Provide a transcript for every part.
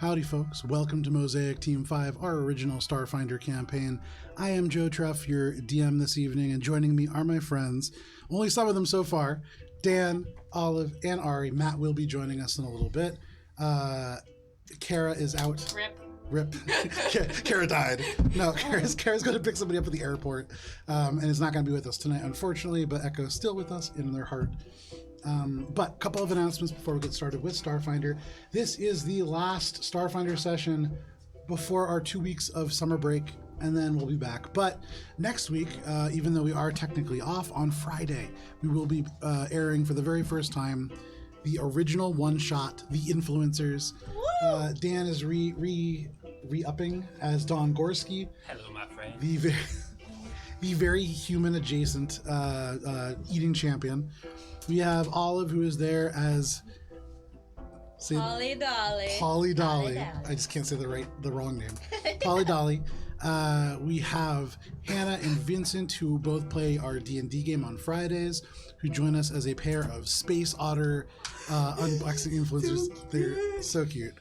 Howdy folks, welcome to Mosaic Team 5, our original Starfinder campaign. I am Joe Truff, your DM this evening, and joining me are my friends, only some of them so far, Dan, Olive, and Ari. Matt will be joining us in a little bit. Kara is out. Rip. Kara died. No, Kara's going to pick somebody up at the airport and is not going to be with us tonight, unfortunately, but Echo's still with us in their heart. But a couple of announcements before we get started with Starfinder. This is the last Starfinder session before our 2 weeks of summer break, and then we'll be back. But next week, even though we are technically off, on Friday, we will be airing for the very first time the original one-shot, The Influencers. Dan is re-upping as Don Gorski. Hello, my friend. The very human-adjacent eating champion. We have Olive, who is there as Polly Dolly. Polly Dolly. I just can't say the wrong name. Polly Dolly. We have Hannah and Vincent, who both play our D&D game on Fridays, who join us as a pair of space otter unboxing influencers. They're so cute.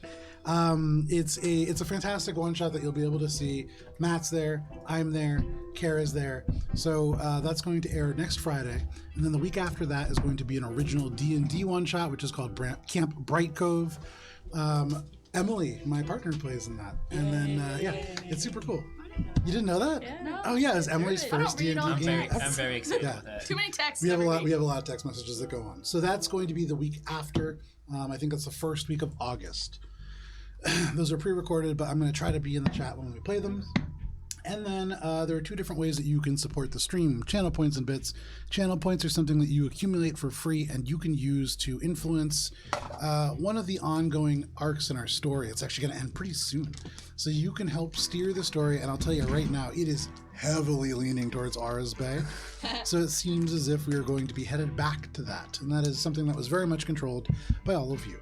It's a fantastic one shot that you'll be able to see. Matt's there, I'm there, Kara's there. So that's going to air next Friday, and then the week after that is going to be an original D&D one shot, which is called Camp Bright Cove. Emily, my partner, plays in that, and then it's super cool. You didn't know that? Yeah. No. Oh yeah, it's Emily's first D&D game. I'm very excited about that. Too many texts. We have a lot of text messages that go on. So that's going to be the week after. I think it's the first week of August. Those are pre-recorded, but I'm going to try to be in the chat when we play them. And then there are two different ways that you can support the stream. Channel points and bits. Channel points are something that you accumulate for free and you can use to influence one of the ongoing arcs in our story. It's actually going to end pretty soon. So you can help steer the story, and I'll tell you right now, it is heavily leaning towards Aura's Bay. So it seems as if we are going to be headed back to that. And that is something that was very much controlled by all of you.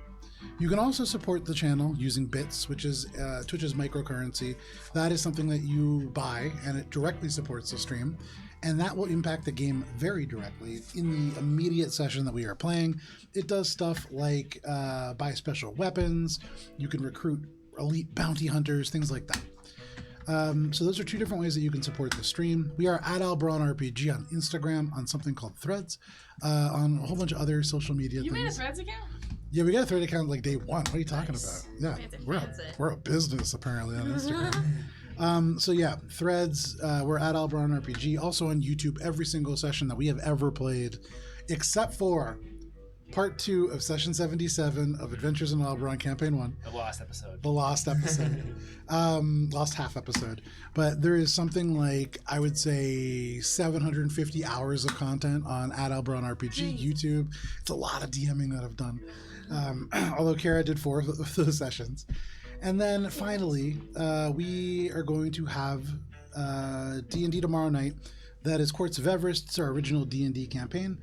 You can also support the channel using bits, which is Twitch's microcurrency. That is something that you buy, and it directly supports the stream. And that will impact the game very directly. In the immediate session that we are playing, it does stuff like buy special weapons. You can recruit elite bounty hunters, things like that. So those are two different ways that you can support the stream. We are at Albron RPG on Instagram, on something called Threads, on a whole bunch of other social media You things. made a Threads account? Yeah, we got a Thread account like day one. What are you talking about? Yeah, Fancy. we're a business apparently on Instagram. So yeah, Threads. We're at Albron RPG. Also on YouTube, every single session that we have ever played, except for Part 2 of Session 77 of Adventures in Albron Campaign 1. The lost episode. Lost half episode. But there is something like, I would say, 750 hours of content on at Albron RPG, YouTube. It's a lot of DMing that I've done. Although Kara did 4 of those sessions. And then finally, we are going to have D&D tomorrow night. That is Courts of Everest. It's our original D&D campaign.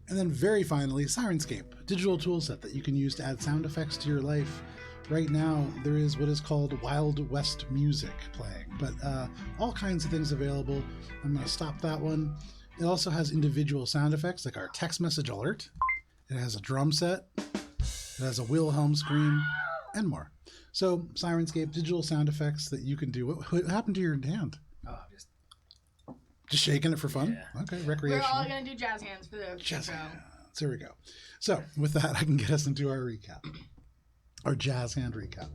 And then very finally, Sirenscape, digital toolset that you can use to add sound effects to your life. Right now, there is what is called Wild West music playing, but all kinds of things available. I'm going to stop that one. It also has individual sound effects, like our text message alert. It has a drum set. It has a Wilhelm scream, and more. So, Sirenscape, digital sound effects that you can do. What happened to your hand? Oh, Just shaking it for fun? Yeah. Okay, We're recreational. all going to do jazz hands for the Jazz intro. hands. There we go. So, with that, I can get us into our recap. Our jazz hand recap.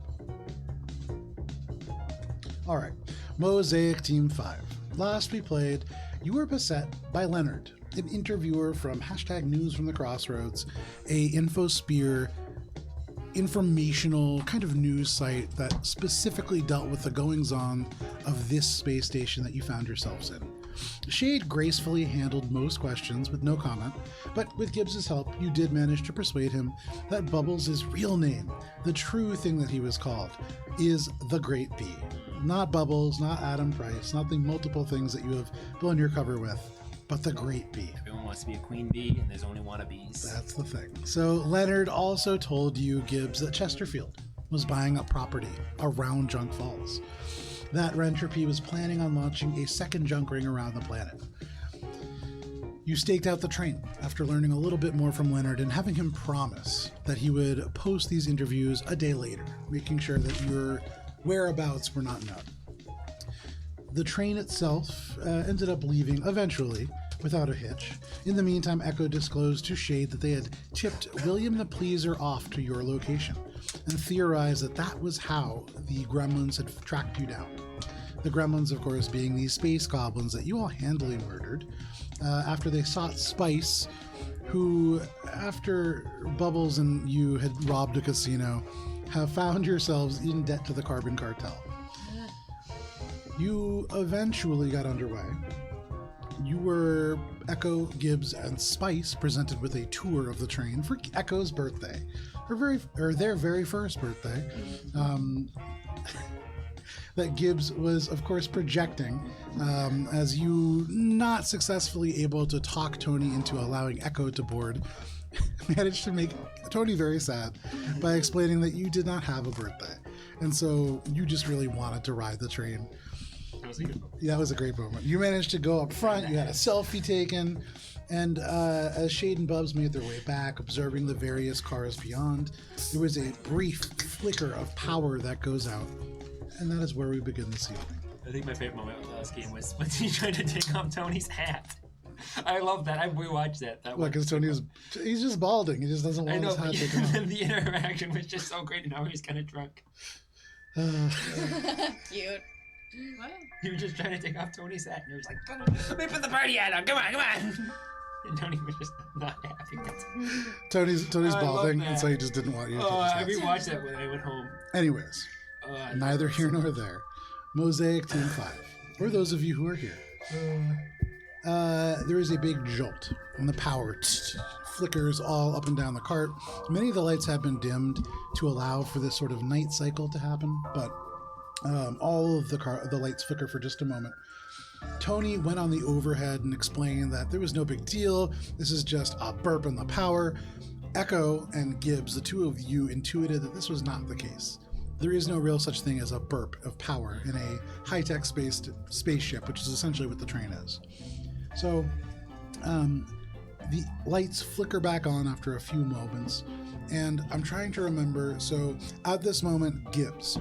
All right. Mosaic Team 5. Last we played, you were beset by Leonard, an interviewer from #News from the Crossroads, a infosphere informational kind of news site that specifically dealt with the goings-on of this space station that you found yourselves in. Shade gracefully handled most questions with no comment, but with Gibbs's help, you did manage to persuade him that Bubbles' real name, the true thing that he was called, is the Great Bee. Not Bubbles, not Adam Price, not the multiple things that you have blown your cover with, but the Great Bee. Everyone wants to be a queen bee, and there's only wannabes. That's the thing. So Leonard also told you, Gibbs, that Chesterfield was buying up property around Junk Falls. That Rentropy was planning on launching a second junk ring around the planet. You staked out the train after learning a little bit more from Leonard and having him promise that he would post these interviews a day later, making sure that your whereabouts were not known. The train itself ended up leaving eventually without a hitch. In the meantime, Echo disclosed to Shade that they had tipped William the Pleaser off to your location and theorized that that was how the gremlins had tracked you down. The gremlins, of course, being these space goblins that you all handily murdered after they sought Spice, who, after Bubbles and you had robbed a casino, have found yourselves in debt to the Carbon Cartel. You eventually got underway. You were Echo, Gibbs, and Spice presented with a tour of the train for Echo's birthday, their very first birthday. That Gibbs was, of course, projecting as you not successfully able to talk Tony into allowing Echo to board. Managed to make Tony very sad by explaining that you did not have a birthday, and so you just really wanted to ride the train. That was a good moment. Yeah, that was a great moment. You managed to go up front, you had a selfie taken, and as Shade and Bubs made their way back, observing the various cars beyond, there was a brief flicker of power that goes out, and that is where we begin this evening. I think my favorite moment of the last game was when he tried to take off Tony's hat. I love that. I rewatched that. Well, because he's just balding. He just doesn't want his hat taken off. The interaction was just so great, and now he's kind of drunk. Cute. What? He was just trying to take off Tony's hat, and he was like, "Come on, let me put the party hat on. Come on, come on." And Tony was just not happy. Tony's I balding, love and that. so he just didn't want you to take I his hat. rewatched that when I went home. Anyways, neither here nor there. Mosaic Team 5, or those of you who are here. There is a big jolt, and the power flickers all up and down the cart. Many of the lights have been dimmed to allow for this sort of night cycle to happen, but all of the lights flicker for just a moment. Tony went on the overhead and explained that there was no big deal. This is just a burp in the power. Echo and Gibbs, the two of you, intuited that this was not the case. There is no real such thing as a burp of power in a high-tech spaceship, which is essentially what the train is. So, the lights flicker back on after a few moments, and I'm trying to remember. So, at this moment, Gibbs,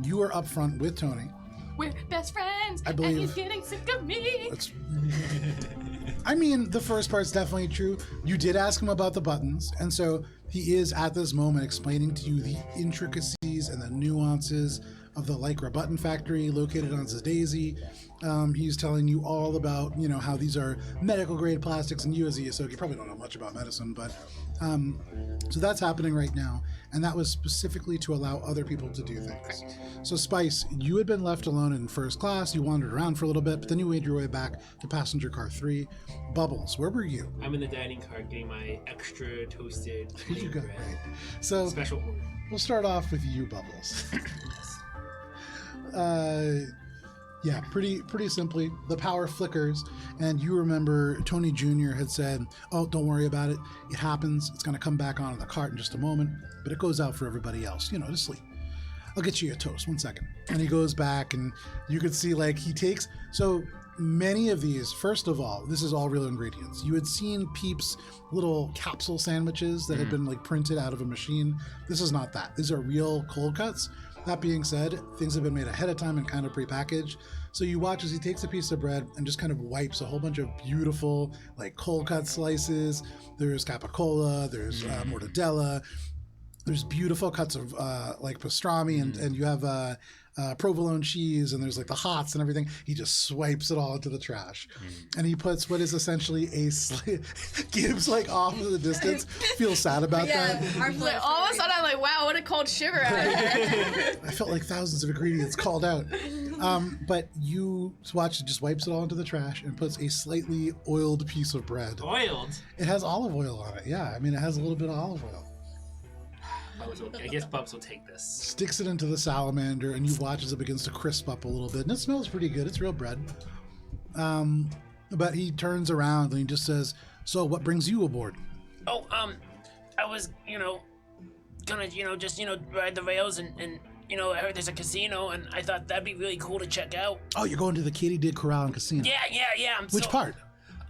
you are up front with Tony. We're best friends, I believe and he's getting sick of me. It's, I mean, the first part's definitely true. You did ask him about the buttons, and so he is at this moment explaining to you the intricacies and the nuances of the Lycra button factory located on Zadaisy. He's telling you all about, how these are medical grade plastics, and you as a Yosoki probably don't know much about medicine, but so that's happening right now, and that was specifically to allow other people to do things. So Spice, you had been left alone in first class. You wandered around for a little bit, but then you made your way back to passenger car 3. Bubbles, where were you? I'm in the dining car getting my extra toasted You plain got bread. right. So Special order. we'll start off with you, Bubbles. Yeah, pretty simply, the power flickers, and you remember Tony Jr. had said, "Oh, don't worry about it. It happens. It's going to come back onto the cart in just a moment, but it goes out for everybody else, to sleep. I'll get you a toast, 1 second." And he goes back, and you could see, he takes... So many of these, first of all, this is all real ingredients. You had seen Peep's little capsule sandwiches that had been, printed out of a machine. This is not that. These are real cold cuts. That being said, things have been made ahead of time and kind of prepackaged. So you watch as he takes a piece of bread and just kind of wipes a whole bunch of beautiful, cold cut slices. There's capicola, there's mortadella, there's beautiful cuts of pastrami, and you have provolone cheese, and there's the hots and everything. He just swipes it all into the trash, and he puts what is essentially Gibbs off in the distance. Feel sad about that. All of a sudden, I'm like, wow, what a cold shiver out here. I felt like thousands of ingredients called out. But you watch, it just wipes it all into the trash and puts a slightly oiled piece of bread. Oiled? It has olive oil on it. Yeah, it has a little bit of olive oil. I guess Bubs will take this. Sticks it into the salamander, and you watch as it begins to crisp up a little bit, and it smells pretty good. It's real bread. But he turns around and he just says, "So what brings you aboard?" Oh, I was, gonna, just, ride the rails and I heard there's a casino and I thought that'd be really cool to check out. Oh, you're going to the Katy Did Corral and Casino. Yeah. Which part?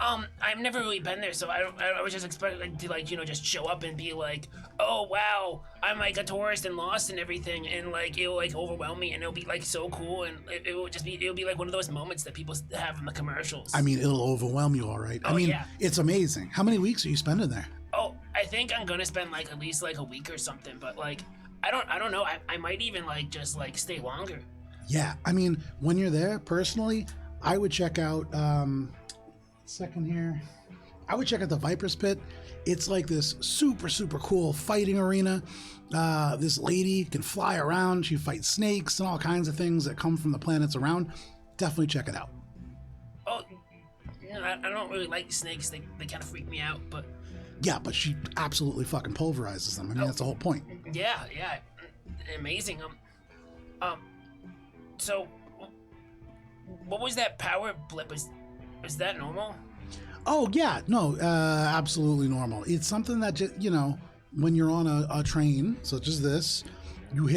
I've never really been there, so I was just expecting to like, just show up and be like, oh wow, I'm like a tourist and lost and everything, and like it'll like overwhelm me, and it'll be like so cool, and it'll be like one of those moments that people have in the commercials. I mean, it'll overwhelm you, all right. I mean, yeah. It's amazing. How many weeks are you spending there? Oh, I think I'm gonna spend like at least like a week or something, but like I don't know. I might even like just like stay longer. Yeah, I mean, when you're there, personally, I would check out. Second here, I would check out the Viper's Pit. It's like this super cool fighting arena. This lady can fly around. She fights snakes and all kinds of things that come from the planets around. Definitely check it out. Oh, I don't really like snakes. They kind of freak me out, but. Yeah, but she absolutely fucking pulverizes them. I mean, that's the whole point. Yeah, amazing. So, what was that power blip? Is that normal? Oh yeah, no, absolutely normal. It's something that just, when you're on a train such as this, you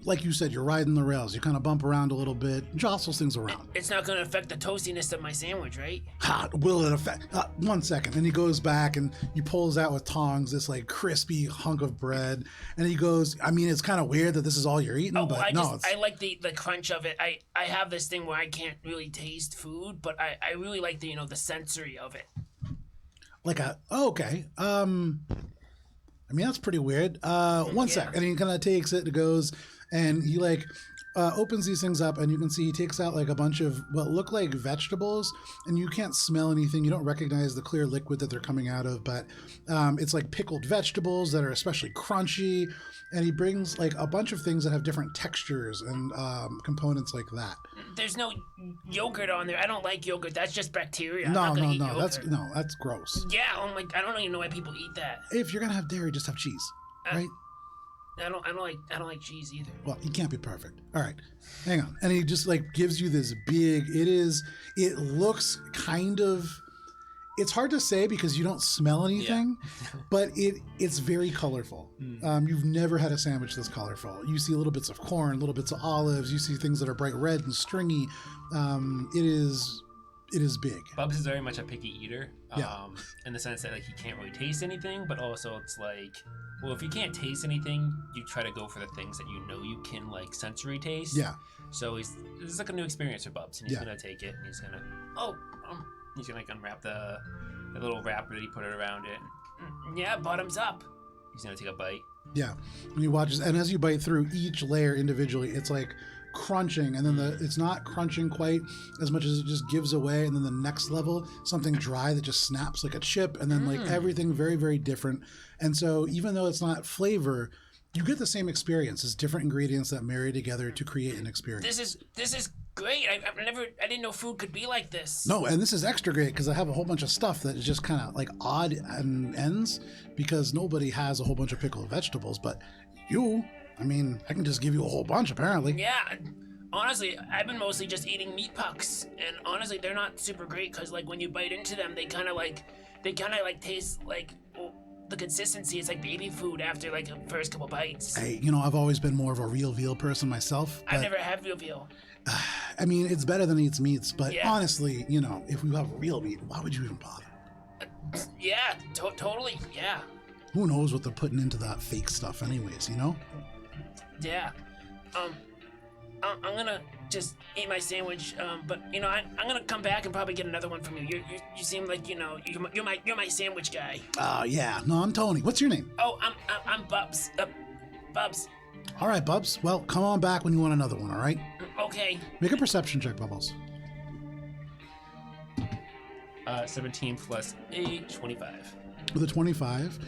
like you said, you're riding the rails. You kind of bump around a little bit, jostles things around. It's not going to affect the toastiness of my sandwich, right? Will it affect? 1 second. And he goes back and he pulls out with tongs this like crispy hunk of bread. And he goes, I mean, it's kind of weird that this is all you're eating, but I like the crunch of it. I have this thing where I can't really taste food, but I really like the sensory of it. Okay. I mean, that's pretty weird. 1 sec. And he kind of takes it and goes, and he like opens these things up, and you can see he takes out like a bunch of what look like vegetables, and you can't smell anything. You don't recognize the clear liquid that they're coming out of, but it's like pickled vegetables that are especially crunchy. And he brings like a bunch of things that have different textures and components like that. There's no yogurt on there. I don't like yogurt. That's just bacteria. No. That's gross. Yeah, I don't even know why people eat that. If you're gonna have dairy, just have cheese, right? I don't like cheese either. Well, you can't be perfect. All right, hang on. And he just like gives you this big. It looks kind of. It's hard to say because you don't smell anything, but it's very colorful. You've never had a sandwich this colorful. You see little bits of corn, little bits of olives. You see things that are bright red and stringy. It is big. Bubs is very much a picky eater, in the sense that like he can't really taste anything, but also it's like, well, if you can't taste anything, you try to go for the things that you know you can like sensory taste. Yeah. So this is like a new experience for Bubs, and he's gonna take it, and he's gonna like unwrap the little wrapper that he put it around it. Yeah, bottoms up. He's gonna take a bite. Yeah, and he watches, and as you bite through each layer individually, it's like crunching, and then it's not crunching quite as much as it just gives away, and then the next level, something dry that just snaps like a chip, and then like everything very, very different. And so even though it's not flavor, you get the same experience. It's different ingredients that marry together to create an experience. This is great. I didn't know food could be like this. No, and this is extra great because I have a whole bunch of stuff that is just kind of like odd ends because nobody has a whole bunch of pickled vegetables, but I mean, I can just give you a whole bunch apparently. Yeah, honestly, I've been mostly just eating meat pucks, and honestly, they're not super great because like when you bite into them, they kind of like taste like. The consistency is like baby food after like the first couple bites. Hey, I've always been more of a real veal person myself. I've never had real veal. I mean, it's better than eats meats, but honestly, if we have real meat, why would you even bother? Yeah, totally, yeah. Who knows what they're putting into that fake stuff anyways, Yeah. I'm gonna just eat my sandwich, but I'm gonna come back and probably get another one from you. You seem like you're my sandwich guy. Yeah. No, I'm Tony. What's your name? Oh, I'm Bubs. Bubs. All right, Bubs. Well, come on back when you want another one. All right. Okay. Make a perception check, Bubbles. 17 plus 8, 25. With a 25,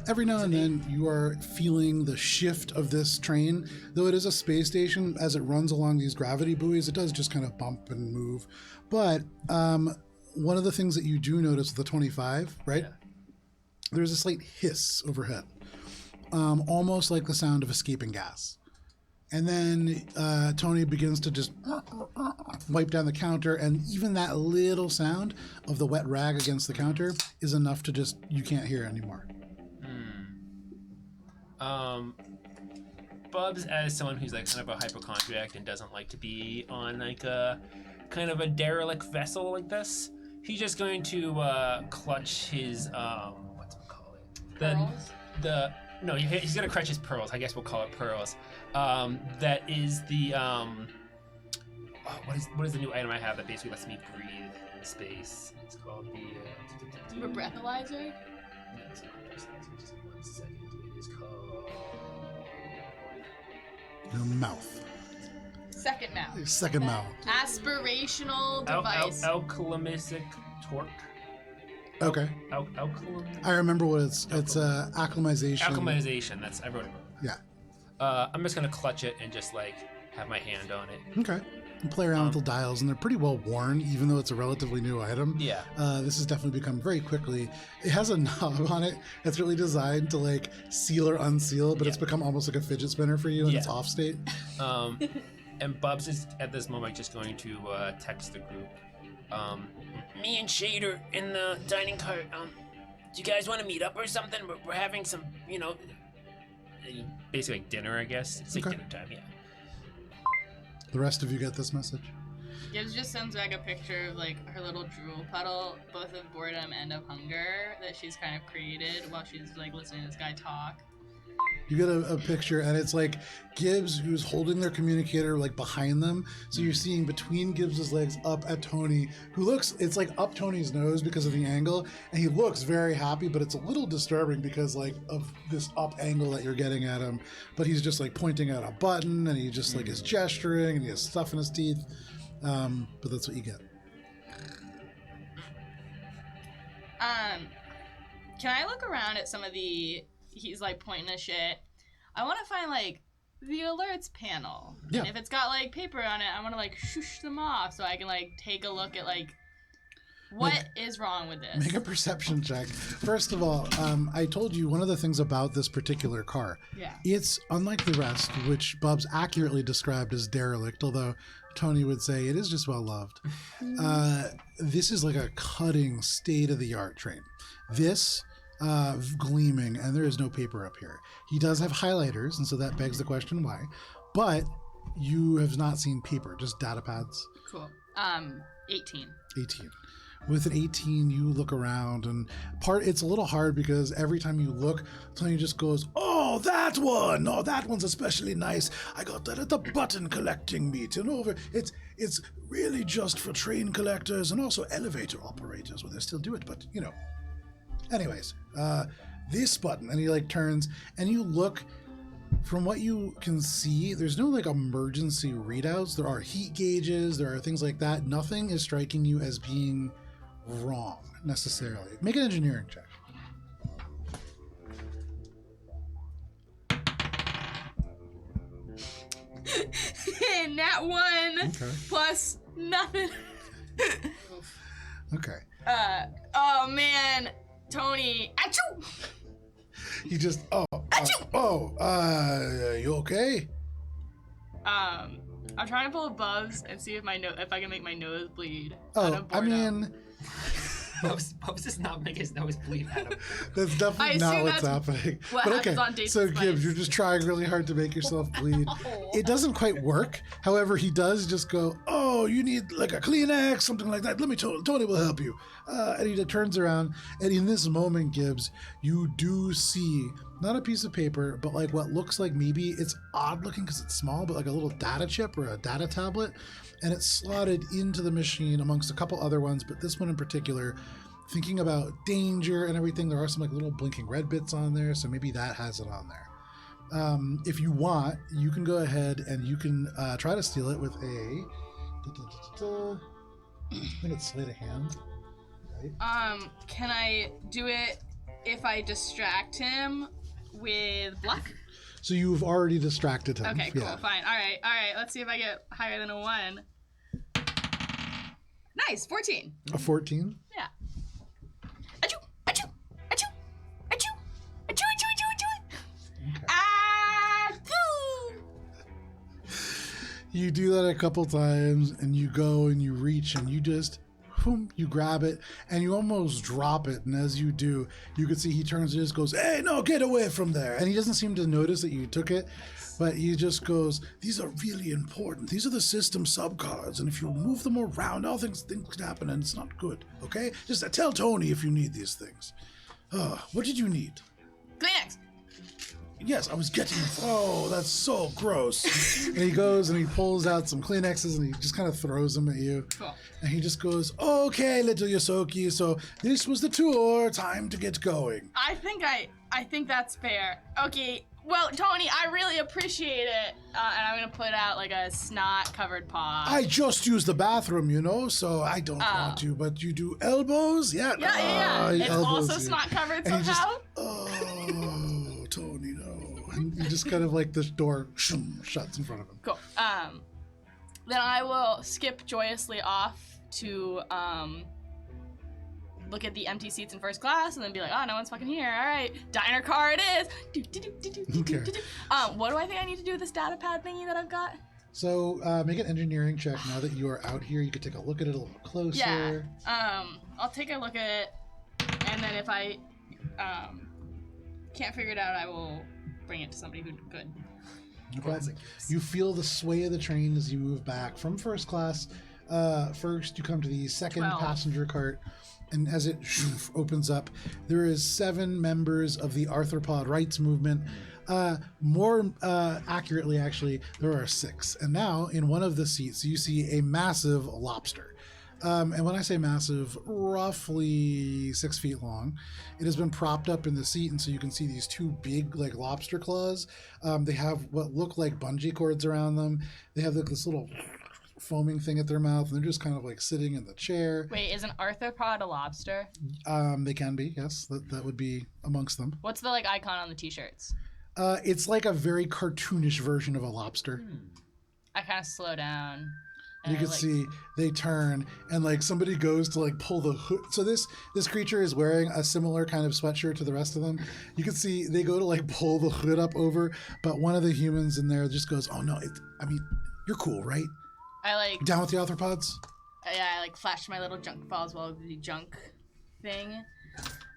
every now and then you are feeling the shift of this train. Though it is a space station, as it runs along these gravity buoys, it does just kind of bump and move. But one of the things that you do notice with the 25, right? Yeah. There's a slight hiss overhead, almost like the sound of escaping gas. And then Tony begins to just wipe down the counter, and even that little sound of the wet rag against the counter is enough to just, you can't hear it anymore. Bubs, as someone who's like kind of a hypochondriac and doesn't like to be on like a kind of a derelict vessel like this, He's just going to clutch his what's it call it? Pearls? No, he's gonna clutch his pearls. I guess we'll call it pearls. That is the what is the new item I have that basically lets me breathe in space? It's called the A breathalyzer? No, it's not breathalyzer. Just 1 second. It is called Your mouth. Second mouth. Your second mouth. Aspirational device. alchemisic torque. Okay. Alkalim. I remember what it's acclimatization. Acclimatization. I wrote it. Yeah. I'm just gonna clutch it and just like have my hand on it. Okay. And play around with the dials, and they're pretty well worn, even though it's a relatively new item. Yeah. This has definitely become very quickly. It has a knob on it that's really designed to like seal or unseal, but it's become almost like a fidget spinner for you in its off state. And Bubs is at this moment just going to text the group. Me and Shade are in the dining car. Do you guys want to meet up or something? We're having some, Basically like dinner, I guess. It's like dinner time, yeah. The rest of you get this message. Gibbs just sends back a picture of like her little drool puddle, both of boredom and of hunger, that she's kind of created while she's like listening to this guy talk. You get a picture, and it's like Gibbs, who's holding their communicator like behind them. So you're seeing between Gibbs's legs up at Tony, who it's like up Tony's nose because of the angle, and he looks very happy, but it's a little disturbing because like of this up angle that you're getting at him. But he's just like pointing at a button, and he just like is gesturing, and he has stuff in his teeth. But that's what you get. Can I look around at some of he's like pointing to shit. I want to find like the alerts panel. Yeah. And if it's got like paper on it, I want to like shoosh them off so I can like take a look at like what is wrong with this. Make a perception check. First of all, I told you one of the things about this particular car. Yeah. It's unlike the rest, which Bubs accurately described as derelict, although Tony would say it is just well loved. This is like a cutting state-of-the-art train. This gleaming, and there is no paper up here. He does have highlighters, and so that begs the question why. But you have not seen paper, just data pads. Cool. 18. 18. With an 18, you look around, and it's a little hard because every time you look, Tony just goes, "Oh, that one! Oh, that one's especially nice. I got that at the button collecting meet, and over. It's really just for train collectors and also elevator operators. Well, they still do it, but Anyways, this button," and he like turns, and you look. From what you can see, there's no like emergency readouts. There are heat gauges. There are things like that. Nothing is striking you as being wrong necessarily. Make an engineering check. Nat 1 Okay. plus nothing. Okay. Oh man, Tony. Achoo! You just you okay? I'm trying to pull a Bubs and see if I can make my nose bleed. I mean, Bubs does not make his nose bleed at him. that's definitely not what's happening. what But happens okay, on dates so with Gibbs, Spice. you're just trying really hard to make yourself bleed. It doesn't quite work. However, he does just go, "Oh, you need like a Kleenex, something like that. Let me Tony will help you." And he turns around, and in this moment, Gibbs, you do see not a piece of paper, but like what looks like maybe it's odd looking because it's small, but like a little data chip or a data tablet, and it's slotted into the machine amongst a couple other ones, but this one in particular. Thinking about danger and everything, there are some like little blinking red bits on there, so maybe that has it on there. If you want, you can go ahead and you can try to steal it with a. I think it's sleight of hand. Right? Can I do it if I distract him with bluff? So you've already distracted him. Okay, cool, Yeah. fine. All right. Let's see if I get higher than a 1. Nice, 14. A 14. Yeah. Achoo! Achoo! Achoo! Achoo! Achoo! Achoo! Achoo! Okay. Ah! Boo! You do that a couple times, and you go and you reach, and you just boom, you grab it, and you almost drop it. And as you do, you can see he turns and just goes, "Hey, no, get away from there!" And he doesn't seem to notice that you took it, but he just goes, "These are really important. These are the system subcards, and if you move them around, all things could happen, and it's not good. Okay? Just tell Tony if you need these things." What did you need? Kleenex. Yes, I was getting. Oh, that's so gross. And he goes and he pulls out some Kleenexes and he just kind of throws them at you. Cool. And he just goes, "Okay, little Yosoki, so this was the tour. Time to get going." I think that's fair. Okay. Well, Tony, I really appreciate it. And I'm gonna put out like a snot-covered paw. I just used the bathroom, so I don't want to. But you do elbows, yeah. Yeah. It's elbows, also yeah. snot-covered And he just, somehow. Tony, no. And he just kind of like the door shuts in front of him. Cool. Then I will skip joyously off to look at the empty seats in first class and then be like, "Oh, no one's fucking here. All right, diner car it is." Okay. What do I think I need to do with this data pad thingy that I've got? So make an engineering check now that you are out here. You can take a look at it a little closer. Yeah. I'll take a look at it, and then if I can't figure it out, I will bring it to somebody who could. But you feel the sway of the train as you move back from first class. First, you come to the second 12. passenger cart, and as it opens up, there is 7 members of the arthropod rights movement. More accurately, actually, there are 6. And now, in one of the seats, you see a massive lobster. And when I say massive, roughly 6 feet long. It has been propped up in the seat, and so you can see these 2 big, like, lobster claws. They have what look like bungee cords around them. They have like this little foaming thing at their mouth, and they're just kind of like sitting in the chair. Wait, is an arthropod a lobster? They can be, yes. That would be amongst them. What's the like icon on the t-shirts? It's like a very cartoonish version of a lobster. I kind of slow down. And you can see they turn, and like somebody goes to like pull the hood. So this creature is wearing a similar kind of sweatshirt to the rest of them. You can see they go to like pull the hood up over, but one of the humans in there just goes, "Oh no, you're cool, right? I like Down with the arthropods?" Yeah, I like flashed my little junk file as well as the junk thing.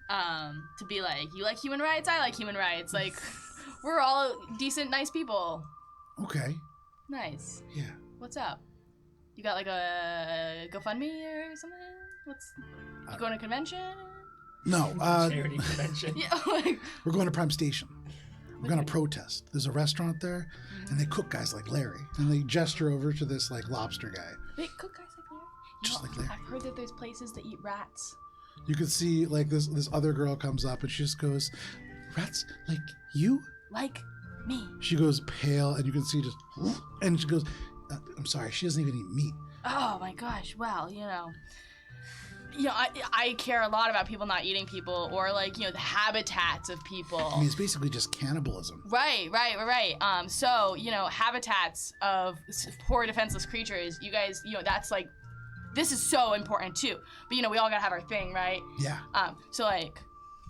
To be like, "You like human rights? I like human rights. Like, we're all decent, nice people." Okay. Nice. Yeah. What's up? You got like a GoFundMe or something? You going to a convention? No. Charity convention. Yeah, like, We're going to Prime Station. We're going to protest. There's a restaurant there, and they cook guys like Larry. And they gesture over to this like lobster guy. they cook guys like Larry? Just like Larry. I've heard that there's places that eat rats. You can see like this other girl comes up and she just goes, "Rats like you?" Like me. She goes pale, and you can see just, and she goes, "I'm sorry, she doesn't even eat meat." Oh my gosh, well, I care a lot about people not eating people, or like, the habitats of people. I mean, it's basically just cannibalism. Right. So, habitats of poor defenseless creatures, you guys, that's like, this is so important too. But, we all gotta have our thing, right? Yeah. So like,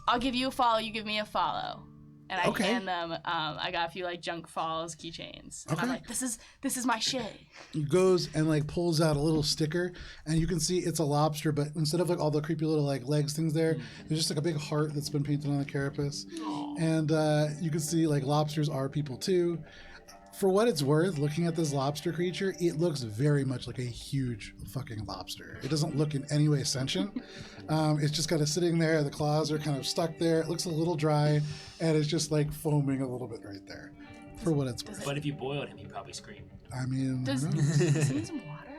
I'll give you a follow, you give me a follow. And I Okay. hand them, I got a few like junk falls keychains. And I'm Okay. like, this is my shit. He goes and like pulls out a little sticker, and you can see it's a lobster, but instead of like all the creepy little like legs things there's just like a big heart that's been painted on the carapace. And you can see like lobsters are people too. For what it's worth, looking at this lobster creature, it looks very much like a huge fucking lobster. It doesn't look in any way sentient. It's just kind of sitting there. The claws are kind of stuck there. It looks a little dry, and it's just like foaming a little bit right there. For what it's worth. But if you boiled him, he'd probably scream. I mean, Does who knows? he need some water?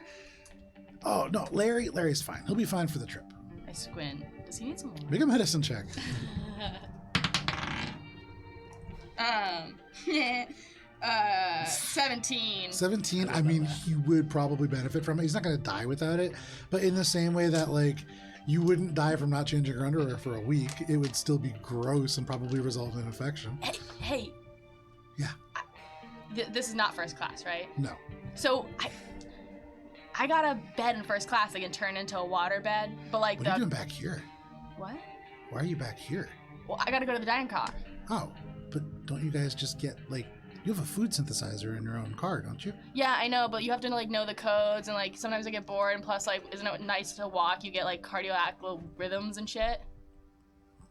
Oh no, Larry's fine. He'll be fine for the trip. I squint. Does he need some water? Make a medicine check. 17. 17. I mean, he would probably benefit from it. He's not going to die without it, but in the same way that like you wouldn't die from not changing your underwear for a week, it would still be gross and probably result in infection. Hey. Yeah. This is not first class, right? No. So I got a bed in first class. I can turn into a water bed, but like What are you doing back here? What? Why are you back here? Well, I gotta go to the dining car. Oh, but don't you guys just get like You have a food synthesizer in your own car, don't you? Yeah, I know, but you have to like know the codes, and like sometimes I get bored, and plus like, isn't it nice to walk? You get like cardiac little rhythms and shit.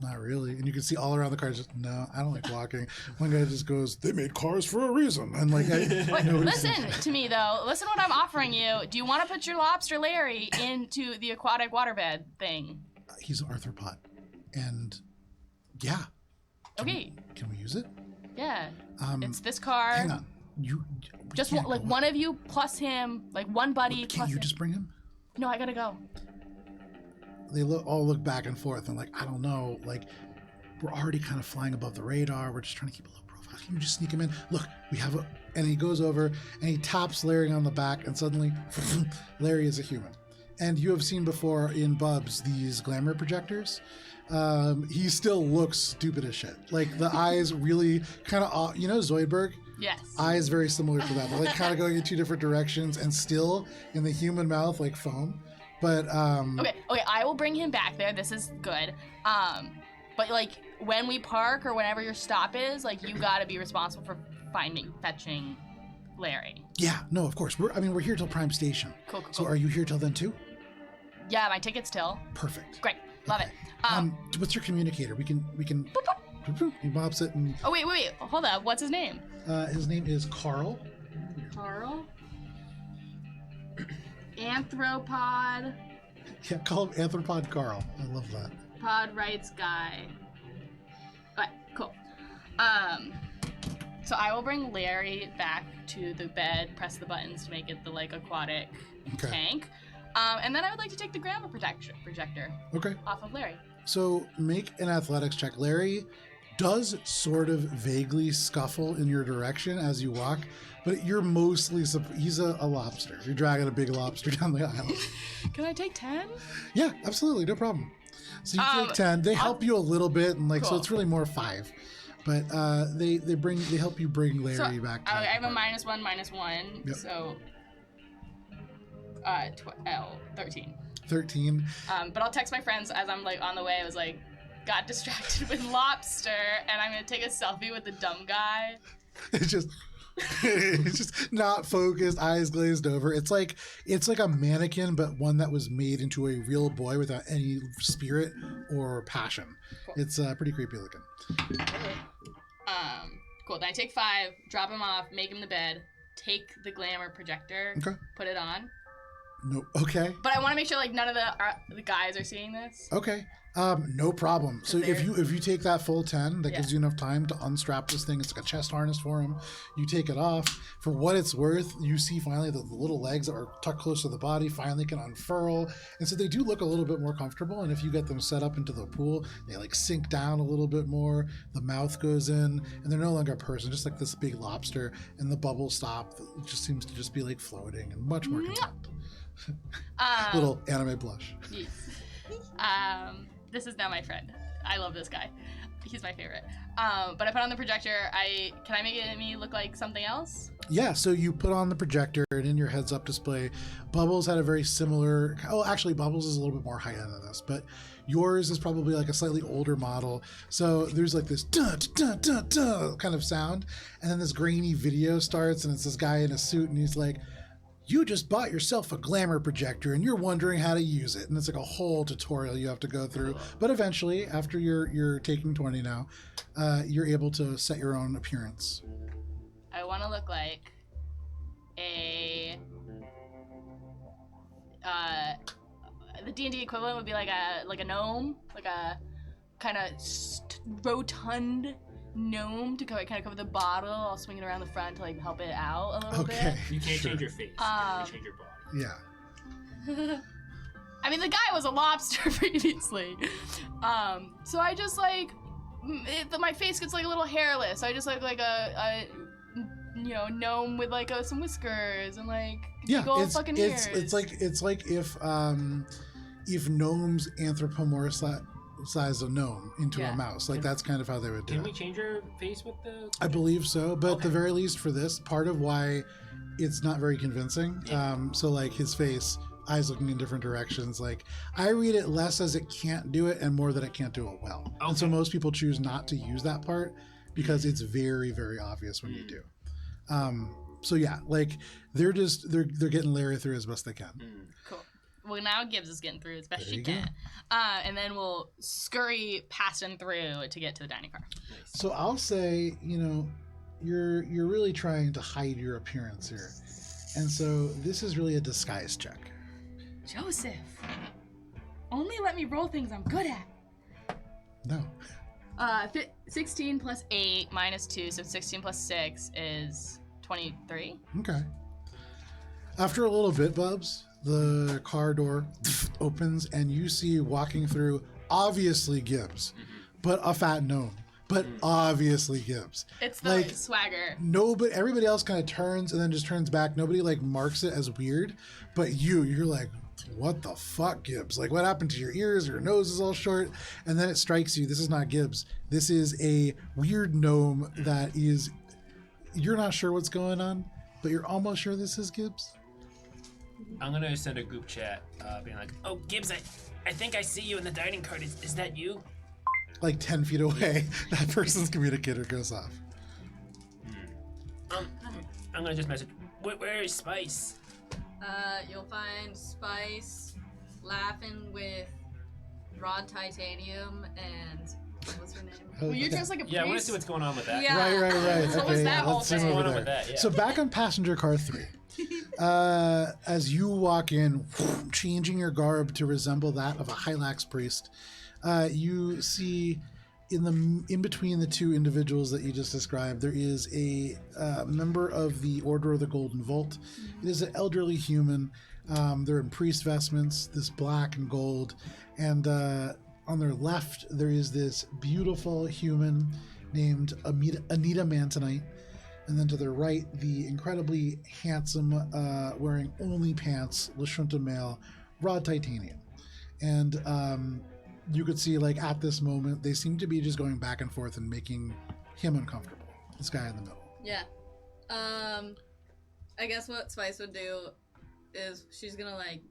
Not really. And you can see all around the cars, just, no, I don't like walking. One guy just goes, they made cars for a reason. And like, Wait, listen to me though. Listen what I'm offering you. Do you want to put your lobster Larry into the aquatic waterbed thing? He's an arthropod. And yeah. Okay. Can we use it? Yeah. It's this car. Hang on. You Just can't like go one of you plus him, like one buddy Can't plus you him. just bring him? No, I gotta go. They all look back and forth and like, I don't know, like we're already kind of flying above the radar. We're just trying to keep a low profile. Can you just sneak him in? Look, we have a, and he goes over and he taps Larry on the back and suddenly Larry is a human. And you have seen before in Bubs these glamour projectors. He still looks stupid as shit. Like the eyes really kind of, you know, Zoidberg? Yes. Eyes very similar to that. They're like kind of going in two different directions and still in the human mouth like foam. But Okay, I will bring him back there. This is good. But like when we park or whenever your stop is, like you gotta be responsible for fetching Larry. yeah, no, of course. We're here till Prime Station. Cool. So are you here till then too? Yeah, my ticket's still. Perfect. Great. Love it. What's your communicator? We can boop, boop. He pops it and Oh wait. Hold up. What's his name? his name is Carl. Carl. Anthropod. Yeah, call him Anthropod Carl. I love that. Pod rights guy. Alright, cool. So I will bring Larry back to the bed, press the buttons to make it the like aquatic tank. And then I would like to take the grammar projector Okay. off of Larry. So make an athletics check. Larry does sort of vaguely scuffle in your direction as you walk, but you're mostly, he's a lobster. You're dragging a big lobster down the aisle. Can I take 10? Yeah, absolutely. No problem. So you take 10. They help you a little bit, and like, so Cool. it's really more 5. But they help you bring Larry back. To I have a part. -1. Yep. So 13. 13. But I'll text my friends as I'm like on the way. I was like, got distracted with lobster, and I'm gonna take a selfie with the dumb guy. It's just it's just not focused, eyes glazed over. It's like a mannequin, but one that was made into a real boy without any spirit or passion. Cool. It's pretty creepy looking. Cool. Then I take 5, drop him off, make him the bed, take the glamour projector, Okay. put it on. No. Okay. But I want to make sure like none of the guys are seeing this. Okay. No problem. So if you take that full 10, that Yeah. gives you enough time to unstrap this thing. It's like a chest harness for him. You take it off. For what it's worth, you see finally that the little legs that are tucked close to the body finally can unfurl. And so they do look a little bit more comfortable. And if you get them set up into the pool, they like sink down a little bit more. The mouth goes in and they're no longer a person, just like this big lobster. And the bubbles stop. It just seems to just be like floating and much more content. Little anime blush. Yes. This is now my friend. I love this guy. He's my favorite. But I put on the projector. Can I make me look like something else? Yeah, so you put on the projector and in your heads-up display, Bubbles had a very similar... Oh, actually, Bubbles is a little bit more high-end than this, but yours is probably like a slightly older model. So there's like this dun-dun-dun-dun kind of sound, and then this grainy video starts, and it's this guy in a suit, and he's like, you just bought yourself a glamour projector and you're wondering how to use it. And it's like a whole tutorial you have to go through. But eventually, after you're taking 20 now, you're able to set your own appearance. I want to look like a... the D&D equivalent would be like a gnome, like a kind of rotund gnome to kind of cover the bottle, all swinging around the front to like help it out a little Okay. bit. You can't change your face. You can change your body. Yeah. I mean, the guy was a lobster previously. So I just like, my face gets like a little hairless. So I just look like a gnome with like some whiskers and like big old fucking ears. It's like if gnomes anthropomorphize a gnome into a mouse. Like that's kind of how they would do Can it. we change your face with the... I believe so, but at the very least for this, part of why it's not very convincing. So like his face, eyes looking in different directions. Like I read it less as it can't do it and more that it can't do it well. And so most people choose not to use that part because it's very, very obvious when you do. So yeah, like they're getting Larry through as best they can. Cool. Well, now Gibbs is getting through as best There she you go. can. And then we'll scurry past and through to get to the dining car. So I'll say, you're really trying to hide your appearance here, and so this is really a disguise check. Joseph, only let me roll things I'm good at. No. 16 plus 8 minus 2, so 16 plus 6 is 23. Okay. After a little bit, Bubs, the car door opens and you see walking through, obviously Gibbs, but a fat gnome, but obviously Gibbs. It's the Like, swagger. No, but everybody else kind of turns and then just turns back. Nobody like marks it as weird, but you're like, what the fuck, Gibbs? Like, what happened to your ears? Your nose is all short. And then it strikes you, this is not Gibbs. This is a weird gnome that is, you're not sure what's going on, but you're almost sure this is Gibbs. I'm gonna send a group chat, being like, Oh, Gibbs, I think I see you in the dining car. Is that you? Like 10 feet away, that person's communicator goes off. I'm gonna just message. Where is Spice? You'll find Spice laughing with Rod Titanium and what's her name? Well, you're Okay. dressed like a priest. yeah, I want to see what's going on with that. Yeah. Right. So was that let's zoom What's over going on there. with that? Yeah. So back on passenger car 3, as you walk in, changing your garb to resemble that of a Hylax priest, you see in between the two individuals that you just described, there is a member of the Order of the Golden Vault. It is an elderly human. They're in priest vestments, this black and gold, and on their left there is this beautiful human named Anita Mantonite. And then to their right, the incredibly handsome, wearing only pants, Lashunta male, Rod Titanium. And you could see, like, at this moment, they seem to be just going back and forth and making him uncomfortable. This guy in the middle. Yeah. I guess what Spice would do is she's gonna, like,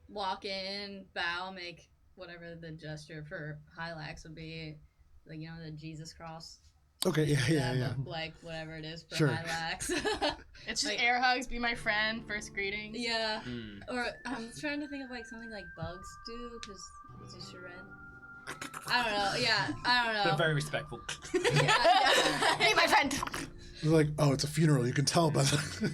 walk in, bow, make whatever the gesture for Hylax would be. Like, the Jesus cross. Okay, yeah. Like, whatever it is for Sure. Hylax. It's just Like- air hugs, be my friend, first greetings. Yeah. Mm. Or I'm trying to think of like something like bugs do, because it's a charade. I don't know. Yeah, I don't They're know. very respectful. Yeah. Be my friend. They're like, oh, it's a funeral. You can tell by the...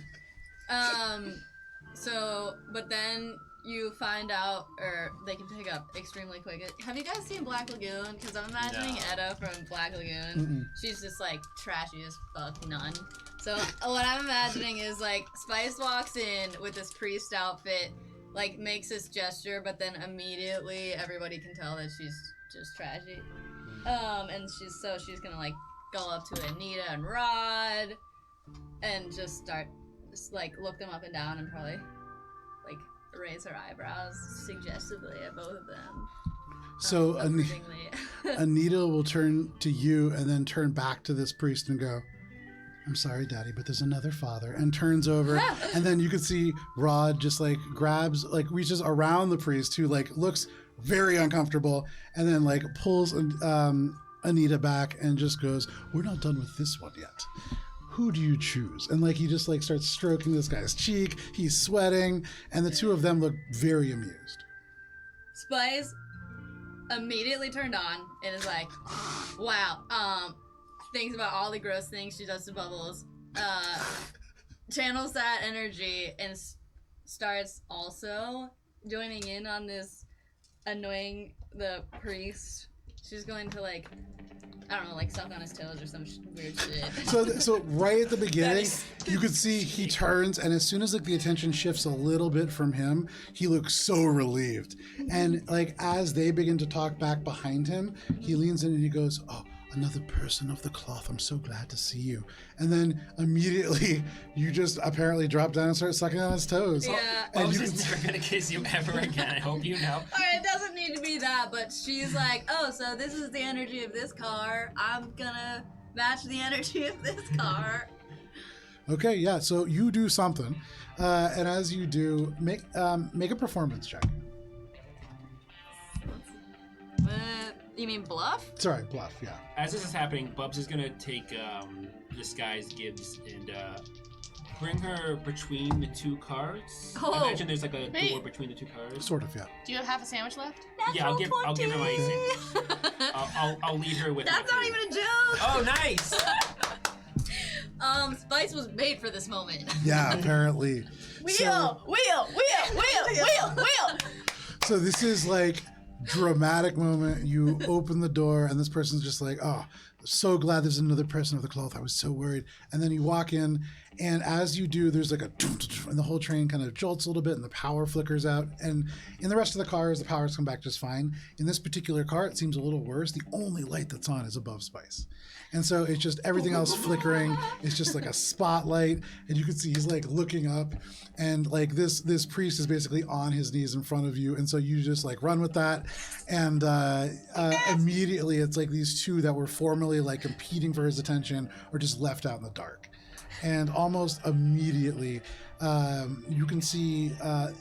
So, but then you find out, or they can pick up extremely quick. Have you guys seen Black Lagoon? Because I'm imagining No. Edda from Black Lagoon. She's just like trashy as fuck nun. So what I'm imagining is like Spice walks in with this priest outfit, like makes this gesture, but then immediately everybody can tell that she's just trashy. And she's gonna like go up to Anita and Rod, and just like look them up and down and probably like raise her eyebrows suggestively at both of them. So Approvingly. Anita will turn to you and then turn back to this priest and go, I'm sorry, Daddy, but there's another father, and turns over. And then you can see Rod just like grabs, like reaches around the priest who like looks very uncomfortable and then like pulls Anita back and just goes, we're not done with this one yet. Who do you choose? And like he just like starts stroking this guy's cheek. He's sweating, and the two of them look very amused. Spice immediately turned on and is like, wow, thinks about all the gross things she does to Bubbles, channels that energy and starts also joining in on this annoying the priest. She's going to like, I don't know, like suck on his toes or some weird shit. So right at the beginning, is- you could see he turns, and as soon as like the attention shifts a little bit from him, he looks so relieved. And like as they begin to talk back behind him, he leans in and he goes, "Oh, another person of the cloth. I'm so glad to see you." And then immediately, you just apparently drop down and start sucking on his toes. Yeah. And Bubs you is can never gonna kiss you ever again. I hope you know. Alright, it doesn't need to be that, but she's like, oh, so this is the energy of this car. I'm gonna match the energy of this car. Okay, yeah. So you do something, and as you do, make a performance check. You mean bluff? Sorry, bluff. Yeah. As this is happening, Bubs is gonna take disguise Gibbs and bring her between the two cars. Oh. I imagine there's like a Wait. door between the two cars. Sort of, yeah. Do you have half a sandwich left? Yeah, I'll give her my sandwich. I'll lead her with. That's not even a joke. Oh, nice. Spice was made for this moment. Yeah, apparently. Wheel. So this is like dramatic moment. You open the door and this person's just like, oh, so glad there's another person with the cloth. I was so worried. And then you walk in, and as you do, there's like a and the whole train kind of jolts a little bit and the power flickers out. And in the rest of the cars, the powers come back just fine. In this particular car, it seems a little worse. The only light that's on is above Spice. And so it's just everything else flickering. It's just like a spotlight. And you can see he's like looking up, and like this priest is basically on his knees in front of you. And so you just like run with that. And immediately it's like these two that were formerly like competing for his attention are just left out in the dark. And almost immediately, you can see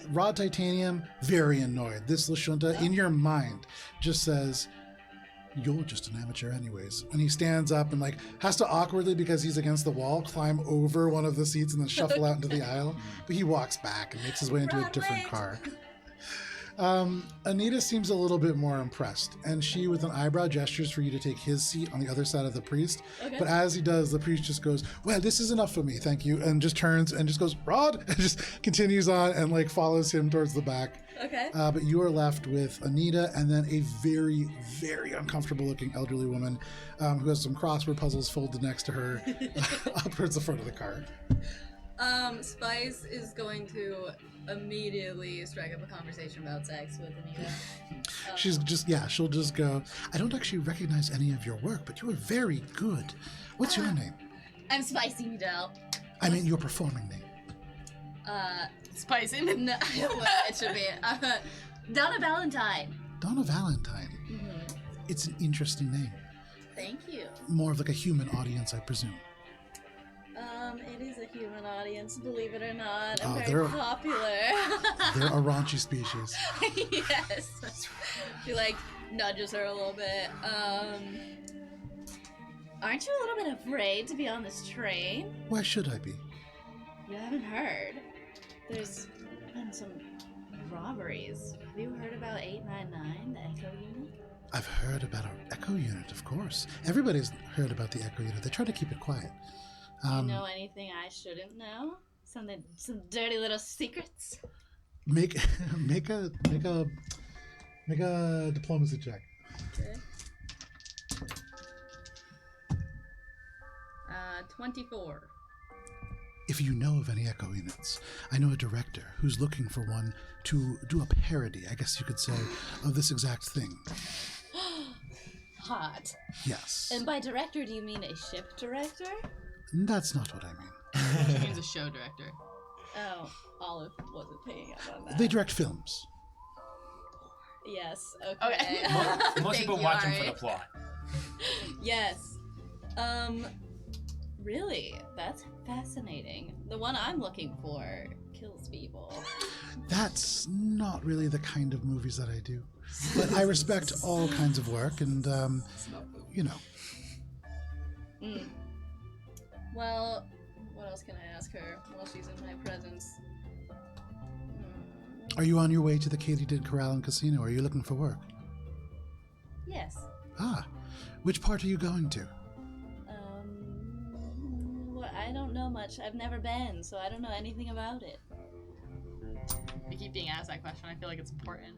Rod Titanium very annoyed. This Lashunta in your mind just says, "You're just an amateur anyways." And he stands up and like has to awkwardly, because he's against the wall, climb over one of the seats and then shuffle out into the aisle. But he walks back and makes his way into a different car. Anita seems a little bit more impressed, and she, with an eyebrow, gestures for you to take his seat on the other side of the priest. Okay. But as he does, the priest just goes, "Well, this is enough for me, thank you," and just turns and just goes, "Rod," and just continues on and like follows him towards the back. Okay. But you are left with Anita and then a very, very uncomfortable looking elderly woman who has some crossword puzzles folded next to her up towards the front of the car. Spice is going to immediately strike up a conversation about sex with Anita. She'll just go, "I don't actually recognize any of your work, but you are very good. What's your name?" I'm Spicy Noodle. I mean your performing name. Spicy. No, it should be Donna Valentine. Donna Valentine. Mm-hmm. It's an interesting name. Thank you. More of like a human audience, I presume. It is a human audience, believe it or not. I'm Oh, very they're- popular. They're a raunchy species. Yes. She like nudges her a little bit. Aren't you a little bit afraid to be on this train? Why should I be? You haven't heard. There's been some robberies. Have you heard about 899, the Echo Unit? I've heard about our Echo Unit, of course. Everybody's heard about the Echo Unit. They try to keep it quiet. You know anything I shouldn't know? Some dirty little secrets? Make a diplomacy check. Okay. 24. If you know of any Echo Units, I know a director who's looking for one to do a parody, I guess you could say, of this exact thing. Hot. Yes. And by director, do you mean a ship director? That's not what I mean. She means a show director. Oh, Olive wasn't picking up on that. They direct films. Yes, Okay. okay. Most people Thank watch you, them for the Ari. plot. Yes. Really? That's fascinating. The one I'm looking for kills people. That's not really the kind of movies that I do. But I respect all kinds of work, and, you know. Mm. Well, what else can I ask her while she's in my presence? Are you on your way to the Katydid Corral and Casino? Or are you looking for work? Yes. Ah, which part are you going to? Well, I don't know much. I've never been, so I don't know anything about it. I keep being asked that question. I feel like it's important.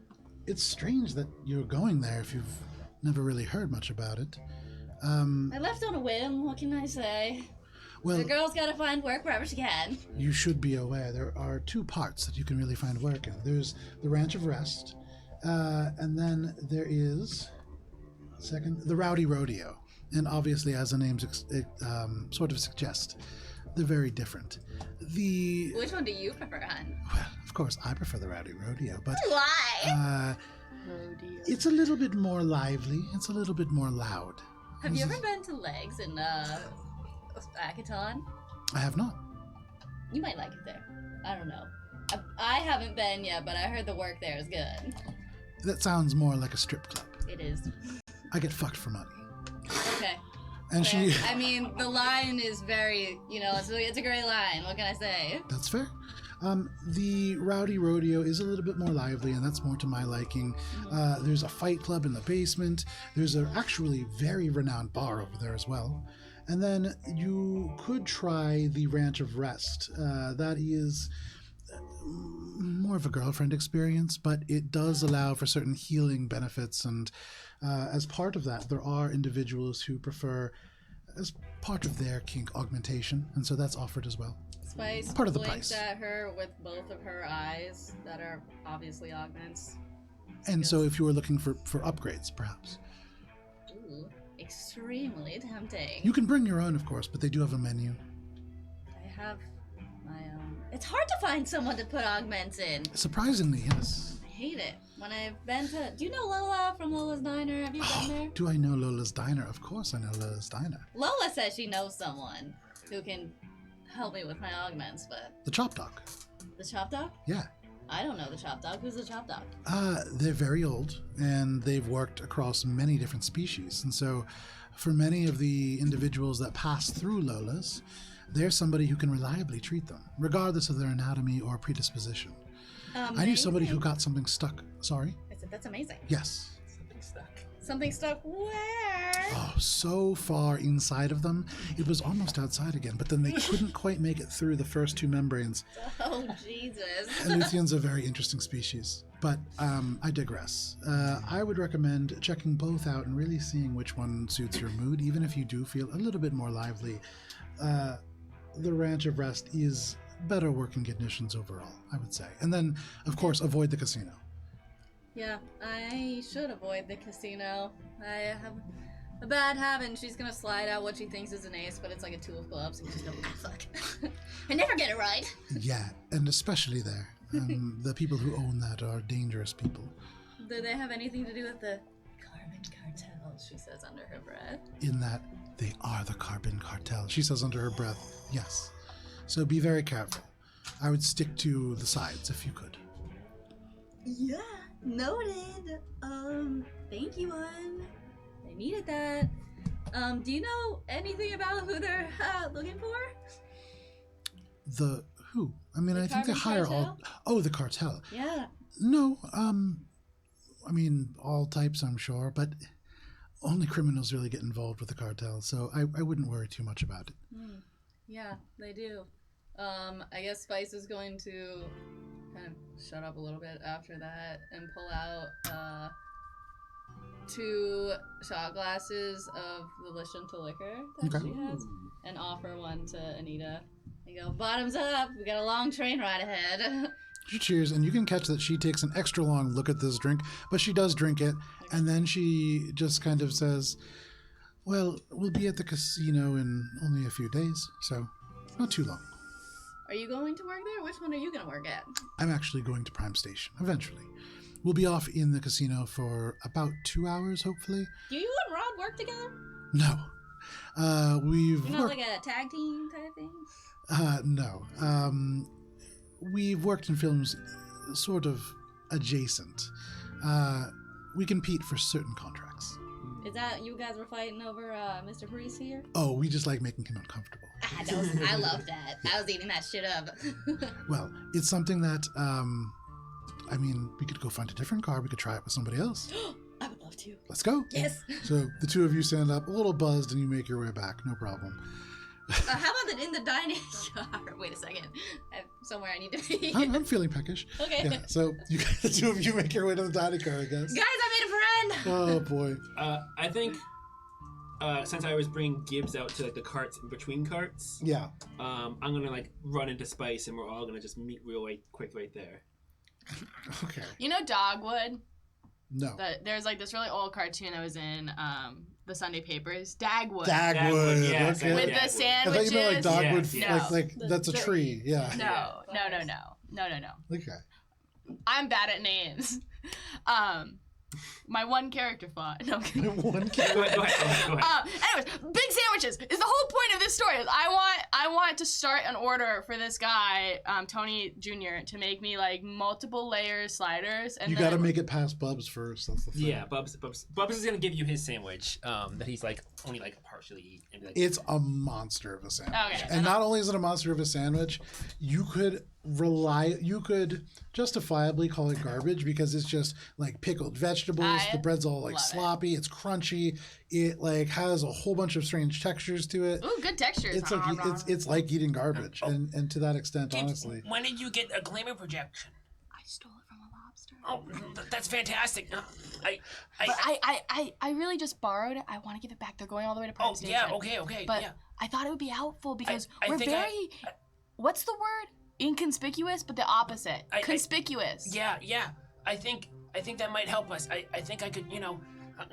It's strange that you're going there if you've never really heard much about it. I left on a whim. What can I say? Well, The girl's gotta find work wherever she can. you should be aware there are two parts that you can really find work in. There's the Ranch of Rest, and then there is, the Rowdy Rodeo. And obviously, as the names sort of suggest, they're very different. Which one do you prefer, hon? Well, of course, I prefer the Rowdy Rodeo, but Why? Rodeo. it's a little bit more lively. It's a little bit more loud. Have you ever been to Legs in Akaton? I have not. You might like it there. I don't know. I haven't been yet, but I heard the work there is good. That sounds more like a strip club. It is. I get fucked for money. Okay. And she... I mean, the line is very, it's a great line. What can I say? That's fair. The Rowdy Rodeo is a little bit more lively, and that's more to my liking. There's a fight club in the basement. There's a actually very renowned bar over there as well. And then you could try the Ranch of Rest. That is more of a girlfriend experience, but it does allow for certain healing benefits. And as part of that, there are individuals who prefer, as part of their kink, augmentation. And so that's offered as well. Spice Part of the blinks price. at her with both of her eyes that are obviously augments. And so if you were looking for upgrades, perhaps. Ooh, extremely tempting. You can bring your own, of course, but they do have a menu. I have my own. It's hard to find someone to put augments in. Surprisingly, yes. I hate it. When I've been to... Do you know Lola from Lola's Diner? Have you been there? Do I know Lola's Diner? Of course I know Lola's Diner. Lola says she knows someone who can help me with my augments, but... The Chop Dog. The Chop Dog? Yeah. I don't know the Chop Dog. Who's the Chop Dog? They're very old, and they've worked across many different species. And so for many of the individuals that pass through Lola's, they're somebody who can reliably treat them, regardless of their anatomy or predisposition. I knew somebody who got something stuck. Sorry? I said, that's amazing. Yes. Something stuck. Something stuck where? Oh, so far inside of them, it was almost outside again, but then they couldn't quite make it through the first two membranes. Oh, Jesus. Eluthians are a very interesting species, but I digress. I would recommend checking both out and really seeing which one suits your mood, even if you do feel a little bit more lively. The Ranch of Rest is better working conditions overall, I would say. And then, of course, avoid the casino. Yeah, I should avoid the casino. I have a bad habit, and she's gonna slide out what she thinks is an ace, but it's like a two of clubs, and just go, ah, fuck. I never get it right. Yeah, and especially there. The people who own that are dangerous people. Do they have anything to do with the carbon cartel, she says under her breath? In that they are the carbon cartel, she says under her breath. Yes. So be very careful. I would stick to the sides if you could. Yeah, noted. Thank you, one. I needed that. Do you know anything about who they're looking for? The who? I mean, The I think they carbon hire cartel? all... Oh, the cartel. Yeah. No, I mean, all types, I'm sure, but only criminals really get involved with the cartel, so I wouldn't worry too much about it. Yeah, they do. I guess Spice is going to kind of shut up a little bit after that and pull out 2 shot glasses of the Lisham to liquor that Okay. she has and offer one to Anita. And go, bottoms up, we got a long train ride ahead. She cheers, and you can catch that she takes an extra long look at this drink, but she does drink it, and then she just kind of says, well, we'll be at the casino in only a few days, so not too long. Are you going to work there? Which one are you going to work at? I'm actually going to Prime Station, eventually. We'll be off in the casino for about 2 hours, hopefully. Do you and Rod work together? No. We've You're not worked... like a tag team type thing? No. We've worked in films sort of adjacent. We compete for certain contracts. Is that you guys were fighting over Mr. Priest here? Oh, we just like making him uncomfortable. I love that. I was eating that shit up. Well, it's something that, I mean, we could go find a different car. We could try it with somebody else. I would love to. Let's go. Yes. So the two of you stand up, a little buzzed, and you make your way back. No problem. How about in the dining car? Wait a second. I have somewhere I need to be. I'm feeling peckish. Okay. Yeah, so the two of you make your way to the dining car, I guess. Guys, I made a friend! Oh, boy. I think since I was bringing Gibbs out to like the carts in between carts, Yeah. I'm gonna like run into Spice and we're all gonna just meet real quick right there. Okay. You know Dogwood? No. There's like this really old cartoon that was in the Sunday papers. Dagwood. Dagwood. Yeah, Okay. With Dagwood. the I sandwiches. thought you meant like dogwood, Yes. like that's a The tree. Yeah. No. Okay. I'm bad at names. My one character flaw. No, I'm kidding. One Go ahead. Anyways, big sandwiches is the whole point of this story. I want to start an order for this guy, Tony Jr., to make me like multiple layer sliders. And You got to make it past Bubs first. That's the thing. Yeah, Bubs is gonna give you his sandwich. That he's like only like partially eat. And be like, It's a monster of a sandwich. Okay. And not only is it a monster of a sandwich, you could justifiably call it garbage because it's just like pickled vegetables. The bread's all like love it. sloppy. It's crunchy. It like has a whole bunch of strange textures to it. Ooh, good textures. It's like it's like eating garbage, and to that extent, Gibbs, honestly. when did you get a glamour projection? I stole it from a lobster. Oh, that's fantastic. But I really just borrowed it. I want to give it back. They're going all the way to Prime Station. yeah, okay, But yeah. I thought it would be helpful because I we're think very. What's the word? Inconspicuous, but the opposite. Conspicuous. Yeah. I think that might help us. I think I could, I'm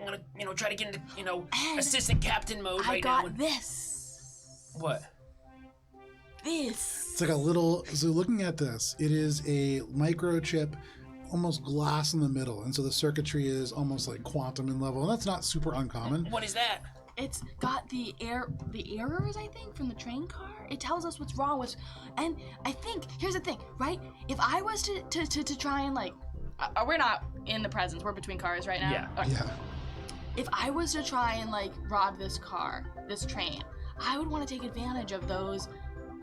gonna, try to get into, And assistant captain mode I right got now. this. What? This. It's like a little. So looking at this, it is a microchip, almost glass in the middle, and so the circuitry is almost like quantum in level, and that's not super uncommon. What is that? It's got the errors, I think, from the train car. It tells us what's wrong with, and I think here's the thing, right? If I was to try and like, we're not in the presence. We're between cars right now. Yeah. Okay. Yeah. If I was to try and like rob this train, I would want to take advantage of those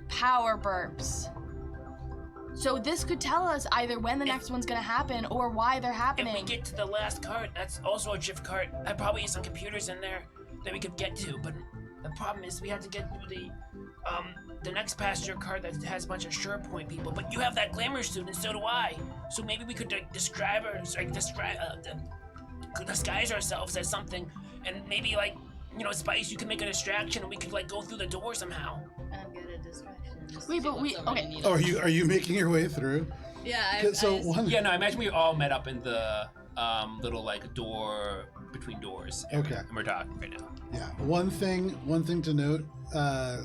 power burps. So this could tell us either when the next one's gonna happen or why they're happening. If we get to the last cart, that's also a drift cart. I probably have some computers in there that we could get to, but the problem is we have to get through the next passenger cart that has a bunch of SurePoint people. But you have that glamour suit, and so do I. So maybe we could disguise ourselves as something, and maybe like, Spice, you can make a distraction, and we could like go through the door somehow. I'm good at distractions. Wait, but What's over okay. Anita. Oh, are you making your way through? Yeah. Yeah, no, I imagine we all met up in the little like door between doors. area, Okay. And we're talking right now. Yeah. One thing to note,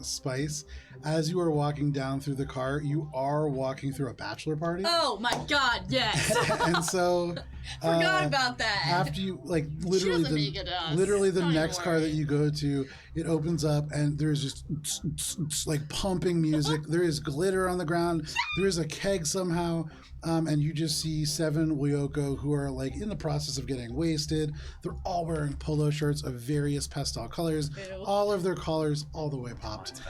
Spice, as you are walking down through the car, you are walking through a bachelor party. Oh my God! Yes. And so Forgot about that. after you like literally doesn't make it us. the Don't even next car that worry. you go to, it opens up and there's just like pumping music. There is glitter on the ground. There is a keg somehow. And you just see 7 Wyoko who are like in the process of getting wasted. They're all wearing polo shirts of various pastel colors. Ew. All of their collars all the way popped.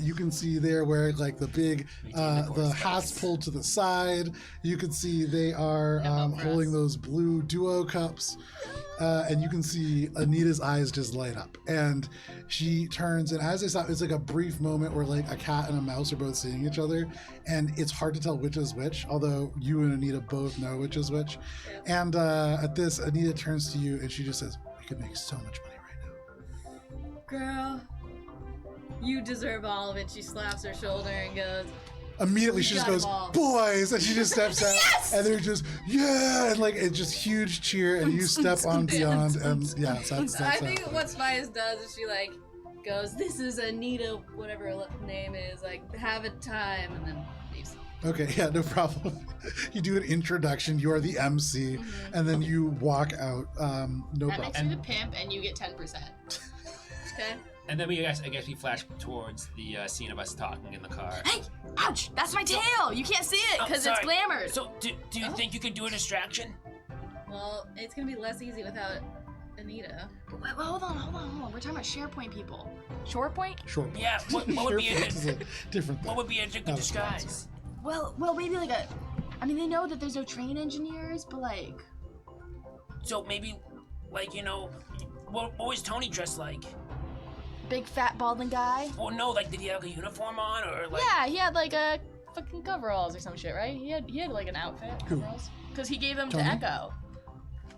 You can see they're wearing like the big, the hats pulled to the side. You can see they are holding those blue duo cups. And you can see Anita's eyes just light up. And she turns, and as I saw, it's like a brief moment where like a cat and a mouse are both seeing each other. And it's hard to tell which is which, although you and Anita both know which is which. And at this, Anita turns to you and she just says, "We could make so much money right now." Girl, you deserve all of it. She slaps her shoulder and goes, Immediately We she just got 'em goes, all. "Boys!" And she just steps out. Yes! And they're just, yeah! And like, it's just huge cheer. And you step on beyond. And yeah, that's I think what Spice does is she like goes, "This is Anita, whatever her name is, like have a time," and then leaves. Okay, yeah, no problem. You do an introduction, you are the MC, and then you walk out. No That problem. makes you the pimp, and you get 10%. Okay. And then I guess we flash towards the scene of us talking in the car. Hey, ouch! That's my tail. You can't see it because it's sorry. glamour. So do you think you could do a distraction? Well, it's gonna be less easy without Anita. Wait, hold on. We're talking about SharePoint people. ShorePoint? Short. Yeah, what would be Short is a different thing. What would be a good Not a disguise? Well, maybe like a. I mean, they know that there's no train engineers, but like. So maybe, like, what was Tony dressed like? Big fat balding guy. Well, no, like, did he have a uniform on, or like? Yeah, he had like a fucking coveralls or some shit, right? He had like an outfit. Who? Coveralls. Because he gave them Tony? to Echo.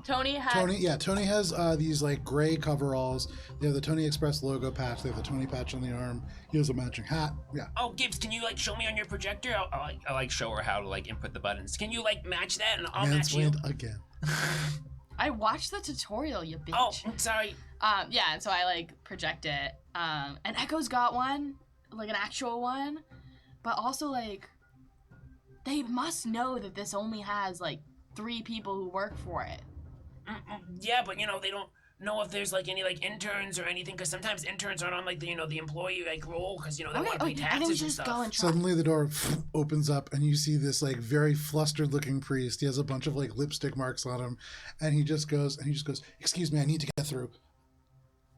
Tony had. Tony has these like gray coveralls. They have the Tony Express logo patch. They have the Tony patch on the arm. He has a matching hat. Yeah. Oh, Gibbs, can you like show me on your projector? I like show her how to like input the buttons. Can you like match that, and I'll match you? Mansplained again. I watched the tutorial, you bitch. Oh, I'm sorry. Yeah, and so I like project it. And Echo's got one, like an actual one, but also like they must know that this only has like 3 people who work for it. Yeah, but they don't know if there's like any like interns or anything, because sometimes interns aren't on like the the employee like role, because they want to pay I think we taxes and just stuff. go and try. Suddenly the door opens up and you see this like very flustered looking priest. He has a bunch of like lipstick marks on him, and he just goes, "Excuse me, I need to get through.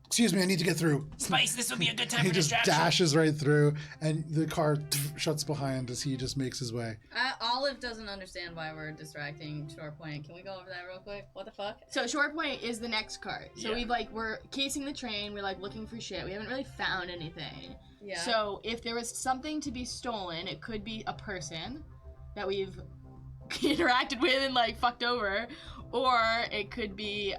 Excuse me, I need to get through." Spice, this would be a good time He for just distraction. dashes right through, and the car shuts behind as he just makes his way. Olive doesn't understand why we're distracting Short Point. Can we go over that real quick? What the fuck? So Short Point is the next cart. So Yeah. we're casing the train. We're like looking for shit. We haven't really found anything. Yeah. So if there was something to be stolen, it could be a person that we've interacted with and like fucked over, or it could be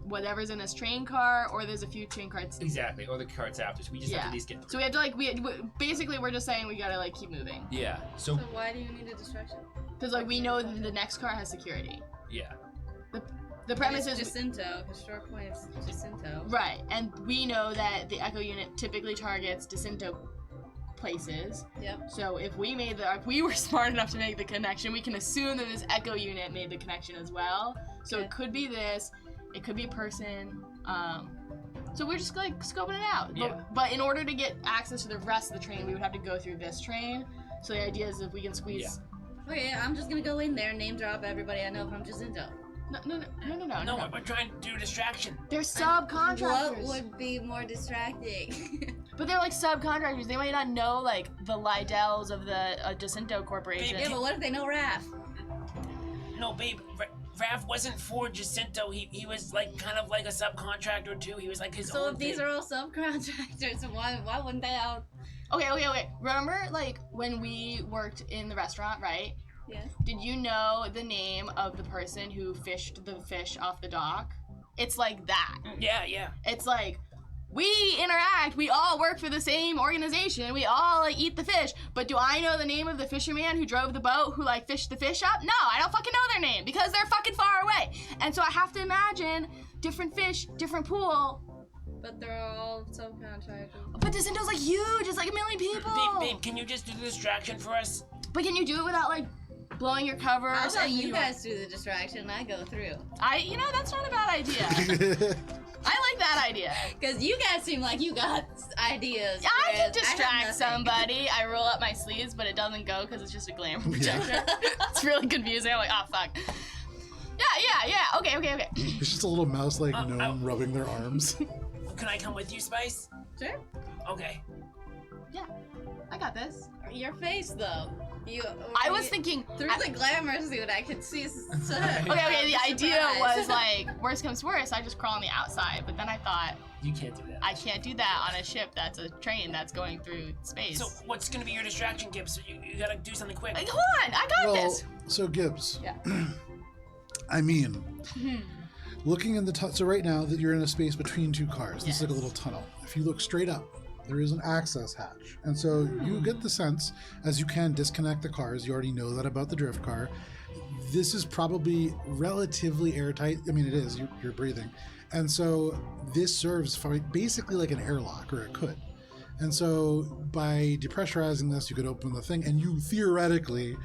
whatever's in this train car, or there's a few train carts. Exactly, or the carts after. So we just have to at least get through. So we have to like basically we're just saying we gotta like keep moving Yeah. So why do you need a distraction? because like we know that the next car has security. Yeah. The premise It's is Jacinto, because Short Point is Jacinto. right, and we know that the Echo unit typically targets Jacinto places. Yep. So if we were smart enough to make the connection, we can assume that this Echo unit made the connection as well. So Okay. it could be this, it could be a person. So we're just like scoping it out. Yeah. But in order to get access to the rest of the train, we would have to go through this train. So the idea is if we can squeeze. Okay, I'm just gonna go in there and name drop everybody I know from Jacinto. No. No, we're trying to do a distraction. They're subcontractors. What would be more distracting? But they're like subcontractors. They might not know like the Lydells of the Jacinto Corporation. Yeah, but what if they know Raph? No, babe, Raph wasn't for Jacinto. He was like kind of like a subcontractor too. He was like his So own if these thing. are all subcontractors, why wouldn't they all? Okay. Remember like when we worked in the restaurant, right? Yes. Did you know the name of the person who fished the fish off the dock? It's like that. Yeah. It's like we interact. We all work for the same organization. We all like eat the fish. But do I know the name of the fisherman who drove the boat who like fished the fish up? No, I don't fucking know their name because they're fucking far away. And so I have to imagine different fish, different pool. But they're all subcontractors. But Jacinto's like huge. It's like 1 million people. Babe, can you just do the distraction for us? But can you do it without like blowing your cover? How or about something? you guys do the distraction and I go through? That's not a bad idea. I like that idea. Because you guys seem like you got ideas. I can whereas distract have nothing. somebody. I roll up my sleeves, but it doesn't go because it's just a glamour projector. It's really confusing. I'm like, oh fuck. Yeah. Okay. It's just a little mouse like gnome rubbing their arms. Can I come with you, Spice? Sure. Okay. Yeah, I got this. Your face, though. I was thinking. Through the glamour suit, I could see. Okay. The idea was like, worst comes worst, I just crawl on the outside. But then I thought, You can't do that. I can't do that on a ship that's a train that's going through space. So what's gonna be your distraction, Gibbs? So you gotta do something quick. Like, hold on, I got this. So Gibbs. Yeah. I mean, looking in the so right now that you're in a space between two cars. This is like a little tunnel. If you look straight up, there is an access hatch, and so you get the sense as you can disconnect the cars. You already know that about the drift car. This is probably relatively airtight. I mean, it is. You're breathing, and so this serves for basically like an airlock, or it could. And so by depressurizing this, you could open the thing, and you theoretically.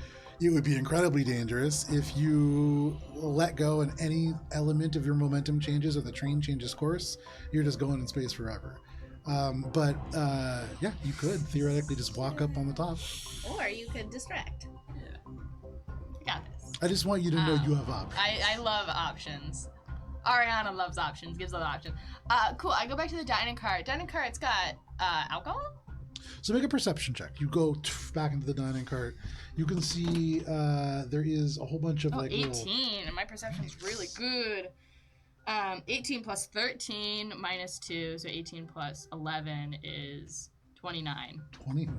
It would be incredibly dangerous if you let go and any element of your momentum changes or the train changes course, you're just going in space forever. But you could theoretically just walk up on the top. Or you could distract. I got this. I just want you to know you have options. I love options. Ariana loves options, gives love options. Cool, I go back to the dining cart. Dining cart's got alcohol? So make a perception check. You go back into the dining cart. You can see there is a whole bunch of like 18, little... and my perception's really good. 18 plus 13 minus 2, so 18 plus 11 is 29. 29.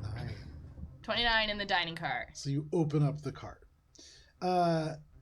29 in the dining cart. So you open up the cart.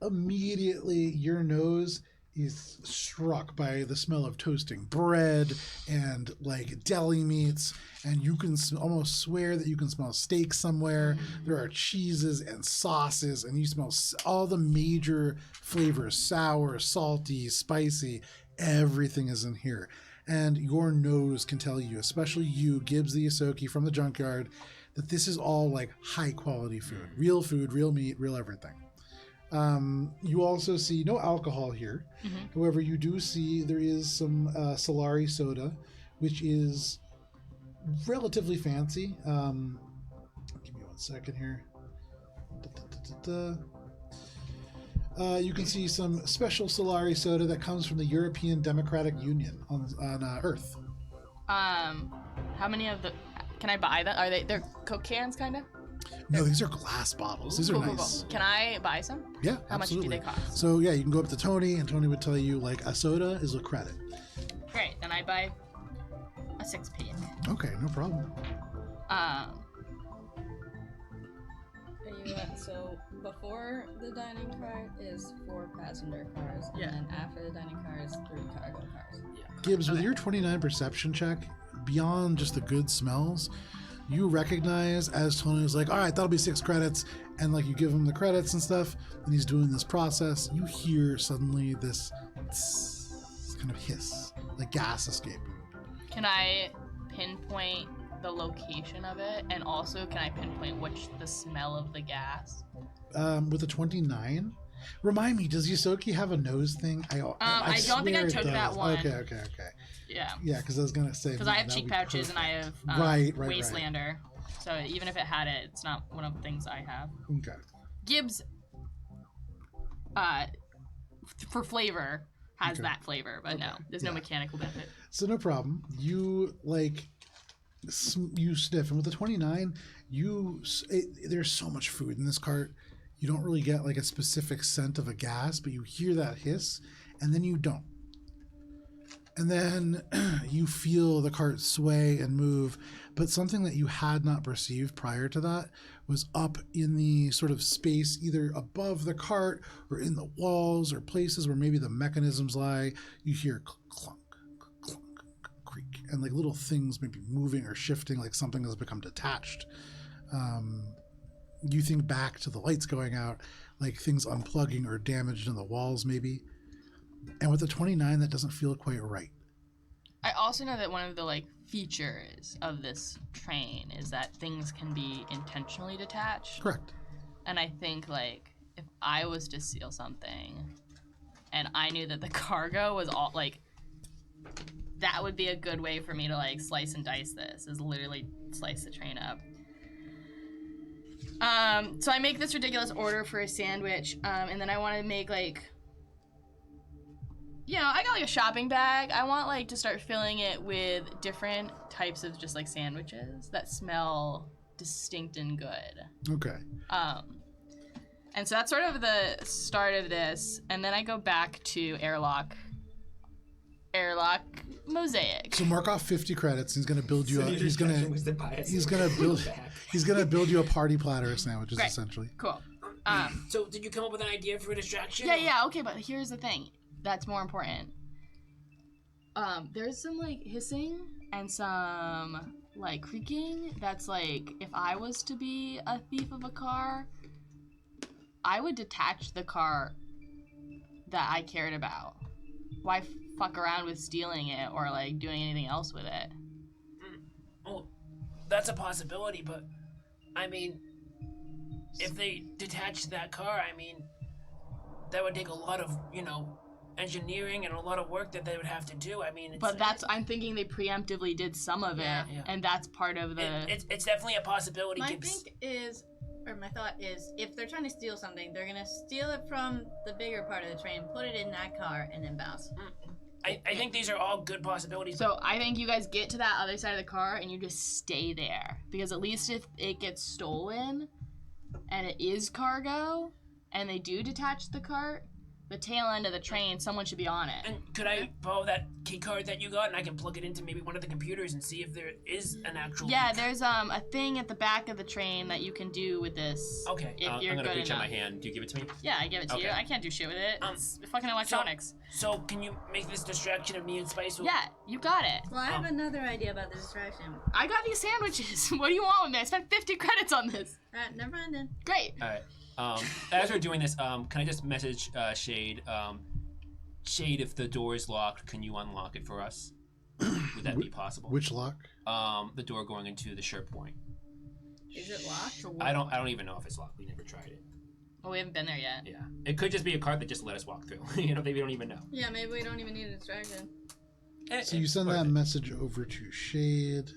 Immediately your nose is struck by the smell of toasting bread and like deli meats, and you can almost swear that you can smell steak somewhere. There are cheeses and sauces, and you smell all the major flavors: sour, salty, spicy. Everything is in here, and your nose can tell you, especially you, Gibbs the Yosoki from the junkyard, that this is all like high quality food, real meat, real everything. You also see no alcohol here. However, you do see there is some Solari soda, which is relatively fancy. Give me 1 second here. You can see some special Solari soda that comes from the European Democratic Union on Earth. How many of the? Can I buy that? They're Coke cans, kind of? No, these are glass bottles. These are nice. Can I buy some? Yeah, How absolutely. much do they cost? So yeah, you can go up to Tony, and Tony would tell you like a soda is a credit. Great, then I buy a 6-pack. Okay, no problem. So before the dining car is 4 passenger cars, and then after the dining car is 3 cargo cars. Gibbs, with your 29 perception check, beyond just the good smells, you recognize as Tony is like, all right, that'll be 6 credits, and like you give him the credits and stuff, and he's doing this process, you hear suddenly this kind of hiss, like gas escape. Can I pinpoint the location of it, and also can I pinpoint the smell of the gas? With a 29, remind me, does Yosoki have a nose thing? I don't think I took that one. Okay. Yeah. Yeah, because I was gonna say Because I have cheek pouches and I have right. Wastelander. So even if it had it, it's not one of the things I have. Okay. Gibbs, for flavor, has that flavor, but no, there's no mechanical benefit. So no problem. You you sniff, and with the 29, there's so much food in this cart. You don't really get like a specific scent of a gas, but you hear that hiss, and then you don't. And then you feel the cart sway and move, but something that you had not perceived prior to that was up in the sort of space either above the cart or in the walls or places where maybe the mechanisms lie. You hear clunk, clunk, creak, and like little things maybe moving or shifting, like something has become detached. You think back to the lights going out, like things unplugging or damaged in the walls maybe. And with the 29, that doesn't feel quite right. I also know that one of the features of this train is that things can be intentionally detached. Correct. And I think if I was to steal something and I knew that the cargo was all that would be a good way for me to slice and dice this, is literally slice the train up. So I make this ridiculous order for a sandwich, and then I want to make I got a shopping bag. I want to start filling it with different types of just sandwiches that smell distinct and good. Okay. And so that's sort of the start of this, and then I go back to airlock Mosaic. So mark off 50 credits. He's gonna build you he's gonna build you a party platter of sandwiches. Great. Essentially. Cool. So did you come up with an idea for a distraction? Yeah, okay, but here's the thing. That's more important. There's some hissing and some creaking that's if I was to be a thief of a car, I would detach the car that I cared about. Why fuck around with stealing it or doing anything else with it? Well, that's a possibility, but I mean, if they detached that car, I mean, that would take a lot of, engineering and a lot of work that they would have to do. I mean, I'm thinking they preemptively did some of it, and that's part of the... It's definitely a possibility. My thought is, if they're trying to steal something, they're gonna steal it from the bigger part of the train, put it in that car, and then bounce. I think these are all good possibilities. So I think you guys get to that other side of the car and you just stay there, because at least if it gets stolen and it is cargo and they do detach the cart, the tail end of the train, someone should be on it. And could I borrow that key card that you got, and I can plug it into maybe one of the computers and see if there is an actual... Yeah, there's a thing at the back of the train that you can do with this. Okay. If you're I'm gonna good reach enough. out my hand. Do you give it to me? Yeah, I give it to you. I can't do shit with it. It's fucking electronics. So can you make this distraction of me and Spice? Yeah, you got it. Well, I have another idea about the distraction. I got these sandwiches. What do you want with me? I spent 50 credits on this. Never mind then. Great. All right. As we're doing this, can I just message Shade? Shade, if the door is locked, can you unlock it for us? Would that be possible? Which lock? The door going into the Sure Point. Is it locked? I don't even know if it's locked. We never tried it. Well, we haven't been there yet. Yeah. It could just be a card that just let us walk through. Maybe we don't even know. Yeah, maybe we don't even need a distraction. So you send that message over to Shade.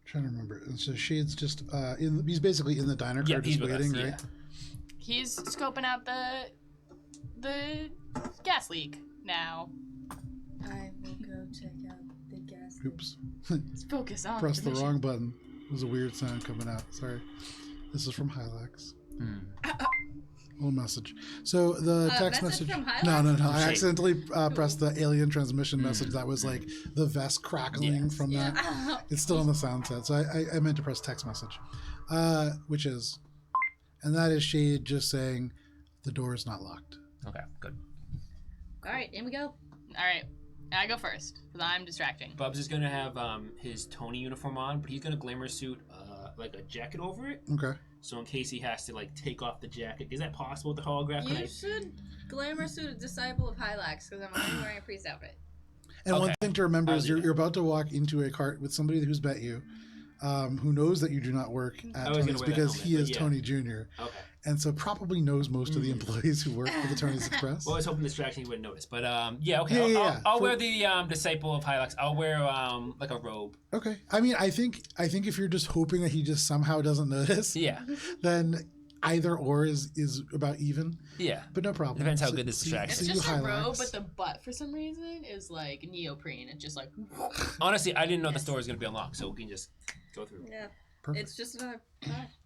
Trying to remember. And so Shade's just he's basically in the diner car just waiting, right? He's scoping out the gas leak now. I will go check out the gas. Oops. Let's focus on Press the mission. wrong button. It was a weird sound coming out. Sorry. This is from Hylax. Little message. So the text message from Hylax? No. I accidentally pressed the alien transmission message. That was like the vest crackling from that. It's still on the sound set. So I meant to press text message, which is, and that is Shade just saying the door is not locked. Okay, good. All right, in we go. All right, I go first because I'm distracting. Bubs is gonna have his Tony uniform on, but he's gonna glamour suit like a jacket over it. Okay. So in case he has to like take off the jacket, is that possible with the holograph? You should glamour suit a disciple of Hylax because I'm already wearing a priest outfit. And one Okay. thing to remember is I'll do you're about to walk into a cart with somebody who's bet you, who knows that you do not work at I was gonna Tony's wear that because helmet, he but is yeah. Tony Jr. Okay. And so probably knows most of the employees who work for the Tony's Express. Well, I was hoping the distraction he wouldn't notice, but yeah, okay. Yeah, I'll, yeah. I'll wear the disciple of Hylax. I'll wear like a robe. Okay. I mean, I think if you're just hoping that he just somehow doesn't notice, Yeah, then either or is about even. yeah. But no problem. Depends how good this See- distraction It's see just you, a Hylax. robe, but the butt for some reason is like neoprene. It's just like. Honestly, I didn't know the store was gonna be unlocked, so we can just go through. Yeah, Perfect. it's just another.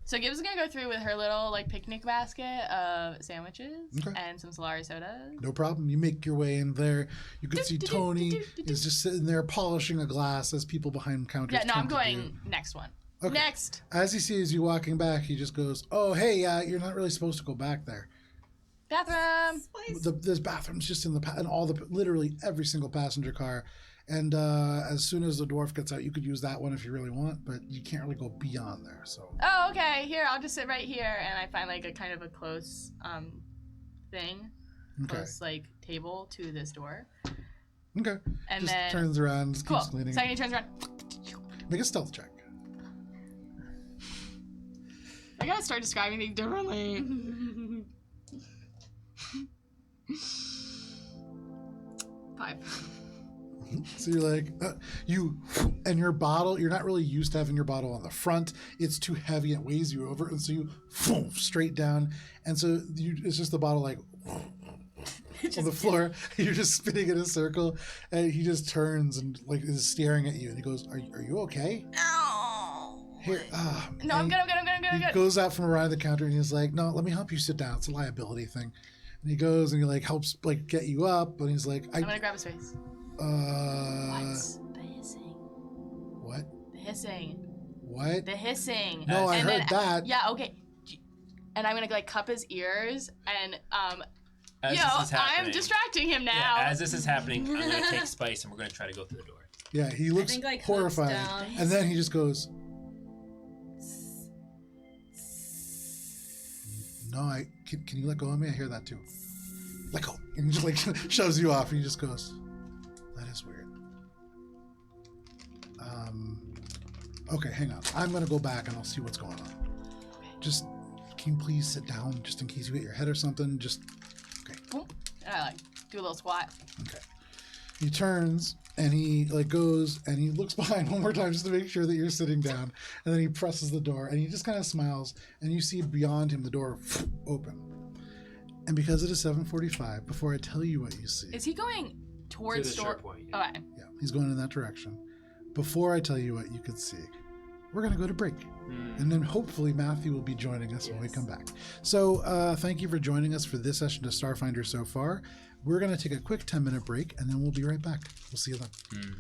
So Gibbs is gonna go through with her little like picnic basket of sandwiches Okay. and some Solari sodas. No problem. You make your way in there. You can see Tony is just sitting there polishing a glass as people behind counters. Yeah, no, I'm tend to going next one. Okay. Next. do. As he sees you walking back, he just goes, "Oh, hey, you're not really supposed to go back there. Bathroom. There's bathrooms just in literally every single passenger car. And as soon as the dwarf gets out, you could use that one if you really want, but you can't really go beyond there. So Oh, okay. Here, I'll just sit right here, and I find like a kind of a close thing, okay, close like table to this door, okay. and Just then turns around, just cool. keeps leaning. Second, he turns around. Make a stealth check. I gotta start describing things differently. 5. So you're like, and your bottle, you're not really used to having your bottle on the front. It's too heavy, it weighs you over. And so you straight down. And so it's just the bottle like on the floor. You're just spinning in a circle. And he just turns and like is staring at you. And he goes, are you okay? Here, No, I'm good. He goes out from around the counter and he's like, no, let me help you sit down. It's a liability thing. And he goes and he like helps like get you up. And he's like, I'm gonna grab his face. The hissing. What? The hissing. What? The hissing. No, I And heard then- that. Yeah, okay. And I'm gonna like cup his ears and As you this know, is happening, I'm distracting him now. Yeah, as this is happening, I'm gonna take Spice and we're gonna try to go through the door. Yeah, he looks think, like, horrified. looks down. And then he just goes, no, can you let go of me? I hear that too. Let go. And he just like shoves you off and he just goes, that is weird. Okay, hang on. I'm going to go back and I'll see what's going on. Just, can you please sit down just in case you hit your head or something? Just, okay. Boom. And I like do a little squat. Okay. He turns and he like goes and he looks behind one more time just to make sure that you're sitting down. And then he presses the door and he just kind of smiles and you see beyond him the door open. And because it is 7:45, before I tell you what you see, Is he going towards the door? sharp point, yeah. Okay. yeah, he's going in that direction. Before I tell you what you could see, we're going to go to break. And then hopefully Matthew will be joining us when we come back. So thank you for joining us for this session of Starfinder so far. We're going to take a quick 10-minute break, and then we'll be right back. We'll see you then.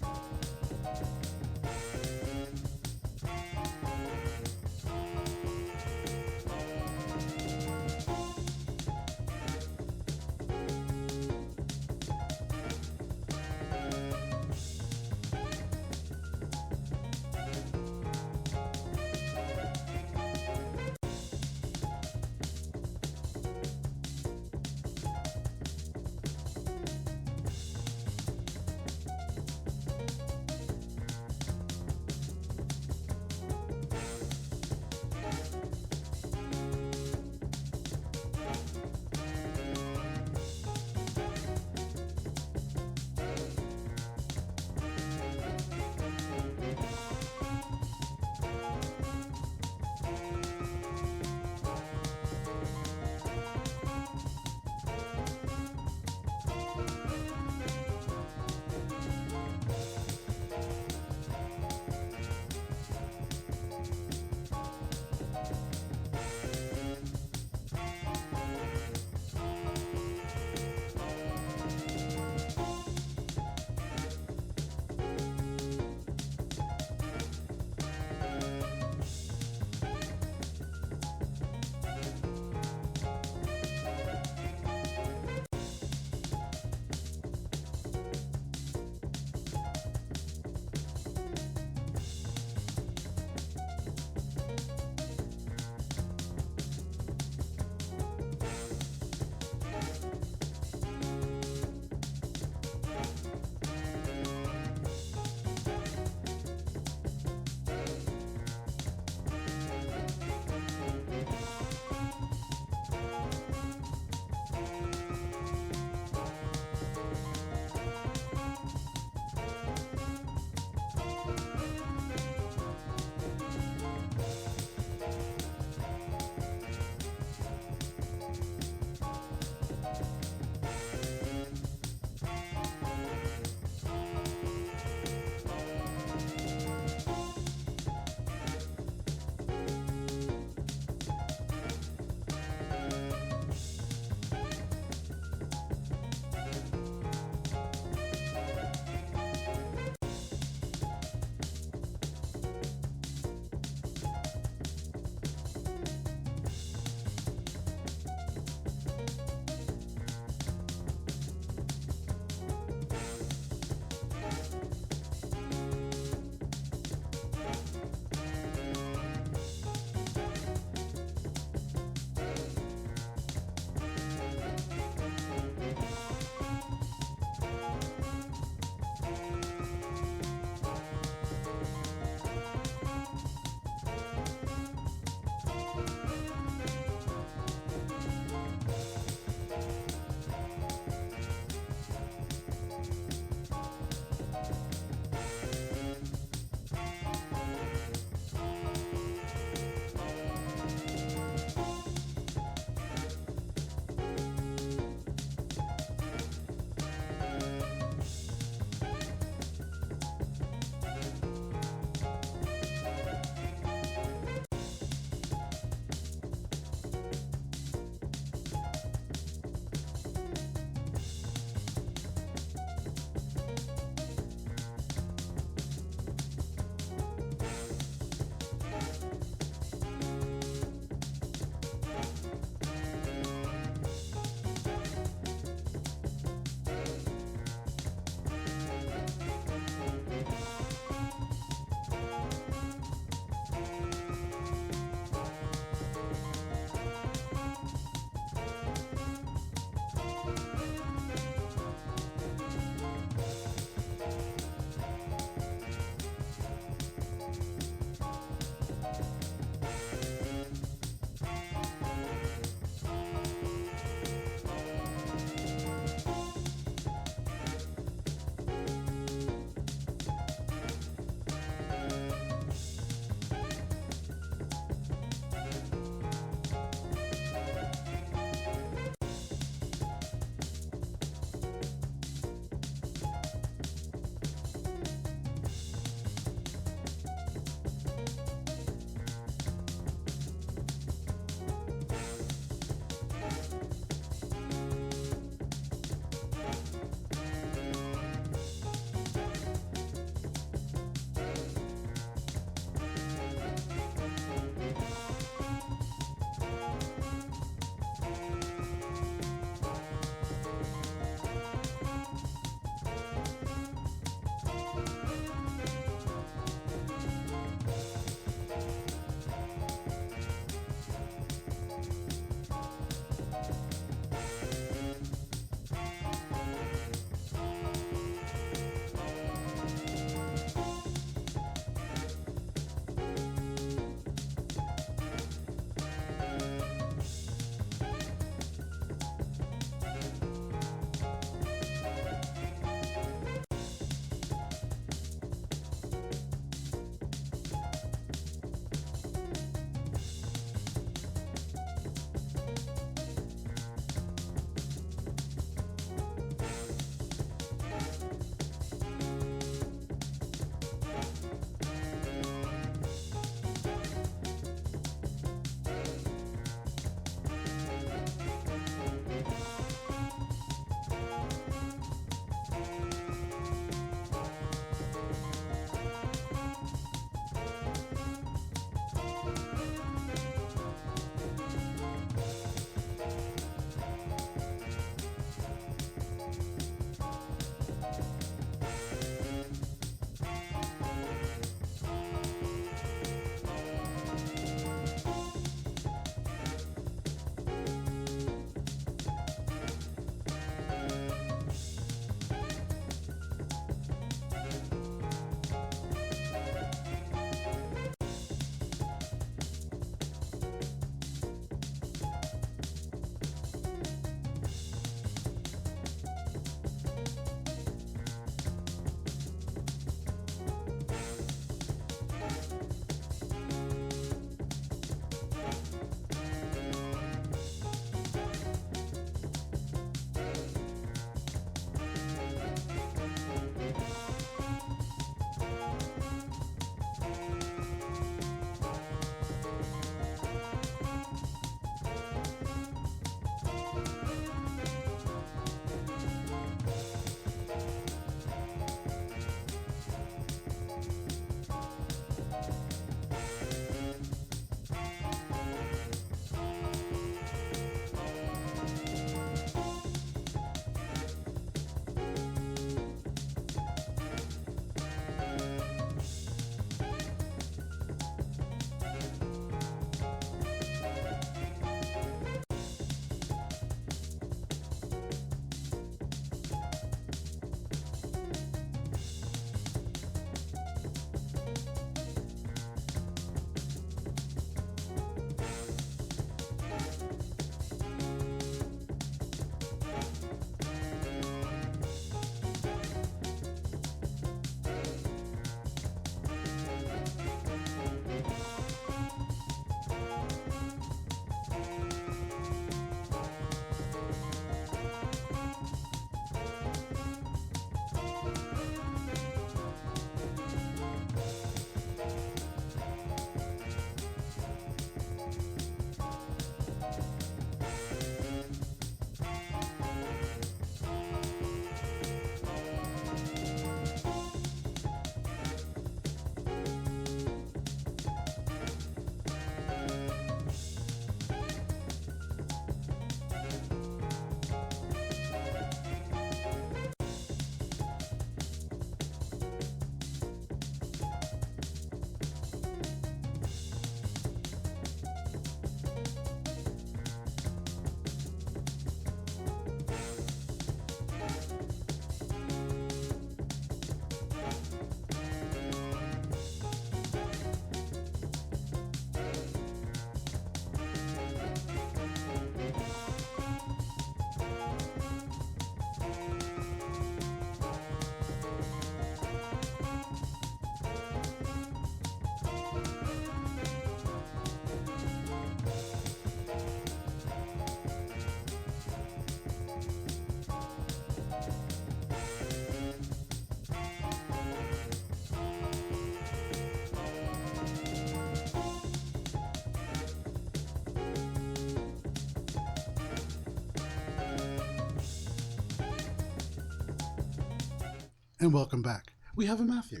And welcome back. We have a Matthew.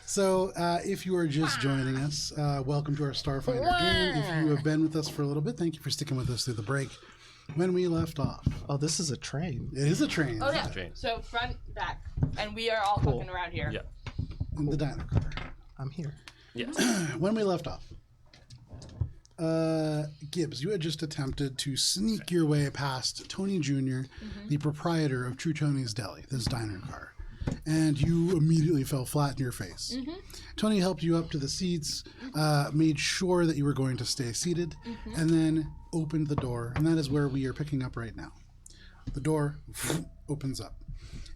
So, if you are just joining us, welcome to our Starfinder game. If you have been with us for a little bit, thank you for sticking with us through the break. When we left off. Oh, this is a train. It is a train. Oh, yeah. Train. So front, back. And we are all fucking around here. Yeah. In the diner car. I'm here. Yes. When we left off, Gibbs, you had just attempted to sneak your way past Tony Jr., the proprietor of True Tony's Deli, this diner car. And you immediately fell flat in your face. Tony helped you up to the seats, made sure that you were going to stay seated, and then opened the door. And that is where we are picking up right now. The door opens up.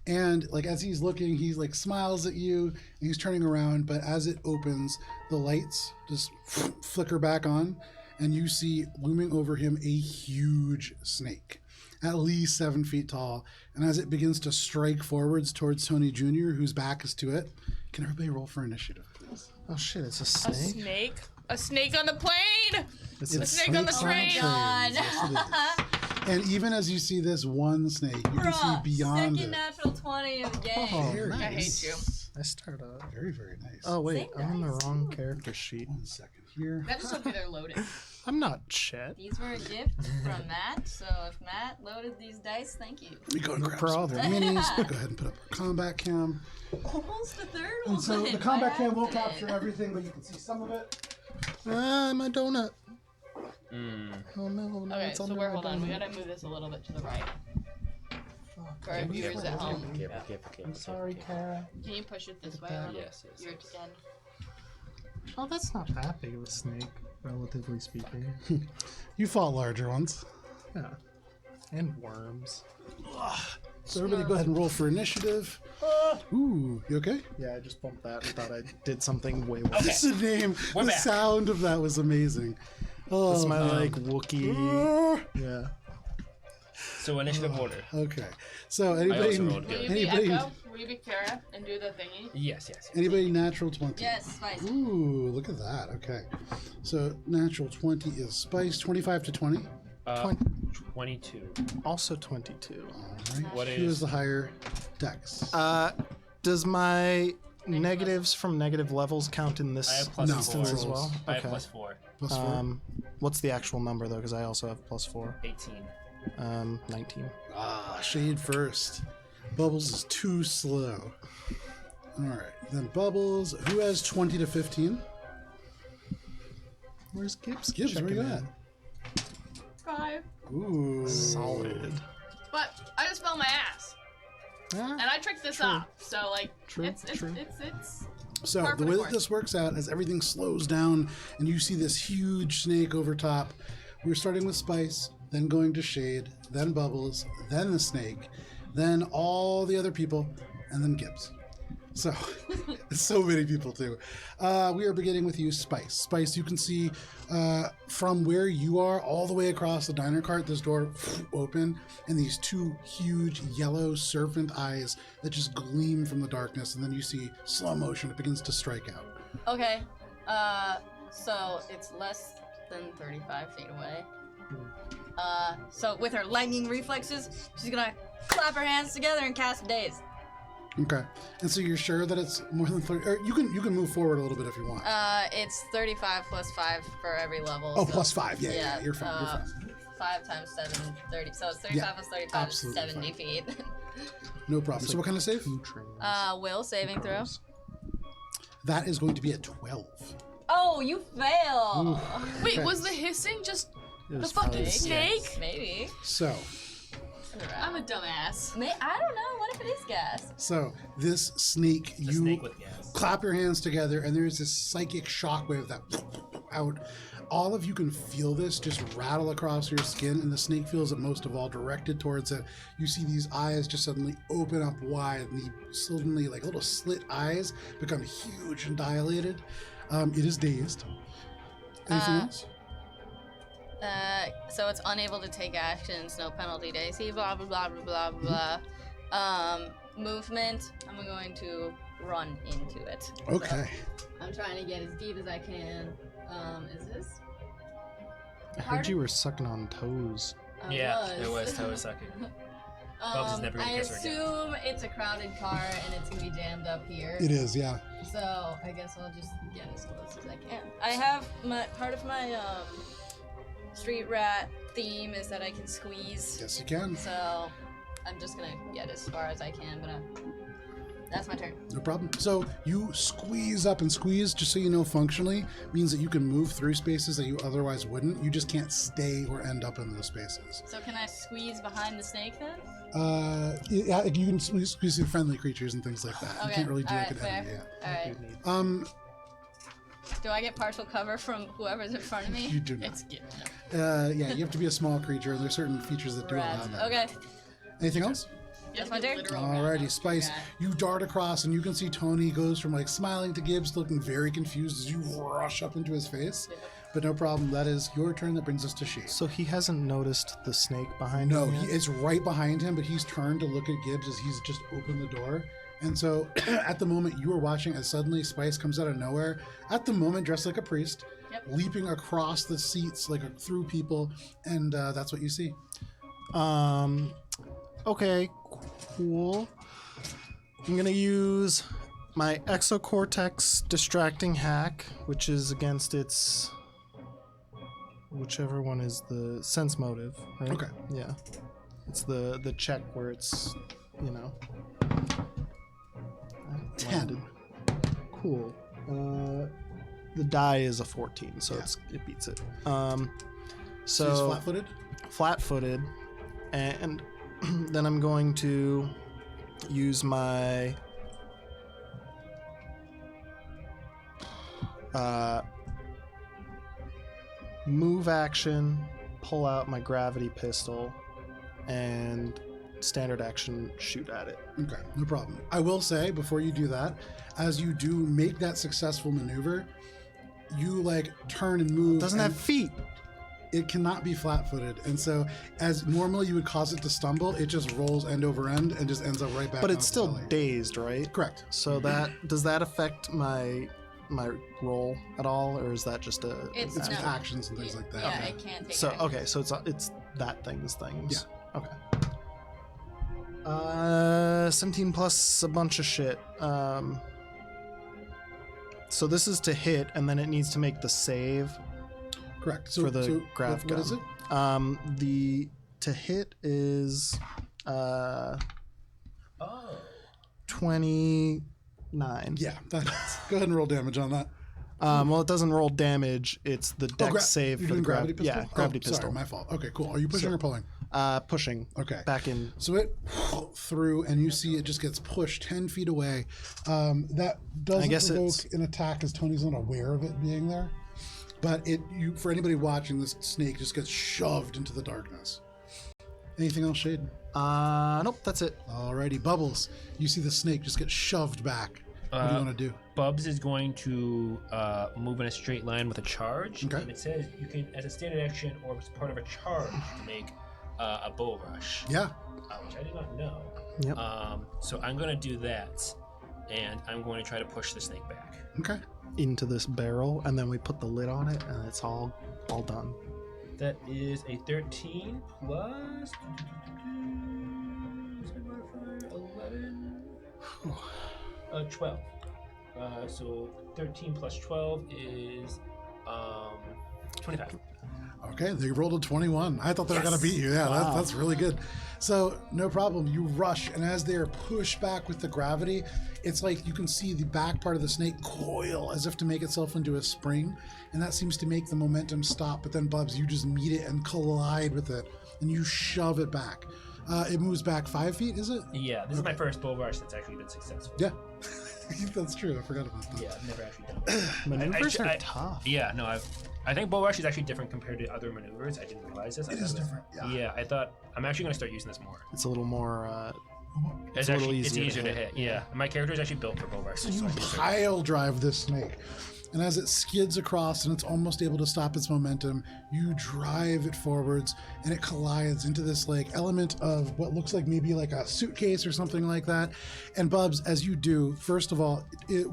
And like as he's looking, he like smiles at you, and he's turning around. But as it opens, the lights just flicker back on, and you see looming over him a huge snake, at least 7 feet tall. And as it begins to strike forwards towards Tony Jr., whose back is to it, can everybody roll for initiative, please? Oh shit, it's a A snake? snake? A snake on the plane! It's a snake on the train. God. Yes, it is. And even as you see this one snake, you can see beyond second it. natural 20 of the game. Oh, Very nice. I hate you. I start off. Very, very nice. Oh, wait, Same I'm on the dice, wrong too. character sheet. 1 second here. That just told me they're loaded. I'm not Chet. These were a gift from Matt, so if Matt loaded these dice, thank you. We go and No grab problem. some minis. Go ahead and put up our combat cam. Almost the third And one. so the by combat cam won't accident. capture everything, but you can see some of it. Ah, my donut. Mm. Oh no, no, Okay, it's so under we're, my hold on, we donut. gotta move this a little bit to the right. Fuck. For our viewers at home. I'm sorry, Kara. Can you push it this way? that. a little? Yes, yes, Yours yes. again. Oh, that's not that big of a snake, relatively speaking. You fought larger ones. Yeah. And worms. So everybody go ahead and roll for initiative. Ooh, you okay? Yeah, I just bumped that and thought I did something way worse. Okay. The name, We're the back. sound of that was amazing. Oh, That's my, man. like, Wookiee. Ah. Yeah. So initiative order. Okay. So I anybody, also rolled Will good. you be anybody, Echo? Will you be Kara and do the thingy? Yes, yes. yes. anybody natural 20? Yes, spicy. Ooh, look at that. Okay. So natural 20 is spice. 25 to 20. 22. Also 22. All right. What Who is- is the higher dex? Does my negatives from negative levels count in I this have plus No. instance 4. as well? I have plus 4. Plus 4. What's the actual number though? Because I also have plus 4. 18. 19. Shade first. Bubbles is too slow. All right. Then Bubbles. Who has 20 to 15? Where's Gibbs? Gibbs, where you Checking at? in. 5. Ooh. Solid. But I just fell my ass. Ah, And I tricked this off. So like True, it's true. So Par for the the way that course. this works out is everything slows down and you see this huge snake over top. We're starting with Spice, then going to Shade, then Bubbles, then the snake, then all the other people, and then Gibbs. So, so many people too. We are beginning with you, Spice. Spice, you can see from where you are all the way across the diner cart, this door open, and these two huge yellow serpent eyes that just gleam from the darkness, and then you see slow motion, it begins to strike out. Okay, so it's less than 35 feet away. So with her lightning reflexes, she's gonna clap her hands together and cast Daze. Okay. And so you're sure that it's more than 30, or you can move forward a little bit if you want. It's 35 plus 5 for every level. Oh, so- plus 5. Yeah, you're fine. You're fine. 5 times 7, 30. So it's 35 Yeah, plus 35 is absolutely 70 feet. No problem. So what kind of save? Two trains. Will saving throw. That is going to be a 12. Oh, you fail. Wait, Okay. was the hissing just It the was fucking fun. snake? Maybe. So, I'm a dumbass. I don't know. What if it is gas? this snake, The you snake with gas. clap your hands together, and there's this psychic shockwave that out. All of you can feel this just rattle across your skin, and the snake feels it most of all, directed towards it. You see these eyes just suddenly open up wide, and suddenly, like little slit eyes, become huge and dilated. It is dazed. Anything else? So it's unable to take actions, no penalty days. Blah blah blah blah blah blah. Movement. I'm going to run into it. Okay. I'm trying to get as deep as I can. Is this? I heard you were sucking on toes. I Yeah, it was toe sucking. Bubs is never gonna I kiss her again. assume it's a crowded car and it's gonna be jammed up here. It is, yeah. So I guess I'll just get as close as I can. I have part of my street rat theme is that I can squeeze. Yes, you can. So I'm just gonna get as far as I can, but that's my turn. No problem. So you squeeze up, and squeeze, just so you know, functionally means that you can move through spaces that you otherwise wouldn't. You just can't stay or end up in those spaces. So can I squeeze behind the snake then? Yeah, you can squeeze through friendly creatures and things like that. You Okay. can't really do All like right, an enemy. fair. Yeah. All right. Do I get partial cover from whoever's in front of me? You do not. It's good. Yeah, you have to be a small creature, and there's certain features that do allow Rats. that. Okay. Anything else? That's my turn. Alrighty, Spice. Yeah. You dart across, and you can see Tony goes from like smiling to Gibbs, looking very confused as you rush up into his face. Yeah. But no problem. That is your turn. That brings us to She. So he hasn't noticed the snake behind No, him yet? it's right behind him, but he's turned to look at Gibbs as he's just opened the door. And so at the moment you are watching as suddenly Spice comes out of nowhere, at the moment dressed like a priest, Yep. leaping across the seats, like through people, and that's what you see. Okay, cool. I'm gonna use my exocortex distracting hack, which is against its whichever one is the sense motive, right? Okay. Yeah. It's the check where it's, you know. 10. Cool. The die is a 14, so Yeah. it beats it. So he's So flat-footed? flat-footed, and then I'm going to use my move action, pull out my gravity pistol, and standard action shoot at it. Okay, no problem. I will say, before you do that, as you do make that successful maneuver, you like turn and move. It doesn't and have feet. It cannot be flat-footed, and so as normally you would cause it to stumble, it just rolls end over end and just ends up right back. But on it's its still belly. dazed, right? Correct. So that does that affect my roll at all, or is that just a? It's It's no. actions and things like that. Yeah, it can't take So action. okay, so it's that things. Yeah. Okay. 17 plus a bunch of shit. So this is to hit, and then it needs to make the save. Correct. So, For the so grav what is it? gun. The to hit is Oh. 29. Yeah. That's, go ahead and roll damage on that. Well, it doesn't roll damage. It's the dex save You're for the doing gravity pistol? Yeah, gravity Sorry, pistol. my fault. Okay, cool. Are you pushing or pulling? Pushing. Okay. Back in. So it through, and you see it just gets pushed 10 feet away. That doesn't guess provoke it's- an attack as Tony's not aware of it being there. But for anybody watching, this snake just gets shoved into the darkness. Anything else, Shade? Nope, that's it. Alrighty, Bubbles. You see the snake just get shoved back. What do you want to do? Bubs is going to move in a straight line with a charge. Okay. And it says you can, as a standard action or as part of a charge, you can make a bull rush, Yeah. which I did not know. Yep. So I'm going to do that, and I'm going to try to push the snake back. Okay. Into this barrel, and then we put the lid on it, and it's all done. That is a 13 plus 11, 12. So 13 plus 12 is 25. Okay, they rolled a 21. I thought they were going to beat you. Yeah, Wow. that's really good. So, no problem. You rush, and as they're pushed back with the gravity, it's like you can see the back part of the snake coil as if to make itself into a spring, and that seems to make the momentum stop. But then, Bubs, you just meet it and collide with it, and you shove it back. It moves back 5 feet, is it? Yeah, this is my first bull rush that's actually been successful. Yeah. That's true. I forgot about that. Yeah, I've never actually done it. Maneuvers I- are tough. Yeah, no, I think bull rush is actually different compared to other maneuvers. I didn't realize this. It is different, yeah. Yeah, I thought I'm actually going to start using this more. It's a little more. It's a little actually it's easier to easier to hit. hit. Yeah, my character is actually built for bull rush. So you pile drive this snake, and as it skids across and it's almost able to stop its momentum, you drive it forwards, and it collides into this like element of what looks like maybe like a suitcase or something like that. And Bubs, as you do, first of all,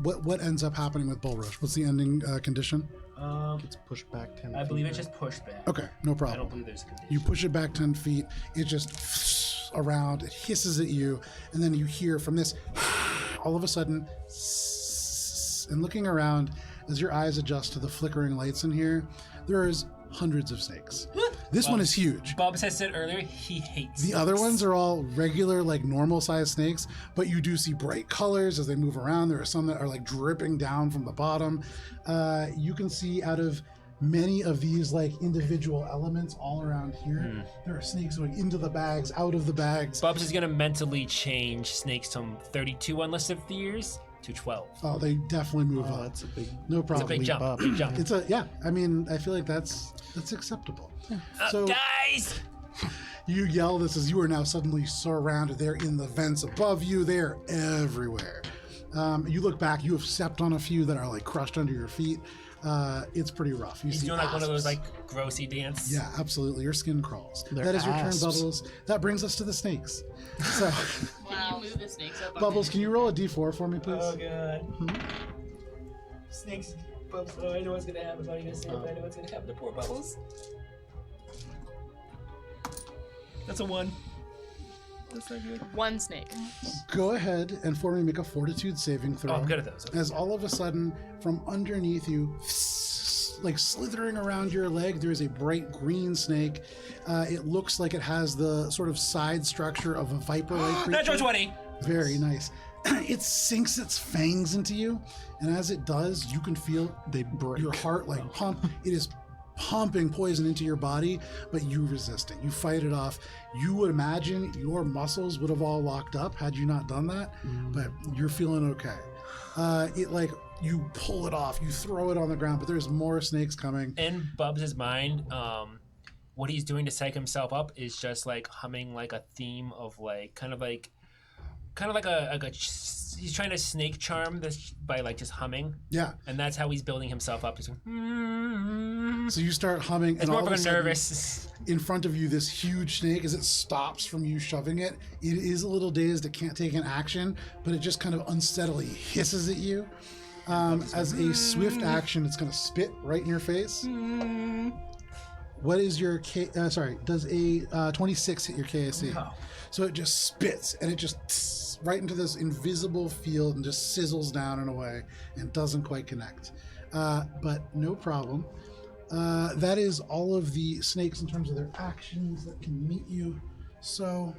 what ends up happening with Bull Rush? What's the ending condition? It's pushed back 10 I believe feet. it's just pushed back. Okay, no I problem. don't believe there's a condition. You push it back 10 feet, it just around, it hisses at you, and then you hear from this all of a sudden, and looking around as your eyes adjust to the flickering lights in here, there's hundreds of snakes. This one is huge. Bubs has said earlier he hates The other ones are all regular, like normal sized snakes, but you do see bright colors as they move around. There are some that are like dripping down from the bottom. You can see out of many of these like individual elements all around here, there are snakes going into the bags, out of the bags. Bubs is gonna mentally change snakes from 32 unlisted fears to 12. Oh, they definitely move up. That's a big No It's a problem. big jump. up. Big jump. It's a yeah. I mean, I feel like that's acceptable. So Guys! you yell this as you are now suddenly surrounded. They're in the vents above you. They're everywhere. You look back. You have stepped on a few that are like crushed under your feet. It's pretty rough. You He's see doing like one of those asps. like grossy dance. Yeah, absolutely. Your skin crawls. They're That is your turn, asps. Bubbles. That brings us to the snakes. So, Can you move the snakes up? Bubbles, can you roll a d4 for me, please? Oh god. Snakes. Bubs. Oh, I know what's gonna happen. I'm not gonna say it, but I know what's gonna happen to poor Bubbles. That's a 1. That's not good. One snake. Go ahead and for me make a fortitude saving throw. Oh, I'm good at those. Okay. As all of a sudden, from underneath you, like slithering around your leg, there is a bright green snake. It looks like it has the sort of side structure of a viper-like creature. Natural 20. Very nice. It sinks its fangs into you, and as it does, you can feel They break. your heart like pump. It is pumping poison into your body, but you resist it. You fight it off. You would imagine your muscles would have all locked up had you not done that, but you're feeling okay. It like you pull it off, you throw it on the ground, but there's more snakes coming. In Bubs' mind, what he's doing to psych himself up is just like humming like a theme of like kind of like he's trying to snake charm this by like just humming, Yeah. and that's how he's building himself up. He's like, So you start humming, it's and more all of of a a sudden, nervous. in front of you, this huge snake, as it stops from you shoving it, it is a little dazed. It can't take an action, but it just kind of unsteadily hisses at you. As a swift action, it's going to spit right in your face. What is your does a 26 hit your KSC? No. So it just spits, and it just right into this invisible field and just sizzles down and away and doesn't quite connect. But no problem. That is all of the snakes in terms of their actions that can meet you. So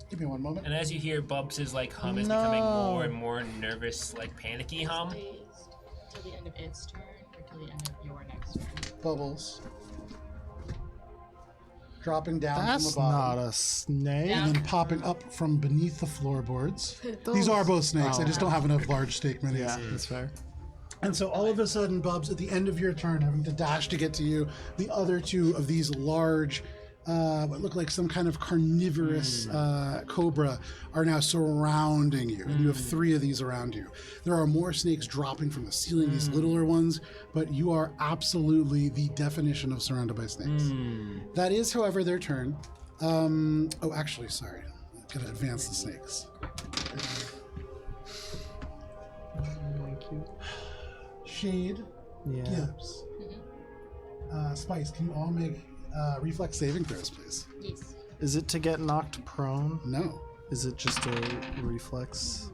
give me one moment. And as you hear, Bubs' like hum is becoming more and more nervous, like panicky hum. Till the end of its turn, or till the end of your next turn? Bubbles dropping down That's from the bottom not a snake. and then popping up from beneath the floorboards. These are both snakes. I just don't have enough large snake minis. Yeah, that's fair. And so all of a sudden, Bubs, at the end of your turn, having to dash to get to you, the other two of these large, what look like some kind of carnivorous cobra are now surrounding you. And you have 3 of these around you. There are more snakes dropping from the ceiling, these littler ones, but you are absolutely the definition of surrounded by snakes. That is, however, their turn. Oh, actually, sorry. I'm going to advance the snakes. Thank you. Shade, Yeah. Gibbs, Spice, can you all make reflex saving throws, please? Yes. Is it to get knocked prone? No. Is it just a reflex?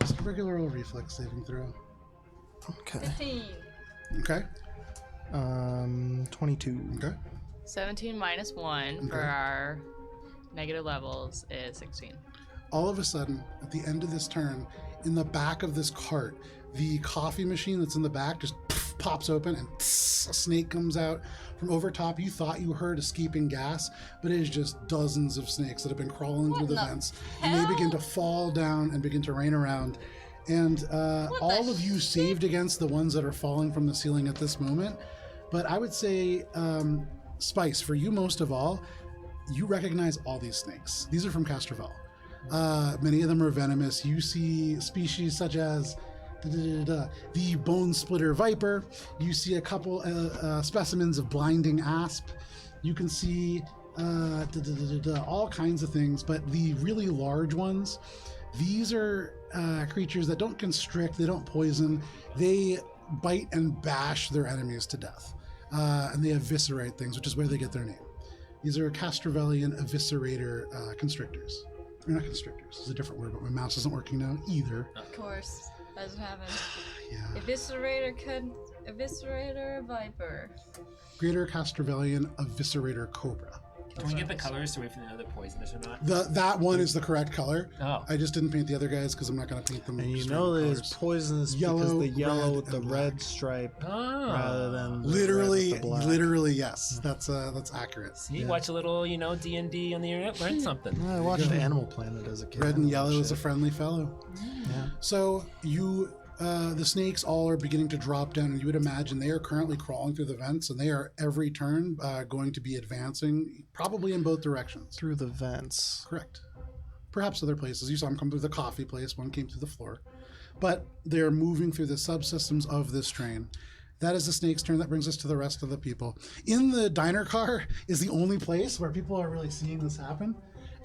Just a regular old reflex saving throw. Okay. 15. Okay. 22. Okay. 17 minus 1 for Okay. our negative levels is 16. All of a sudden, at the end of this turn, in the back of this cart, the coffee machine that's in the back just pops open and a snake comes out from over top. You thought you heard escaping gas, but it is just dozens of snakes that have been crawling through the the vents, and they begin to fall down and begin to rain around. And all of you saved against the ones that are falling from the ceiling at this moment. But I would say, Spice, for you most of all, you recognize all these snakes. These are from Castrovel. Many of them are venomous. You see species such as the bone splitter viper. You see a couple specimens of blinding asp. You can see all kinds of things, but the really large ones, these are creatures that don't constrict, they don't poison, they bite and bash their enemies to death, and they eviscerate things, which is where they get their name. These are Castrovellian Eviscerator constrictors. Or not constrictors, it's a different word, but my mouse isn't working now either. Of course, that's what happened. Yeah. Eviscerator Viper. Greater Castrovellian Eviscerator Cobra. Can we get the colors so we know they're poisonous or not? That one is the correct color. Oh. I just didn't paint the other guys because I'm not going to paint them. And you straight know that colors. it's poisonous Yellow, because the yellow red, with the and red black. stripe Oh. rather than the Literally, red with the black. literally, yes. That's accurate. See, Yeah. watch a little, D&D on the internet, learn something. I watched go. Animal Planet as a kid. Red and I yellow love is a shit. friendly fellow. Yeah. So the snakes all are beginning to drop down, and you would imagine they are currently crawling through the vents, and they are every turn going to be advancing, probably in both directions. Through the vents. Correct. Perhaps other places. You saw them come through the coffee place. One came through the floor. But they're moving through the subsystems of this train. That is the snake's turn. That brings us to the rest of the people. In the diner car is the only place where people are really seeing this happen.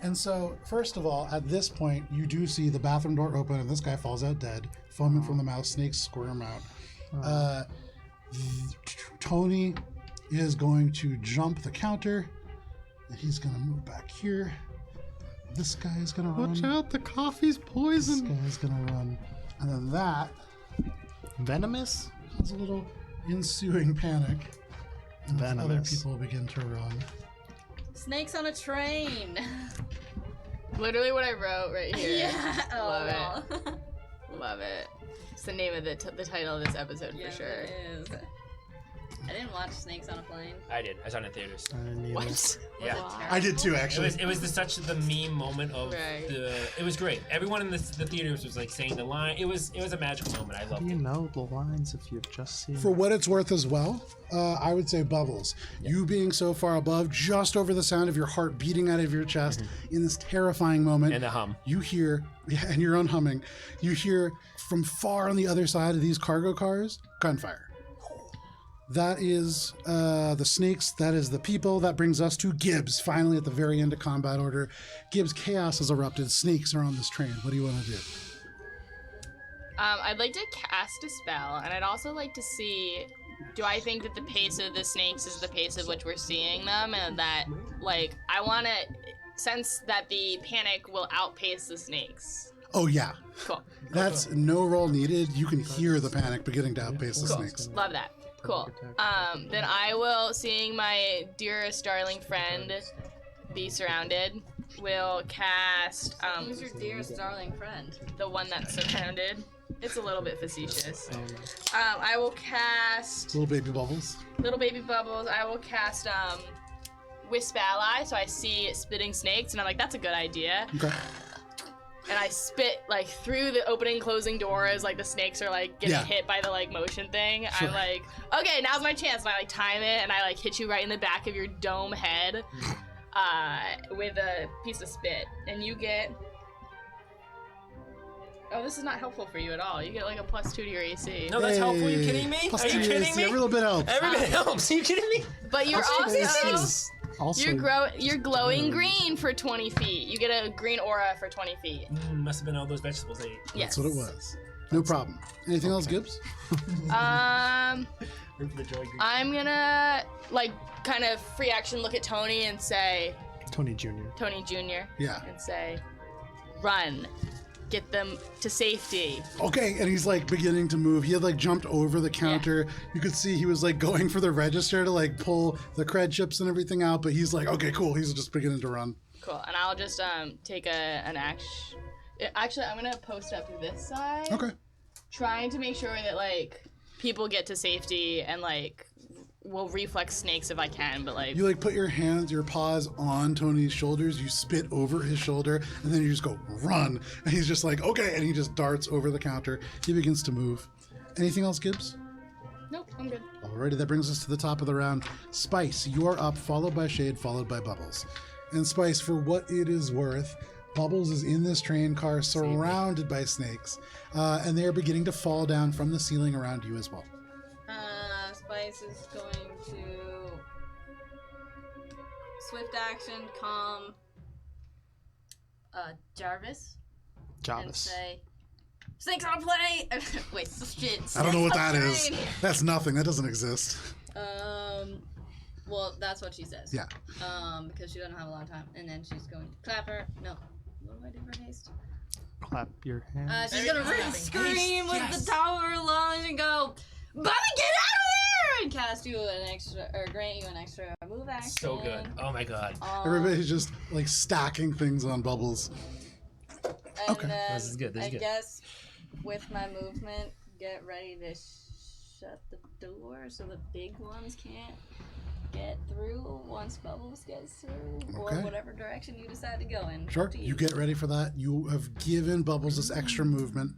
And so, first of all, at this point, you do see the bathroom door open, and this guy falls out dead, foaming from the mouth. Snakes squirm out. Tony is going to jump the counter, and he's going to move back here. This guy is going to run. Watch out, the coffee's This poison. guy is going to run. And then that Venomous? has a little ensuing panic. And as other Venomous. people begin to run. Snakes on a train. Literally what I wrote right here. Yeah. Love it. Love it. It's the name of the title of this episode Yes, for sure. it is. I didn't watch Snakes on a Plane. I did. I saw it in theaters. I didn't either. What? Yeah. I did too, It actually. was such the meme moment of Right. it was great. Everyone in the theaters was like saying the line. It was a magical moment. I loved You it. know the lines if you've just seen For what it's worth as well, I would say Bubbles. You being so far above, just over the sound of your heart beating out of your chest in this terrifying moment. And the hum. You hear, and your own humming, you hear from far on the other side of these cargo cars, gunfire. That is the snakes. That is the people. That brings us to Gibbs, finally at the very end of combat order. Gibbs, chaos has erupted. Snakes are on this train. What do you want to do? I'd like to cast a spell, and I'd also like to see, do I think that the pace of the snakes is the pace of which we're seeing them, and that, like, I want to sense that the panic will outpace the snakes. Oh, yeah. Cool. That's no roll needed. You can hear the panic beginning to outpace the Cool. snakes. Love that. Cool. Then I will, seeing my dearest darling friend be surrounded, will cast Who's your dearest darling friend? the one that's surrounded. It's a little bit facetious. Oh, no. I will cast Little baby bubbles. Little Baby Bubbles. I will cast Wisp Ally, so I see spitting snakes, and I'm like, that's a good idea. Okay. And I spit like through the opening closing door as like the snakes are like getting Yeah. hit by the like motion thing. Sure. I'm like, okay, now's my chance. And I like time it, and I like hit you right in the back of your dome head with a piece of spit, and you get. Oh, this is not helpful for you at all. You get like a +2 to your AC. No, that's helpful. Are you kidding me? Plus Are you two kidding AC, me? Every little bit helps. Every bit helps. Are you kidding me? But you're also Also, you're glowing green for 20 feet. You get a green aura for 20 feet. Must have been all those vegetables I ate. Yes. That's what it was. No problem. Anything else, Gibbs? Root for the joy green. I'm gonna like kind of free action look at Tony and say, Tony Jr. Tony Jr. Yeah. and say, run, get them to safety. Okay, and he's like beginning to move. He had like jumped over the counter. You could see he was like going for the register to like pull the cred chips and everything out, but he's like, okay, cool. He's just beginning to run. Cool. And I'll just take an action. Actually, I'm gonna post up to this side. Okay. Trying to make sure that like people get to safety and like will reflex snakes if I can, but like You like put your paws on Tony's shoulders, you spit over his shoulder, and then you just go run. And he's just like, okay, and he just darts over the counter. He begins to move. Anything else, Gibbs? nope, I'm good. Alrighty, that brings us to the top of the round. Spice, you are up, followed by Shade, followed by Bubbles. And Spice, for what it is worth, Bubbles is in this train car surrounded by snakes, and they are beginning to fall down from the ceiling around you as well. Spice is going to swift action, calm Jarvis, and Jarvis. say, "Snakes on a plane." Wait, shit. I don't know what that snakes is. on a That's nothing. That doesn't exist. plane. Well, that's what she says. Yeah. Because she doesn't have a lot of time, and then she's going to clap her. No, what do I do for haste? Clap your hands. She's gonna scream with the top of her lungs and go, "Bobby, get out of there!" and cast you an extra, or grant you an extra move action. So good. Oh my god. Everybody's just like stacking things on Bubbles. And Okay. then This is good, this is I good. guess with my movement, get ready to shut the door so the big ones can't get through once Bubbles gets through, or Okay. whatever direction you decide to go in. Sure. Up to You get ready for that. You have given Bubbles this extra movement.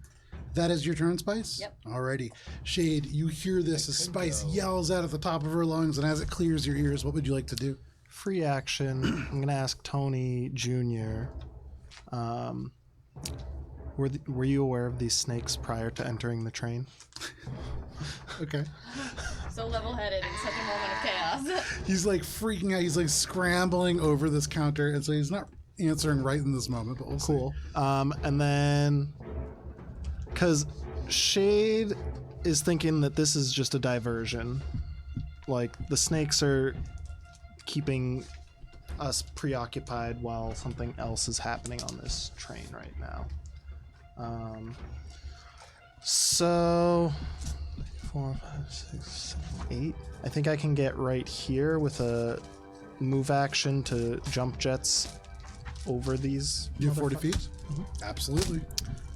That is your turn, Spice? Yep. Alrighty. Shade, you hear this as Spice yells out at the top of her lungs, and as it clears your ears, what would you like to do? Free action. I'm gonna ask Tony Jr. Were you aware of these snakes prior to entering the train? Okay. So level-headed in such a moment of chaos. He's like freaking out. He's like scrambling over this counter, and so he's not answering right in this moment, but we'll see. Cool. And then, because Shade is thinking that this is just a diversion. Like, the snakes are keeping us preoccupied while something else is happening on this train right now. So 4, 5, 6, 7, 8. I think I can get right here with a move action to jump jets over these. You have 40 feet? Absolutely.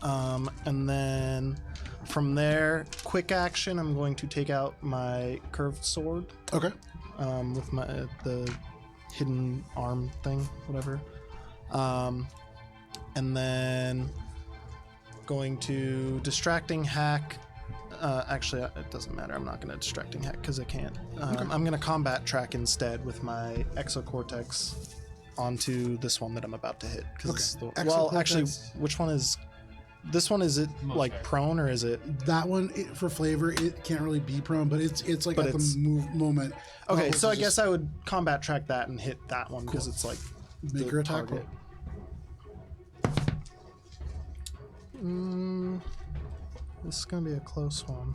And then from there, quick action, I'm going to take out my curved sword Okay. with the hidden arm thing, whatever. And then going to distracting hack. Actually, it doesn't matter. I'm not going to distracting hack because I can't. I'm going to combat track instead with my exocortex onto this one that I'm about to hit. Well, actually, Exocortex. which one is this one? Is it like Mosaic. prone or is it? That one, for flavor, it can't really be prone, but it's like But at it's- the moment. Okay, Bubbles so I is guess I would combat track that and hit that one because it's like Make the your attack target. This is gonna be a close one.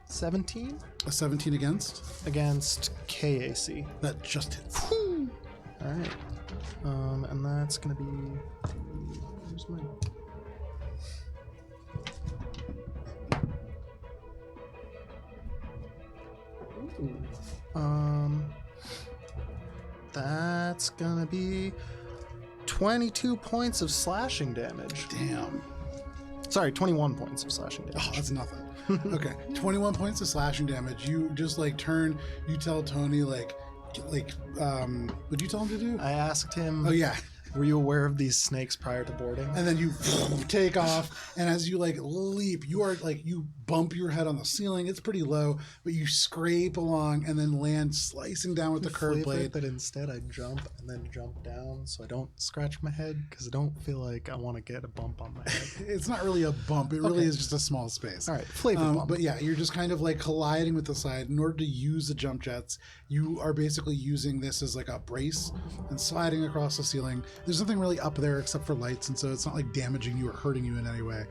17 a 17 against. against KAC. That just hits. All right, and that's gonna be. Where's my? That's gonna be 22 points of slashing damage. Damn. Sorry, 21 points of slashing Oh, damage. that's nothing. Okay. 21 points of slashing damage. You just like turn, you tell Tony, what'd you tell him to do? I asked him, Oh, yeah. were you aware of these snakes prior to boarding? And then you take off, and as you like leap, you are like, you bump your head on the ceiling. It's pretty low, but you scrape along and then land slicing down with the curved blade. But instead I jump and then jump down so I don't scratch my head because I don't feel like I want to get a bump on my head. It's not really a bump. It really Okay. is just a small space. All right, flavor bump. But yeah, you're just kind of like colliding with the side. In order to use the jump jets, you are basically using this as like a brace and sliding across the ceiling. There's nothing really up there except for lights, and so it's not like damaging you or hurting you in any way.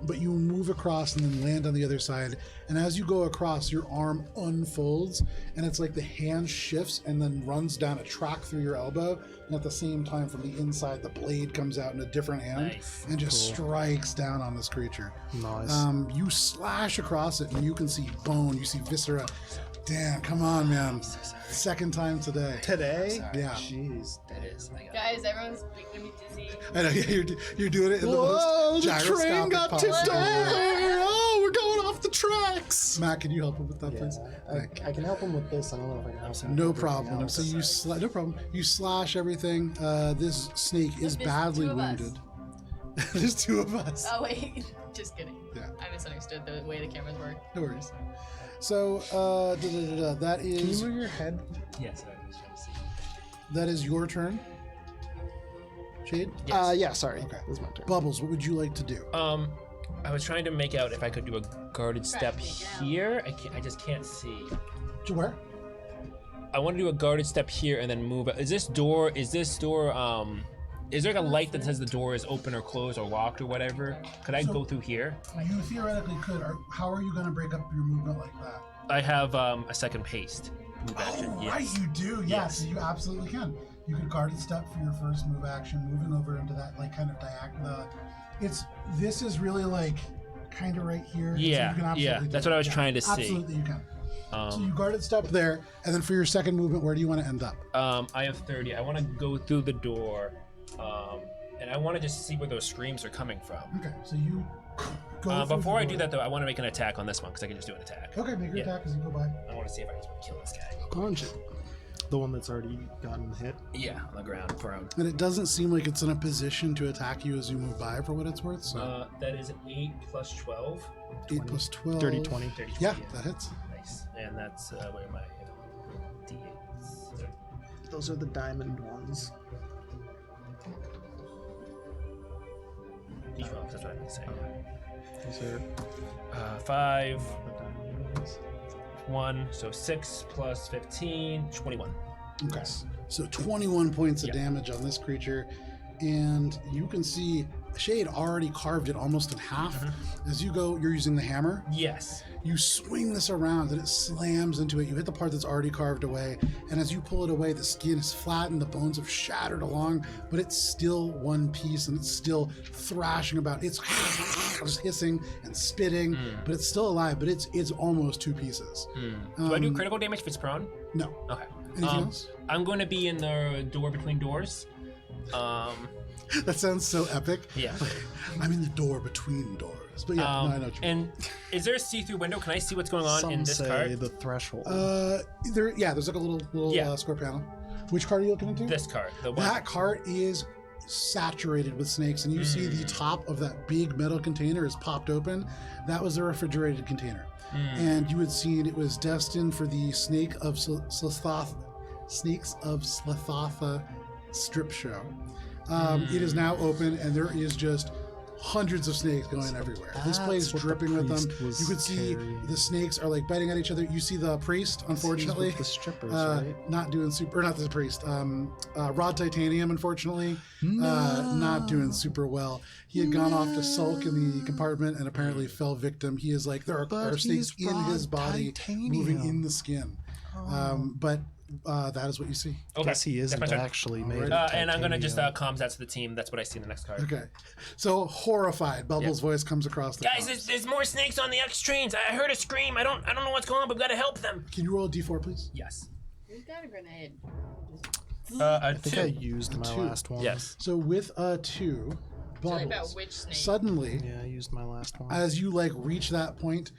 But you move across and then land on the other side. And as you go across, your arm unfolds, and it's like the hand shifts and then runs down a track through your elbow. And at the same time, from the inside, the blade comes out in a different hand Nice. and just strikes down on this creature. Nice. You slash across it, and you can see bone, you see viscera. Damn, come on, man. Second time today. Today? Yeah. Jeez. That is. I got Guys, everyone's making me dizzy. I know, yeah, you're doing it in the Whoa, most the train gyroscopic got possible tipped over! way. Oh, we're going off the tracks! Matt, can you help him with that, please? I can help him with this. I don't know if I can help him No with everything problem. else. So you no problem. You slash everything. This snake is There's badly two of us. wounded. There's two of us. Oh wait, just kidding. Yeah. I misunderstood the way the cameras work. No worries. So that Can you is move your head? Yes, I was trying to see. that is your turn. Shade. Yes. Yeah, sorry. Okay. This is my turn. Bubbles, what would you like to do? I was trying to make out if I could do a guarded step me down. here. I just can't see. To where? I want to do a guarded step here and then move. Is this door? Is there like a light that says the door is open or closed or locked or whatever? Could I go through here? You theoretically could. How are you going to break up your movement like that? I have a second paced move action. Oh, right, you do. Yes, you absolutely can. You could guarded step for your first move action, moving over into that like kind of diagonal. This is really like kind of right here. Yeah, so you can absolutely that's what I was trying to see. Absolutely, you can. So you guarded step there, and then for your second movement, where do you want to end up? I have 30. I want to go through the door, and I want to just see where those screams are coming from. Okay, so you go. Before I do that, though, I want to make an attack on this one because I can just do an attack. Okay, make your attack as you go by. I want to see if I can kill this guy. Punch it. The one that's already gotten hit. Yeah, on the ground, prone. And it doesn't seem like it's in a position to attack you as you move by, for what it's worth. So That is an 8 plus 12. 8 plus 12. 30, 20. 30, 20, Yeah, that hits. Nice. And that's where my D8s. Those are the diamond ones. D12, that's what I meant to say. Those are 5, the diamond ones. 1, so 6 plus 15, 21. Okay. So 21 points of damage on this creature. And you can see Shade already carved it almost in half. As you go, you're using the hammer. Yes. You swing this around and it slams into it. You hit the part that's already carved away. And as you pull it away, the skin is flattened, the bones have shattered along, but it's still one piece and it's still thrashing about. It's just hissing and spitting, but it's still alive, but it's almost two pieces. Do I do critical damage if it's prone? No. Okay. Anything else? I'm going to be in the door between doors. That sounds so epic. Yeah. I'm in the door between doors. But yeah, no, I know what you mean. And is there a see-through window? Can I see what's going on Some in this say card? the threshold. There's like a little square panel. Which card are you looking into? This card. The one. That cart is saturated with snakes, and you see the top of that big metal container is popped open. That was a refrigerated container. And you had seen it was destined for the Snakes of Slathatha strip show. It is now open, and there is just hundreds of snakes going everywhere. This place is dripping with them. You could see the snakes are like biting at each other. You see the priest, unfortunately, the strippers, right? not doing super. Or not the priest. Rod Titanium, unfortunately, not doing super well. He had gone off to sulk in the compartment and apparently fell victim. He is like there are snakes in his body, moving in the skin. But that is what you see. Okay. Guess he isn't That's my turn. actually made. And I'm gonna just comms that to the team. That's what I see in the next card. Okay. So horrified, Bubbles' voice comes across the Guys, comms. there's more snakes on the X trains. I heard a scream. I don't know what's going on, but we gotta help them. Can you roll a d4, please? Yes. Who's got a grenade? I think I used my last one. Yes. So with a 2, Tell me Bubbles, about which snake. suddenly, Yeah, I used my last one. as you like reach that point,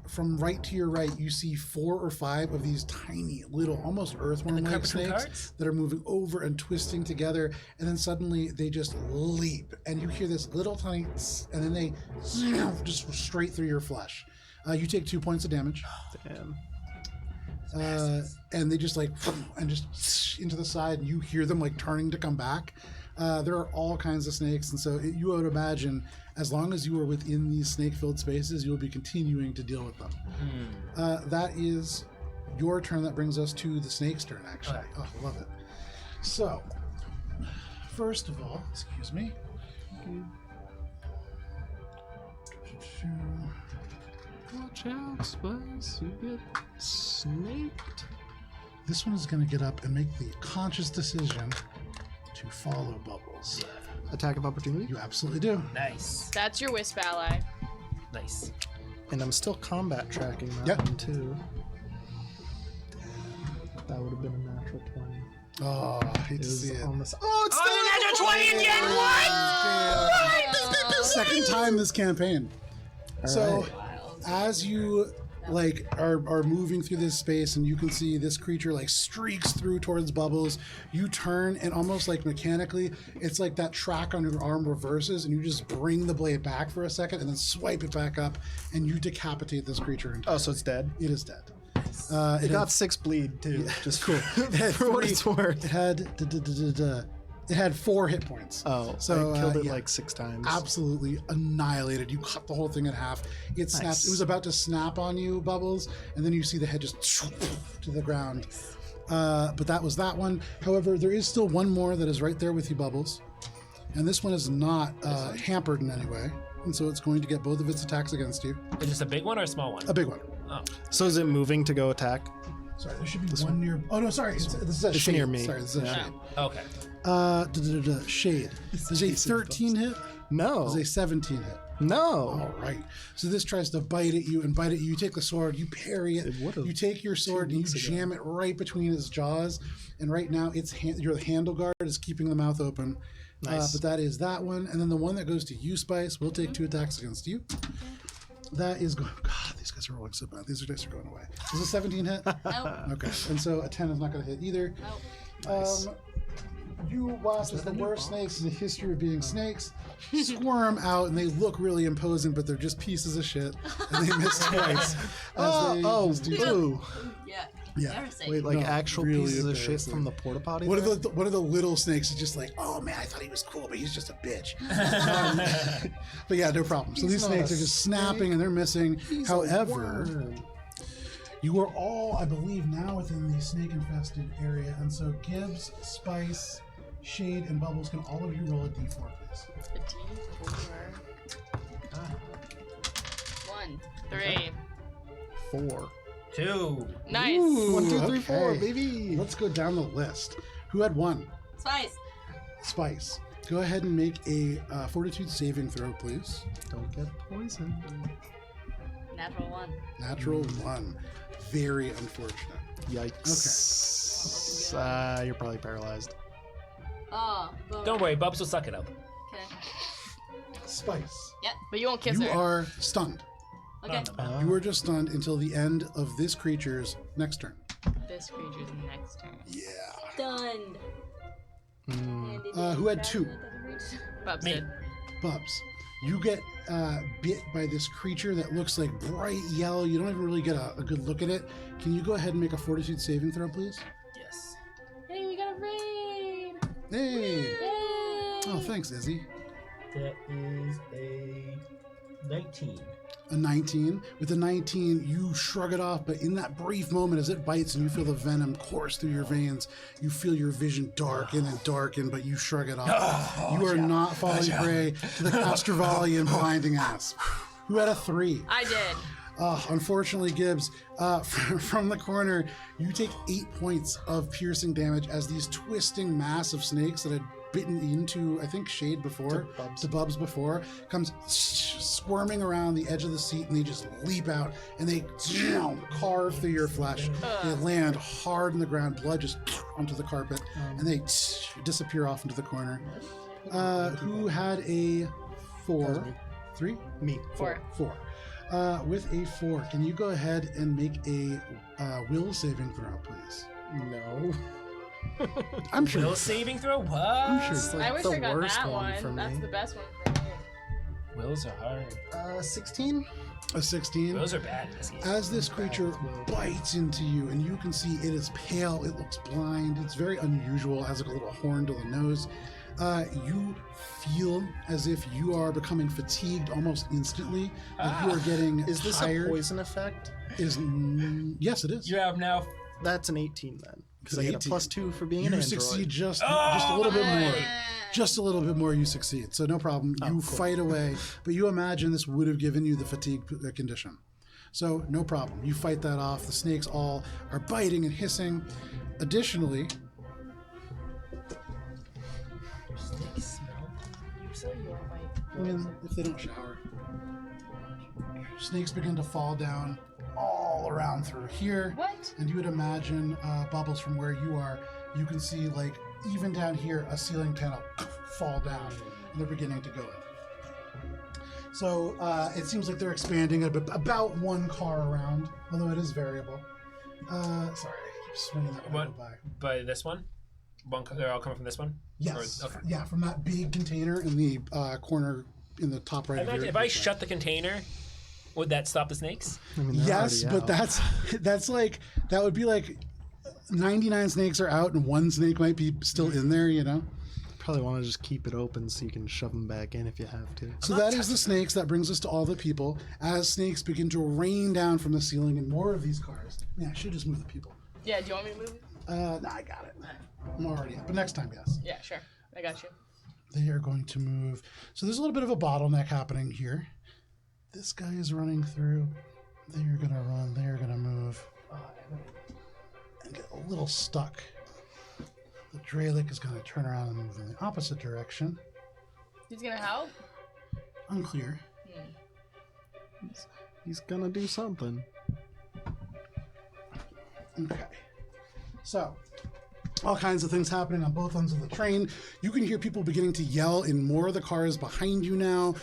from right to your right, you see 4 or 5 of these tiny little, almost earthworm-like carpentry snakes cards? that are moving over and twisting together, and then suddenly they just leap, and you hear this little tiny, tss, and then they just straight through your flesh. You take 2 points of damage. Damn. And they just like and just into the side, and you hear them like turning to come back. There are all kinds of snakes, and so you would imagine as long as you are within these snake-filled spaces, you will be continuing to deal with them. That is your turn. That brings us to the snake's turn, actually. Oh, I love it. So, first of all, excuse me. Watch out, Spice. You get snaked. This one is going to get up and make the conscious decision to follow Bubbles. Attack of opportunity. You absolutely do. Nice. That's your wisp ally. Nice. And I'm still combat tracking that Yep. one too. Damn. That would have been a natural 20. Oh, I hate It to was see it. on the Oh, it's Oh, the natural 20 again! What? Second time this campaign. So, right. as you like are moving through this space, and you can see this creature like streaks through towards Bubbles, you turn, and almost like mechanically, it's like that track on your arm reverses, and you just bring the blade back for a second, and then swipe it back up, and you decapitate this creature. Oh, so it's dead. It is dead. It got 6 bleed too. Just Cool. It had for what 3 it's worth. It had 4 hit points. Oh, So, I killed it yeah. like 6 times. Absolutely annihilated. You cut the whole thing in half. It snapped. Nice. It was about to snap on you, Bubbles, and then you see the head just to the ground. But that was that one. However, there is still one more that is right there with you, Bubbles. And this one is not hampered in any way. And so it's going to get both of its attacks against you. Is this a big one or a small one? A big one. Oh. So is it moving to go attack? Sorry, there should be one near... Oh, no, sorry. This is a It's shade. near me. Sorry, this is a shade. Okay. Shade. Does a 13 hit? No. Does a 17 hit? No. All right. So this tries to bite at you and bite at you. You take the sword, you parry it. It would've You take your sword and you jam it right between his jaws. And right now, your handle guard is keeping the mouth open. Nice. But that is that one. And then the one that goes to you, Spice, will take 2 attacks against you. That is going... God, these guys are rolling so bad. These dice are going away. Is a 17 hit? Nope. Okay. And so a 10 is not going to hit either. Nope. You wasps, the worst snakes in the history of being snakes, squirm out and they look really imposing, but they're just pieces of shit, and they miss twice. Boo. Yeah. Yeah. Never say. Wait, like No, actual really pieces of shit embarrassing. from the porta potty? One of the little snakes is just like, oh man, I thought he was cool, but he's just a bitch. But yeah, no problem. So He's these not snakes a are just snake. snapping and they're missing. He's a However, worm. you are all, I believe, now within the snake-infested area, and so Gibbs, Spice, Shade, and Bubbles, can all of you roll a d4, please? A D4. 1. 3. 4. 2. Nice. Ooh, 1, 2, 3, 4, okay. baby. Let's go down the list. Who had 1? Spice. Spice. Go ahead and make a fortitude saving throw, please. Don't get poisoned. Natural 1. Natural 1. Very unfortunate. Yikes. You're probably paralyzed. Oh. Bummer. Don't worry, Bubs will suck it up. Okay. Spice. But you won't kiss You her. are stunned. Okay. You are just stunned until the end of this creature's next turn. This creature's next turn. Yeah. Stunned. Who had 2? Bubs Me. did. Bubs. You get bit by this creature that looks like bright yellow. You don't even really get a good look at it. Can you go ahead and make a fortitude saving throw, please? Yes. Hey, we got a raid! Hey! Yay! Oh, thanks, Izzy. That is a 19. A 19. With a 19, you shrug it off, but in that brief moment as it bites and you feel the venom course through your veins, you feel your vision darken and darken, but you shrug it off. You are not falling prey to the Castrovali and blinding ass. Who had a 3? I did. Unfortunately, Gibbs, from the corner, you take 8 points of piercing damage as these twisting mass of snakes that had bitten into, I think, Shade before, to Bubs before, comes squirming around the edge of the seat, and they just leap out, and they carve through your flesh. They land hard in the ground, blood just onto the carpet, and they disappear off into the corner. Who had a 4? 3? Me. 4. 4. With a 4, can you go ahead and make a will saving throw, please? No. I'm sure. Will saving throw? What? I'm sure. It's like I wish the I got worst that one for one. That's me. the best one for me. Wills are hard. 16? A 16. Wills are bad in this game. As this creature bites into you, and you can see it is pale, it looks blind, it's very unusual, it has like a little horn to the nose. You feel as if you are becoming fatigued almost instantly. Like you are getting Is this tired. a poison effect? Yes, it is. You have now. That's an 18 then. Because It's I an get a 18. +2 for being You an android. succeed just a little bit more. Just a little bit more, you succeed. So no problem. You cool. fight away, but you imagine this would have given you the fatigue condition. So no problem. You fight that off. The snakes all are biting and hissing. Additionally, if they don't shower, snakes begin to fall down all around through here. What? And you would imagine Bubbles from where you are, you can see like even down here a ceiling panel fall down, and they're beginning to go in. So it seems like they're expanding about 1 car around, although it is variable. Sorry, I keep swinging that window What? by. By this one? They're all coming from this one? Yes, Or- okay. yeah, from that big container in the corner in the top right. Imagine if I shut the container, would that stop the snakes? I mean, they're Yes, already but out. that's like that would be like 99 snakes are out and 1 snake might be still in there, you know. Probably want to just keep it open so you can shove them back in if you have to. So that is the snakes. That brings us to all the people. As snakes begin to rain down from the ceiling and more of these cars. Yeah, I should just move the people. Yeah, do you want me to move? No, I got it. I'm already up. But next time, yes. Yeah, sure. I got you. They are going to move. So there's a little bit of a bottleneck happening here. This guy is running through. They are going to run. They are going to move. And get a little stuck. The Dralic is going to turn around and move in the opposite direction. He's gonna help? Unclear. He's gonna do something. Okay. So, all kinds of things happening on both ends of the train. You can hear people beginning to yell in more of the cars behind you now.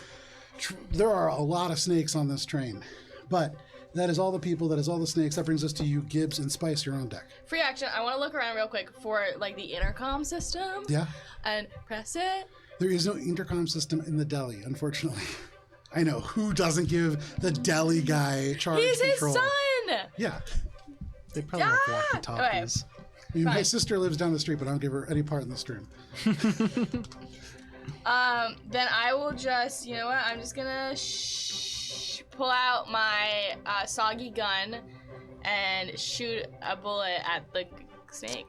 There are a lot of snakes on this train. But that is all the people, that is all the snakes. That brings us to you, Gibbs and Spice. You're on deck. Free action. I want to look around real quick for like the intercom system. Yeah? And press it. There is no intercom system in the deli, unfortunately. I know. Who doesn't give the deli guy charge He's control? his son! Yeah. They probably like walkie-talkies. I mean, my Fine. sister lives down the street, but I don't give her any part in the stream. Then I will just, you know what? I'm just gonna pull out my soggy gun and shoot a bullet at the snake.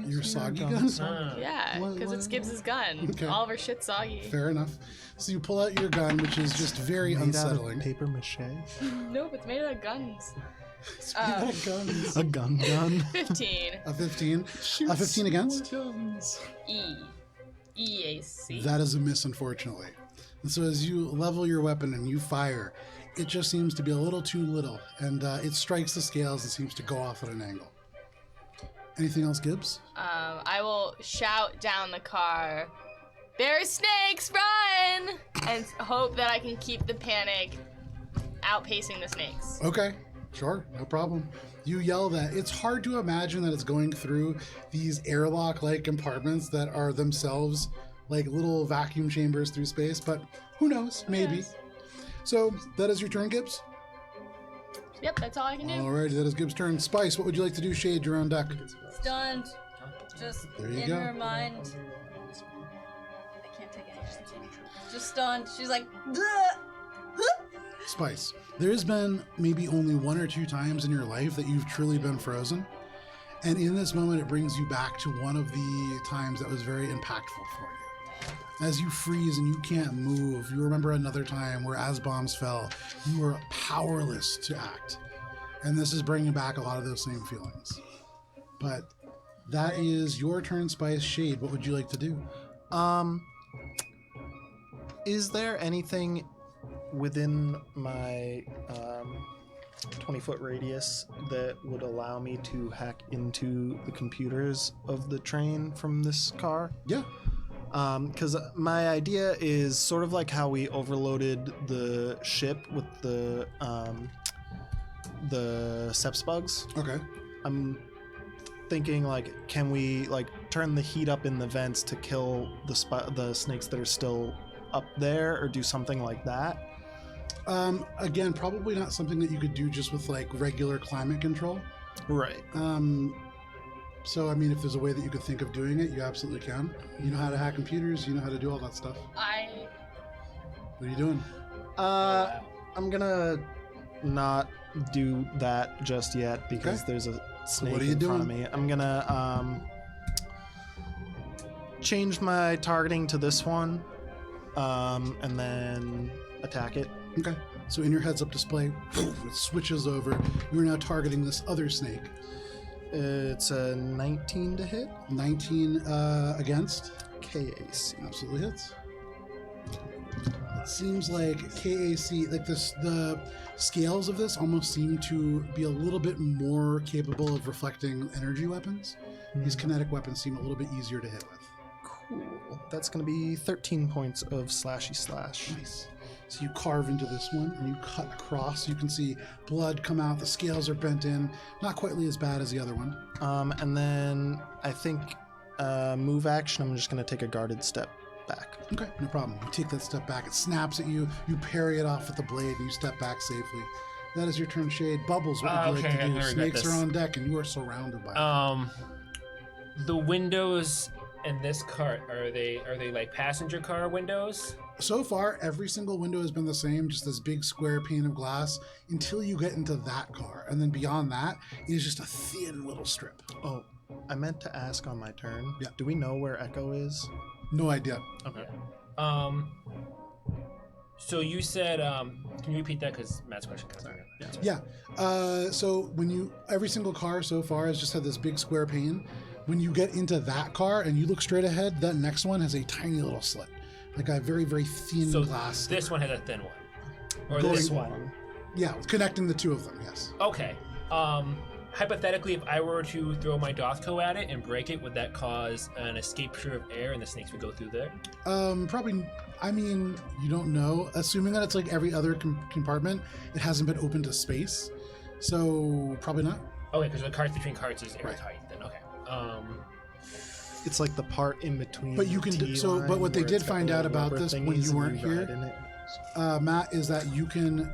Your soggy gun? Yeah, because it's Gibbs's gun. Okay. All of her shit's soggy. Fair enough. So you pull out your gun, which is just very Made out of unsettling. paper mache. Nope, it's made out of guns. Guns. A gun. 15. A 15. A 15 against? EAC. That is a miss, unfortunately. And so as you level your weapon and you fire, it just seems to be a little too little, and it strikes the scales and seems to go off at an angle. Anything else, Gibbs? I will shout down the car, "There's snakes, run!" and hope that I can keep the panic outpacing the snakes. Okay, sure, no problem. You yell that. It's hard to imagine that it's going through these airlock-like compartments that are themselves like little vacuum chambers through space, but who knows? Maybe. Yes. So that is your turn, Gibbs? Yep, that's all I can do. Alrighty, that is Gibbs' turn. Spice, what would you like to do? Shade, you're on deck. Stunned. Just There you in go. her mind. I can't take any. Just stunned. She's like, "Bleh." Spice, there has been maybe only one or two times in your life that you've truly been frozen. And in this moment, it brings you back to one of the times that was very impactful for you. As you freeze and you can't move, you remember another time where as bombs fell, you were powerless to act. And this is bringing back a lot of those same feelings. But that is your turn, Spice. Shade, what would you like to do? Is there anything within my 20-foot radius that would allow me to hack into the computers of the train from this car? Yeah. Because my idea is sort of like how we overloaded the ship with the seps bugs. Okay. I'm thinking, like, can we like turn the heat up in the vents to kill the snakes that are still up there, or do something like that? Again, probably not something that you could do just with like regular climate control. Right. So, I mean, if there's a way that you could think of doing it, you absolutely can. You know how to hack computers, you know how to do all that stuff. What are you doing? I'm gonna not do that just yet because Okay. there's a snake what are you in front of doing? me. I'm gonna change my targeting to this one, and then attack it. Okay. So in your heads-up display, it switches over. You are now targeting this other snake. It's a 19 to hit. 19 against. KAC. Absolutely hits. It seems like KAC, like this, the scales of this almost seem to be a little bit more capable of reflecting energy weapons. These kinetic weapons seem a little bit easier to hit with. Cool. That's gonna be 13 points of slashy slash. Nice. So you carve into this one and you cut across. You can see blood come out. The scales are bent in. Not quite as bad as the other one. And then I think move action. I'm just gonna take a guarded step back. Okay, no problem. You take that step back. It snaps at you. You parry it off with the blade and you step back safely. That is your turn, Shade. Bubbles, what would you Okay, like to I'm do? gonna regret Snakes this. are on deck and you are surrounded by them. The windows in this car, are they like passenger car windows? so far, every single window has been the same, just this big square pane of glass until you get into that car. And then beyond that, it is just a thin little strip. Oh, I meant to ask on my turn. Yeah. Do we know where Echo is? No idea. Okay. So you said, can you repeat that? Because Matt's question comes out. Yeah. Yeah. So every single car so far has just had this big square pane. When you get into that car and you look straight ahead, that next one has a tiny little slit. Like a very, very thin So glass. this one has a thin one. Or Going this one. Yeah, connecting the two of them, yes. Okay. Hypothetically, if I were to throw my Dothco at it and break it, would that cause an escape stream of air and the snakes would go through there? Probably, I mean, you don't know. Assuming that it's like every other compartment, it hasn't been open to space. So, probably not. Okay, because the carts between carts is airtight then. Okay. It's like the part in between. But you can the so. T-line But what they where did it's got find the out little about rubber this when thingies you and weren't ride here, in it. Matt, is that you can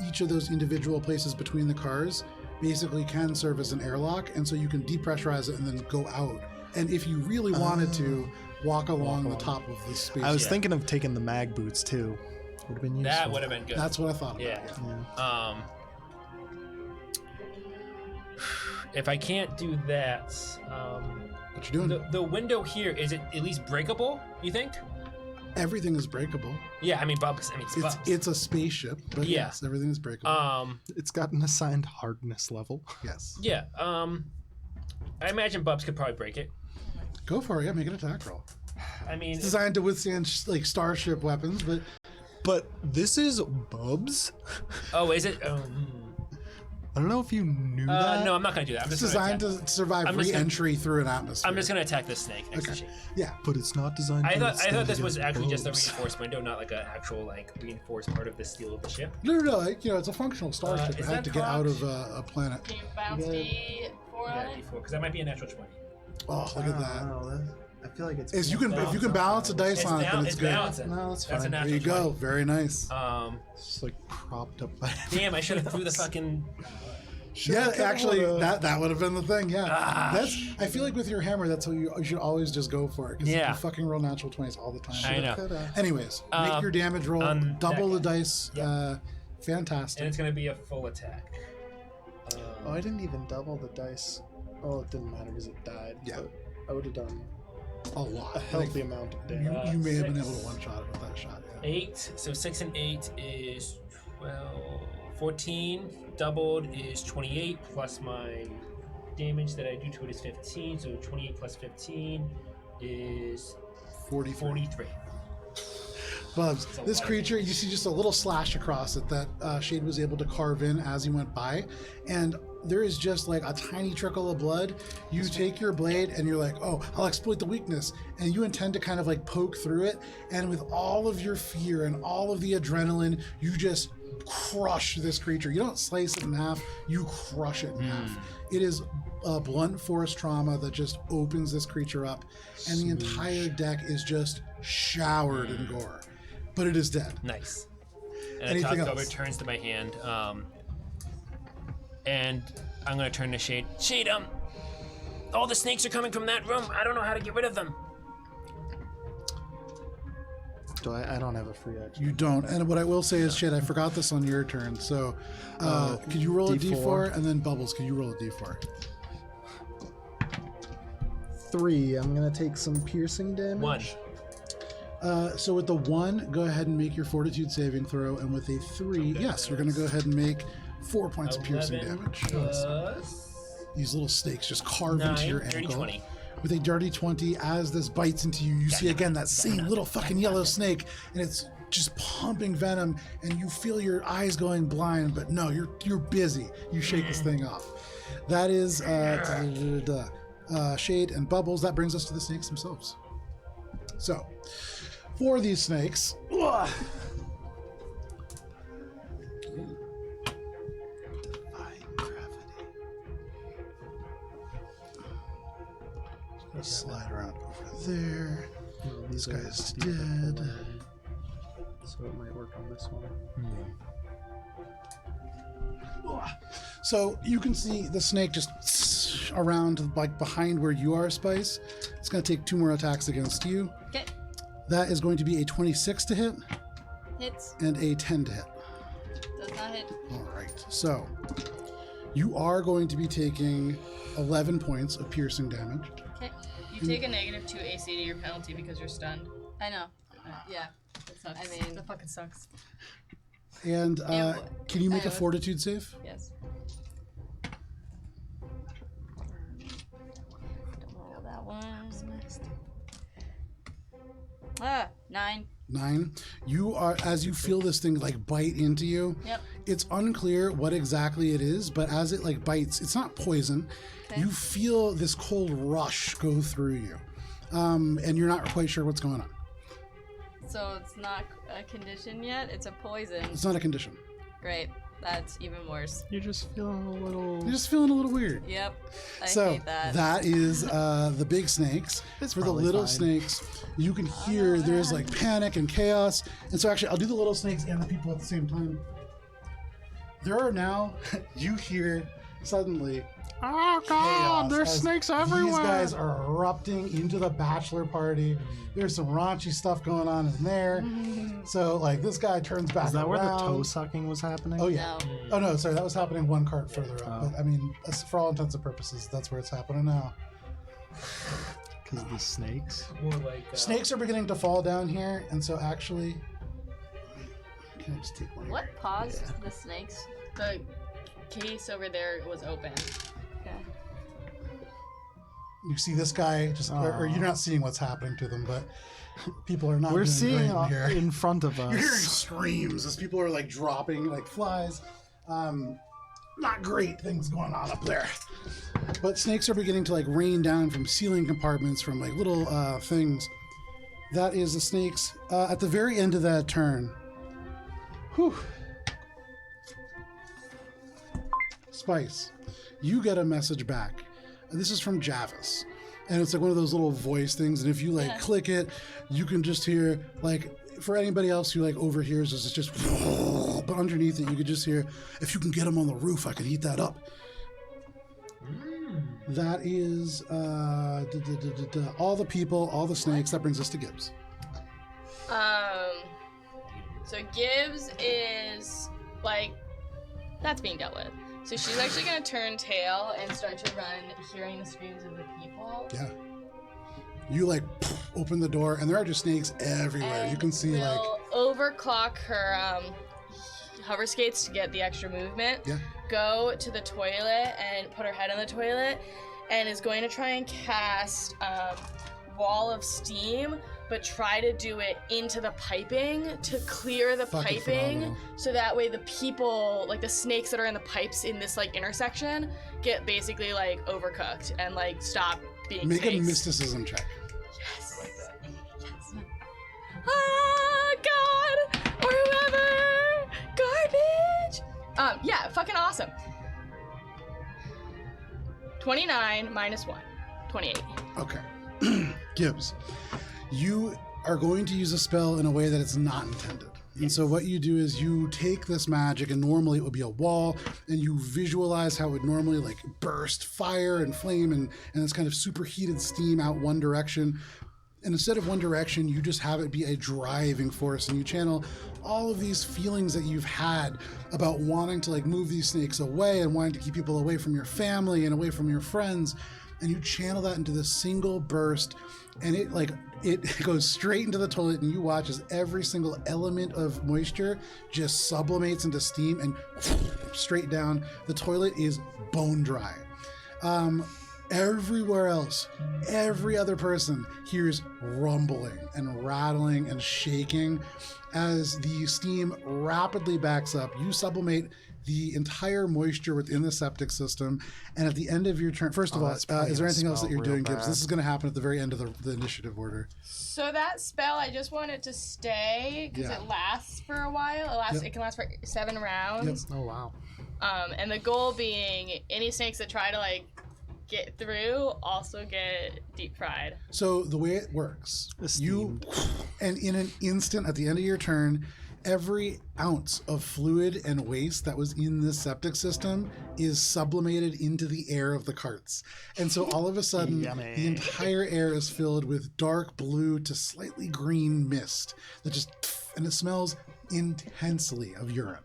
each of those individual places between the cars basically can serve as an airlock, and so you can depressurize it and then go out. And if you really wanted to, walk along the top of the space. I was thinking of taking the mag boots too. Would have been useful. That would have been good. That's what I thought about. Yeah. Yeah. If I can't do that, What you doing? the window here, is it at least breakable, you think? Everything is breakable. Yeah, I mean, Bubs. I mean, it's Bubs. It's a spaceship, but Yeah. yes, everything is breakable. It's got an assigned hardness level. Yes. Yeah, I imagine Bubs could probably break it. Go for it. Yeah, make an attack roll. I mean, It's designed to withstand like starship weapons, but But this is Bubs. oh, is it? I don't know if you knew that. No, I'm not gonna do that. I'm it's just gonna designed attack. to survive I'm just gonna- re-entry through an atmosphere. I'm just gonna attack this snake next to Okay. Shane. Yeah. But it's not designed. I to thought withstand this was against actually just a Bubs. reinforced window, not like an actual like reinforced part of the steel of the ship. No, like, it's a functional starship. It is had that to get out cocked? of a planet. Can you bounce D4 on Yeah, it? D4, because that might be a natural 20. Oh, look at that. I feel like it's. If you can balance a dice on it, then it's good. balancing. No, that's That's a fine. natural There you go. 20. Very nice. It's like propped up by. Damn, I should have threw the fucking. Yeah, actually, that would have been the thing. Yeah, Ah. I feel like with your hammer, that's how you should always just go for it. 'Cause Yeah. you fucking roll natural 20s all the time. I know. Anyways, make your damage roll, on double deck. the dice. And Fantastic. it's gonna be a full attack. Oh, I didn't even double the dice. Oh, it didn't matter because it died. Yeah. But I would have done A lot. a healthy amount of You, damage. you may have been 6. able to one shot it with that shot. Yeah. 8, so 6 and 8 is 12, 14. Doubled is 28, plus my damage that I do to it is 15. So 28 plus 15 is 43. Bubs, a this lot of creature, you see just a little slash across it that Shade was able to carve in as he went by, and there is just like a tiny trickle of blood. You take your blade and you're like, oh, I'll exploit the weakness, and you intend to kind of like poke through it, and with all of your fear and all of the adrenaline, you just crush this creature. You don't slice it in half, you crush it in half. It is a blunt force trauma that just opens this creature up, and the entire deck is just showered in gore. But it is dead. Nice. And Anything the top else? returns to my hand. And I'm gonna turn to Shade. Shade, all the snakes are coming from that room. I don't know how to get rid of them. Do I don't have a free action. You don't. And what I will say is, Shade, I forgot this on your turn. So, could you roll a D4? D4? And then Bubbles, could you roll a D4? 3. I'm gonna take some piercing damage. 1. So with the 1, go ahead and make your Fortitude saving throw. And with a 3, yes, you're going to go ahead and make 4 points of piercing 11 damage. plus These little stakes just carve 9, into your dirty ankle. 20. With a dirty 20, as this bites into you, you see again that same little fucking yellow snake, and it's just pumping venom, and you feel your eyes going blind, but no, you're busy. You shake this thing off. That is Shade and Bubbles. That brings us to the snakes themselves. So, for these snakes, slide around over there. This guy's dead. So it might work on this one. So you can see the snake just around, like behind where you are, Spice. It's going to take 2 more attacks against you. Okay. That is going to be a 26 to hit Hits. and a 10 to hit. Does not hit. All right. So you are going to be taking 11 points of piercing damage. Okay. You take a -2 AC to your penalty because you're stunned. I know. Yeah. That sucks. I mean- that fucking sucks. And can you make a I- fortitude save? Yes. Don't roll that one. 9. 9. You are, as you feel this thing like bite into you, Yep. it's unclear what exactly it is, but as it like bites, it's not poison. Okay. You feel this cold rush go through you. And you're not quite sure what's going on. So it's not a condition yet. It's a poison. It's not a condition. Great. That's even worse. You're just feeling a little. You're just feeling a little weird. Yep. I So hate that. that is the big snakes. It's For the probably little fine. snakes, you can hear there's like panic and chaos. And so actually, I'll do the little snakes and the people at the same time. There are now, you hear suddenly, Oh chaos god, there's as snakes everywhere. These guys are erupting into the bachelor party. There's some raunchy stuff going on in there. So like this guy turns back Is that where the around. toe sucking was happening? Oh yeah. No. Oh no, sorry, that was happening one cart further up. Oh. But I mean, for all intents and purposes, that's where it's happening now. Because the snakes. More like Snakes are beginning to fall down here, and so actually, can I just take one? What paused the snakes? The case over there was open. Okay. You see this guy just, or you're not seeing what's happening to them, but people are not. We're doing seeing great in here. in front of You're hearing us. screams as people are like dropping like flies. Not great things going on up there. But snakes are beginning to like rain down from ceiling compartments, from like little things. That is the snakes at the very end of that turn. Whew. Spice, you get a message back. This is from Javis. And it's like one of those little voice things. And if you like click it, you can just hear like, for anybody else who like overhears this, it's just, but underneath it, you could just hear, if you can get them on the roof, I could heat that up. That is all the people, all the snakes. That brings us to Gibbs. So Gibbs is like, that's being dealt with. So she's actually gonna turn tail and start to run, hearing the screams of the people. Yeah. You like open the door, and there are just snakes everywhere. And You can see like, will overclock her hover skates to get the extra movement. yeah. Go to the toilet and put her head in the toilet, and is going to try and cast wall of steam, but try to do it into the piping to clear the Fucking piping, phenomenal. so that way the people, like the snakes that are in the pipes in this like intersection, get basically like overcooked and like stop being Make a snakes. mysticism check. Yes. Yes. Ah, God, or whoever, garbage. Yeah, fucking awesome. 29 minus 1, 28. Okay. Gibbs, you are going to use a spell in a way that it's not intended. And so what you do is you take this magic, and normally it would be a wall, and you visualize how it would normally like burst fire and flame and this kind of superheated steam out one direction. And instead of one direction, you just have it be a driving force, and you channel all of these feelings that you've had about wanting to like move these snakes away and wanting to keep people away from your family and away from your friends. And you channel that into this single burst, and it goes straight into the toilet, and you watch as every single element of moisture just sublimates into steam and straight down. The toilet is bone dry. Everywhere else, every other person hears rumbling and rattling and shaking as the steam rapidly backs up. You sublimate the entire moisture within the septic system, and at the end of your turn, first of all, that's probably is there gonna anything else that smell you're real doing, Gibbs? bad. This is going to happen at the very end of the initiative order. So that spell, I just want it to stay because Yeah. it lasts for a while. It can last for 7 rounds. Oh wow. And the goal being any snakes that try to like get through also get deep fried. So the way it works, Esteemed. and in an instant at the end of your turn, every ounce of fluid and waste that was in this septic system is sublimated into the air of the carts. And so all of a sudden, Yummy. the entire air is filled with dark blue to slightly green mist that just, and it smells intensely of urine.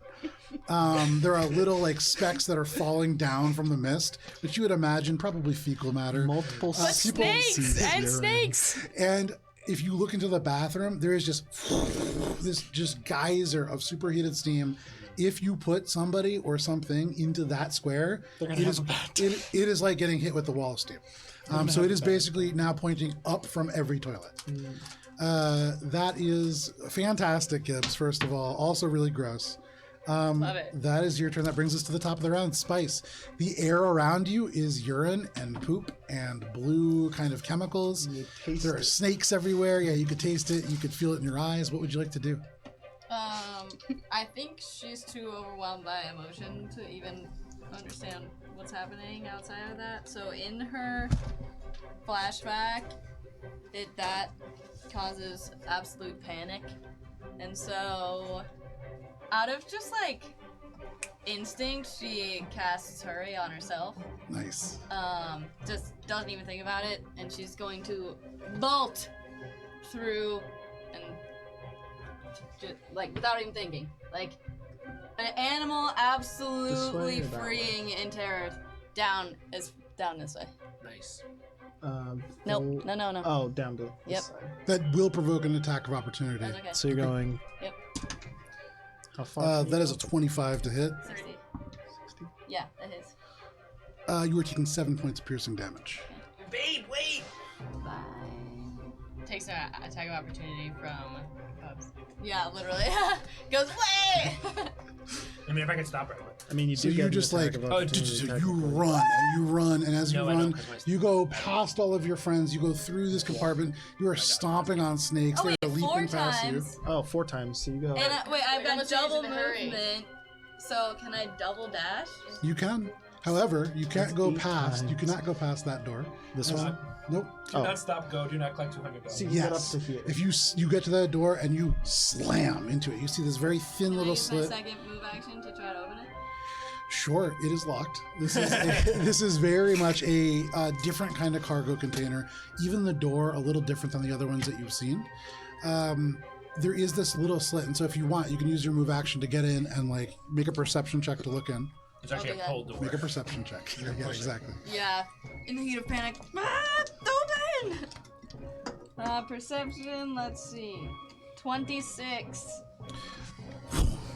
There are little like specks that are falling down from the mist, which you would imagine probably fecal matter. Multiple Snakes and snakes. And if you look into the bathroom, there is just this just geyser of superheated steam. If you put somebody or something into that square, it is like getting hit with the wall of steam. So it is basically now pointing up from every toilet. That is fantastic, Gibbs, first of all. Also really gross. Love it. That is your turn. That brings us to the top of the round. Spice. The air around you is urine and poop and blue kind of chemicals. There are snakes everywhere. Yeah, you could taste it. You could feel it in your eyes. What would you like to do? I think she's too overwhelmed by emotion to even understand what's happening outside of that. So in her flashback, that causes absolute panic. And so out of just like instinct, she casts Hurry on herself. Nice. Just doesn't even think about it, and she's going to bolt through and just, like without even thinking, like an animal absolutely This way or that freeing in terror down this way. Nice. Nope. No. Oh, down to Yep. this side. That will provoke an attack of opportunity. That's okay. So you're going. Yep. How far? That is a 25 to hit. 60. Yeah, that is. You are taking 7 points of piercing damage. Babe, wait! Takes an attack of opportunity from Bubs. Yeah, literally. Goes away. I mean, if I could stop her, I would. I mean, you So do you get an just attack like of oh, opportunity you technically. run, and as you No, I know, run, 'cause my- you go past all of your friends. You go through this compartment. You are stomping on snakes. Oh wait, They're 4 leaping past times. Oh, 4 times. So you go. And wait, I've got Unless you're double using the hurry. movement. So can I double dash? you. You can. However, you can't That's go 8 past. You times. cannot go past that door. This That's- one. Nope. Do Oh. not stop, go. Do not collect $200. So you get up Yes. to here. If you get to that door and you slam into it, you see this very thin Can I little use my slit. second move action to try to open it? Sure, it is locked. This is this is very much a different kind of cargo container. Even the door a little different than the other ones that you've seen. There is this little slit, and so if you want, you can use your move action to get in and like make a perception check to look in. It's actually Okay, a cold door. Make a perception check. Yeah, exactly. Yeah. In the heat of panic. Open! Perception, let's see. 26.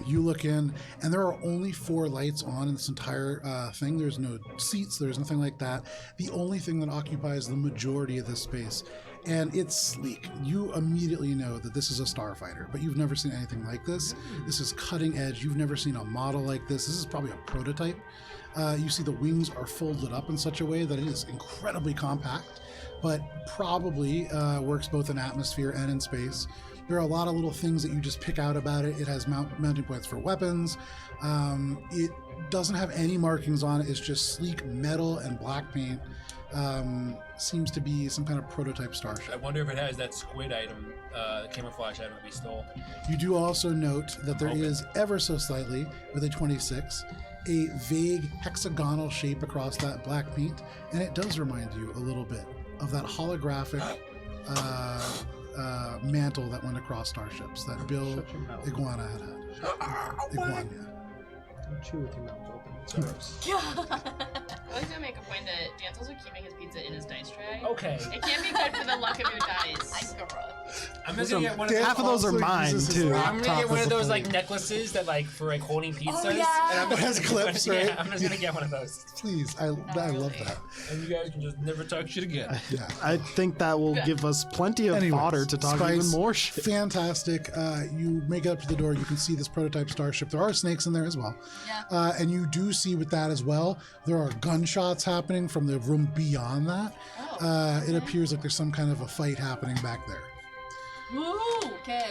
You look in, and there are only 4 lights on in this entire thing. There's no seats, there's nothing like that. The only thing that occupies the majority of this space, and it's sleek. You immediately know that this is a starfighter, but you've never seen anything like this. This is cutting edge. You've never seen a model like this. This is probably a prototype. You see the wings are folded up in such a way that it is incredibly compact, but probably works both in atmosphere and in space. There are a lot of little things that you just pick out about it. It has mounting points for weapons. It doesn't have any markings on it. It's just sleek metal and black paint. Seems to be some kind of prototype I starship. wonder if it has that squid item, camouflage item that we stole. You do also note that there Okay. is ever so slightly, with a 26, a vague hexagonal shape across that black paint, and it does remind you a little bit of that holographic mantle that went across starships that Bill Shut your mouth. Iguana had. Iguana. Don't chew with your mouth open. I was gonna make a point that Dan's also keeping his pizza in his dice tray. Okay. It can't be good for the luck of your dice. I'm just gonna get one of those. Half of those are also mine uses his too. I'm gonna Top get one of the those plate. like necklaces that like for like holding pizzas. Oh, yeah. And I'm It has clips, yeah, right? I'm just gonna get one of those. Please, I love that. And you guys can just never talk shit again. Yeah. I think that will give us plenty of Anyways, fodder to talk Spice, even more shit. Fantastic. You make it up to the door. You can see this prototype starship. There are snakes in there as well. Yeah. And you do see with that as well, there are gunshots happening from the room beyond that. It appears like there's some kind of a fight happening back there. Woo! Okay.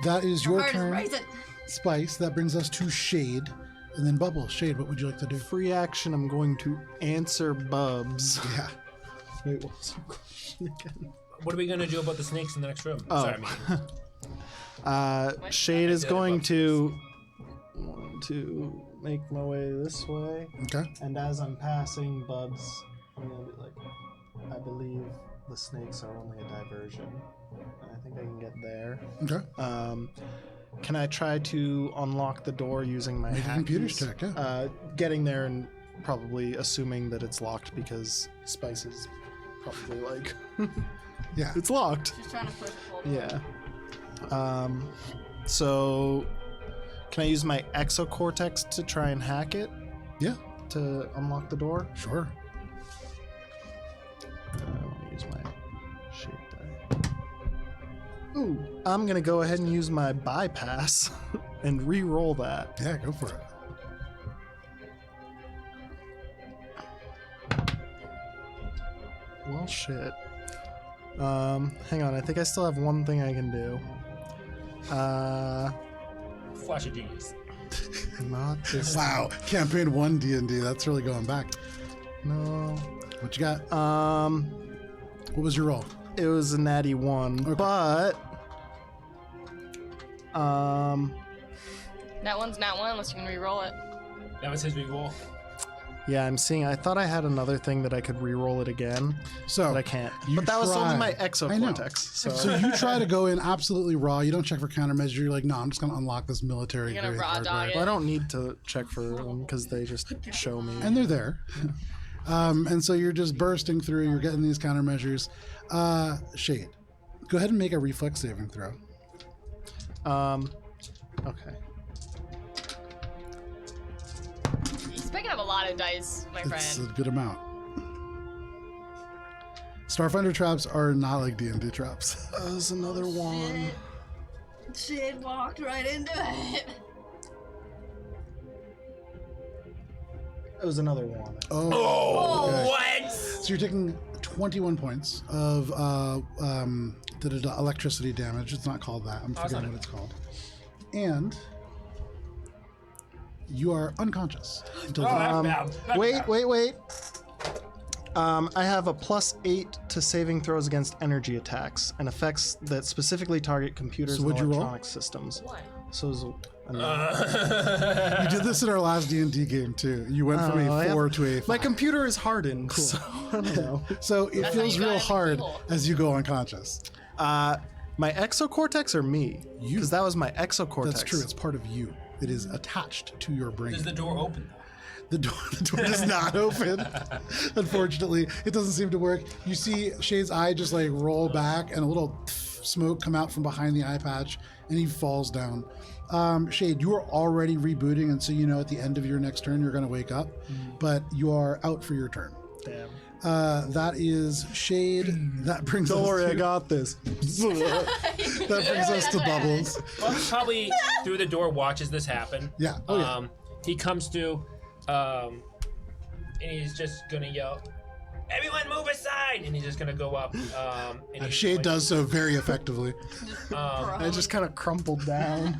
That is your Heart is turn, rising. Spice. That brings us to Shade. And then Bubble. Shade, what would you like to do? Free action, I'm going to answer Bubs. Yeah. Wait, what was your question again? What are we gonna do about the snakes in the next room? Oh. Sorry, I mean, Shade is going to want to make my way this way. Okay. And as I'm passing Bubs, I'm gonna be like, I believe the snakes are only a diversion. And I think I can get there. Okay. Can I try to unlock the door using my Make a hack computer's keys? check, yeah. Getting there and probably assuming that it's locked because Spice is probably like, Yeah. it's locked. Just trying to push pull. Yeah. So can I use my exocortex to try and hack it Yeah. to unlock the door? Sure. I want to use my shape die. Ooh, I'm gonna go ahead and use my bypass and re-roll that. Yeah, go for it. Well, shit. Hang on. I think I still have one thing I can do. Flash of genius. Not this. Wow. Campaign 1 D&D. That's really going back. No. What you got? What was your roll? It was a natty 1, Okay. but That one's not one unless you can re-roll it. That was his reroll. yeah, I'm seeing. I thought I had another thing that I could re-roll it again, So but I can't. you But that was only my try. exocortex. So you try to go in absolutely raw. You don't check for countermeasure. You're like, no, I'm just going to unlock this military You're gonna grade raw dog hardware. it. Well, I don't need to check for them because they just show me. And they're there. And so you're just bursting through. You're getting these countermeasures. Shade, go ahead and make a reflex saving throw. Okay. He's picking up a lot of dice, my It's a friend. good amount. Starfinder traps are not like D&D traps. That was another one. Shit walked right into it. It was another one. Oh, okay. What? So you're taking 21 points of electricity damage. It's not called that. I'm forgetting what it's called. And you are unconscious until Oh, that's bad. Wait. I have a +8 to saving throws against energy attacks and effects that specifically target computers So and what'd you roll? electronic systems. One. So it was you did this in our last D&D game too. You went from Oh, a yeah. 4 to a 5. my computer is hardened. So I don't know. So it That's how feels you got real in the hard keyhole. as you go unconscious. My exocortex or me? You. Because that was my exocortex. That's true. It's part of you. It is attached to your brain. Does the door open? The door does not open. Unfortunately, it doesn't seem to work. You see Shade's eye just like roll back and a little smoke come out from behind the eye patch, and he falls down. Shade, you are already rebooting, and so you know at the end of your next turn you're going to wake up, but you are out for your turn. Damn. That is Shade. That brings Don't us worry, to, I got this. that brings us to Bubbles. Well, he probably through the door watches this happen. Yeah. Oh yeah. He comes to, and he's just gonna yell, "Everyone, move aside!" And he's just gonna go up. And he's Shade going- does so very effectively. I just kind of crumpled down.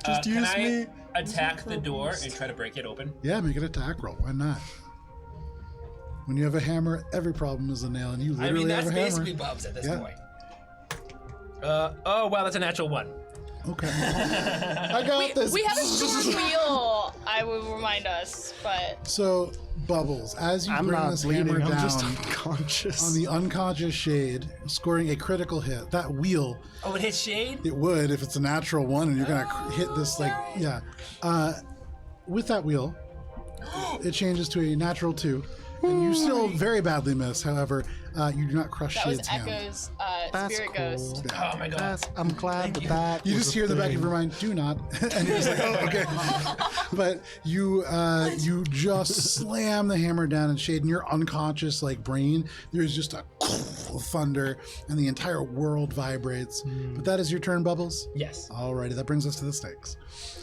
Just can use I me. attack the door and try to break it open? Yeah, make an attack roll. Why not? When you have a hammer, every problem is a nail, and you I literally mean, that's have a hammer. basically Bubs at this Yeah. point. Oh wow, that's a natural 1. Okay. I got this. We have a short wheel, I will remind us, but So, Bubbles, as you I'm bring not this bleeding. hammer I'm down just unconscious. on the unconscious Shade, scoring a critical hit, that wheel, Oh, it hit Shade. it would if it's a natural one, and you're gonna hit this like yeah. With that wheel, it changes to a natural 2, and you still very badly miss. However, you do not crush that was Shade's hand. Echo's That's spirit cool. ghost. Oh my god. I'm glad Thank you. that You was just a hear in the back of thing. your mind, "Do not," and you're just like, "Oh, okay." But you just slam the hammer down in Shade, and your unconscious like brain. There's just a thunder, and the entire world vibrates. But that is your turn, Bubbles. Yes. Alrighty, that brings us to the snakes.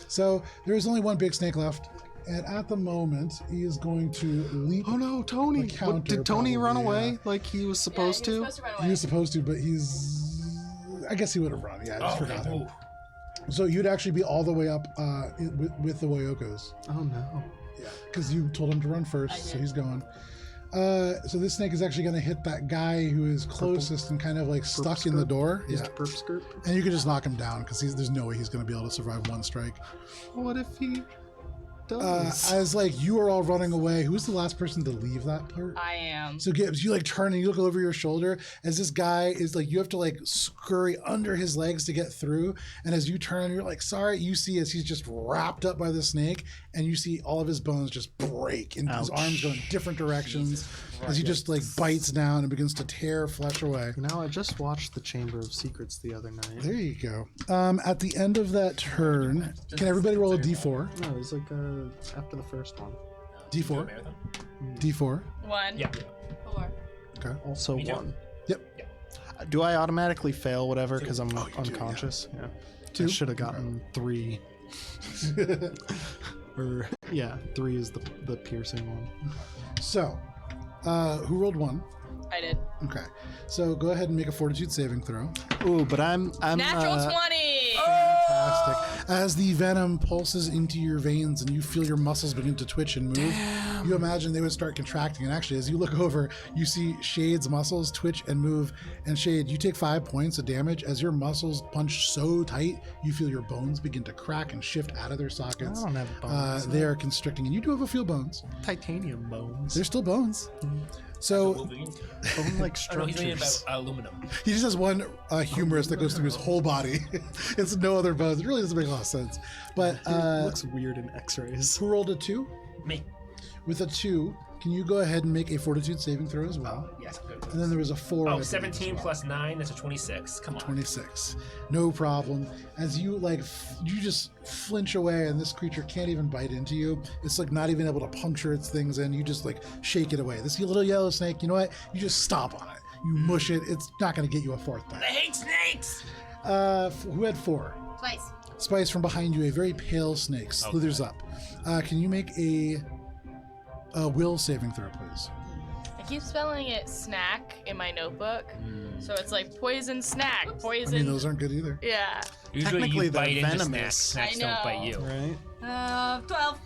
So there is only one big snake left, and at the moment he is going to leap. Oh no, Tony! The counter, What, did Tony run probably, away yeah. like he was supposed Yeah, he to? was supposed to run He away. was supposed to, but he's. I guess he would have run. Yeah, I just Oh, forgot okay. him. Ooh. So you'd actually be all the way up with the Woyokos. Oh no! Yeah, because you told him to run first, so did. he's going. So this snake is actually going to hit that guy who is closest and kind of like stuck in the door. Yeah. Mr. Perp Skirt. And you can just knock him down because there's no way he's going to be able to survive one strike. What if he does? As like you are all running away, who's the last person to leave that part? I am. So Gibbs, you like turn and you look over your shoulder as this guy is like, you have to like scurry under his legs to get through. And as you turn, you're like, sorry, you see as he's just wrapped up by the snake and you see all of his bones just break and his arms go in different directions as he just like bites down and begins to tear flesh away. Now I just watched The Chamber of Secrets the other night. There you go. At the end of that turn, can everybody roll a d4? No, it was like after the first one. D4. D4. 1. Yeah. 4. Okay. Also Me too. 1. Yep. Do I automatically fail whatever because I'm Oh, you do, unconscious? Yeah. 2. I should have gotten 3. Or yeah, 3 is the piercing one. So, who rolled 1? I did. Okay. So go ahead and make a fortitude saving throw. Ooh, but I'm Natural 20! Fantastic. As the venom pulses into your veins and you feel your muscles begin to twitch and move, you imagine they would start contracting. And actually, as you look over, you see Shade's muscles twitch and move. And Shade, you take 5 points of damage. As your muscles punch so tight, you feel your bones begin to crack and shift out of their sockets. I don't have bones. They are constricting. And you do have a few bones. Titanium bones. They're still bones. So Bone-like Oh, no, he's reading structures. about aluminum. he just has one humerus that goes through his whole body. It's no other bones. It really doesn't make a lot of sense. But It looks weird in X-rays. who rolled a 2? Me. With a 2, can you go ahead and make a fortitude saving throw as well? Yes. And then there was a 4. I Oh, believe, 17 as well. plus 9, that's a 26. Come on. 26. No problem. As you like, you just flinch away, and this creature can't even bite into you. It's like not even able to puncture its things in. You just like shake it away. This little yellow snake, you know what? You just stomp on it. You mush it. It's not going to get you a 4th I bite. hate snakes. Who had 4? Twice. Spice from behind you, a very pale snake slithers up. Can you make a will saving throw, please? I keep spelling it snack in my notebook. So it's like poison snack, I poison. mean, those aren't good either. Yeah. Usually Technically, you they're bite into venomous. snacks. Snacks I don't bite know. you. Right? 12.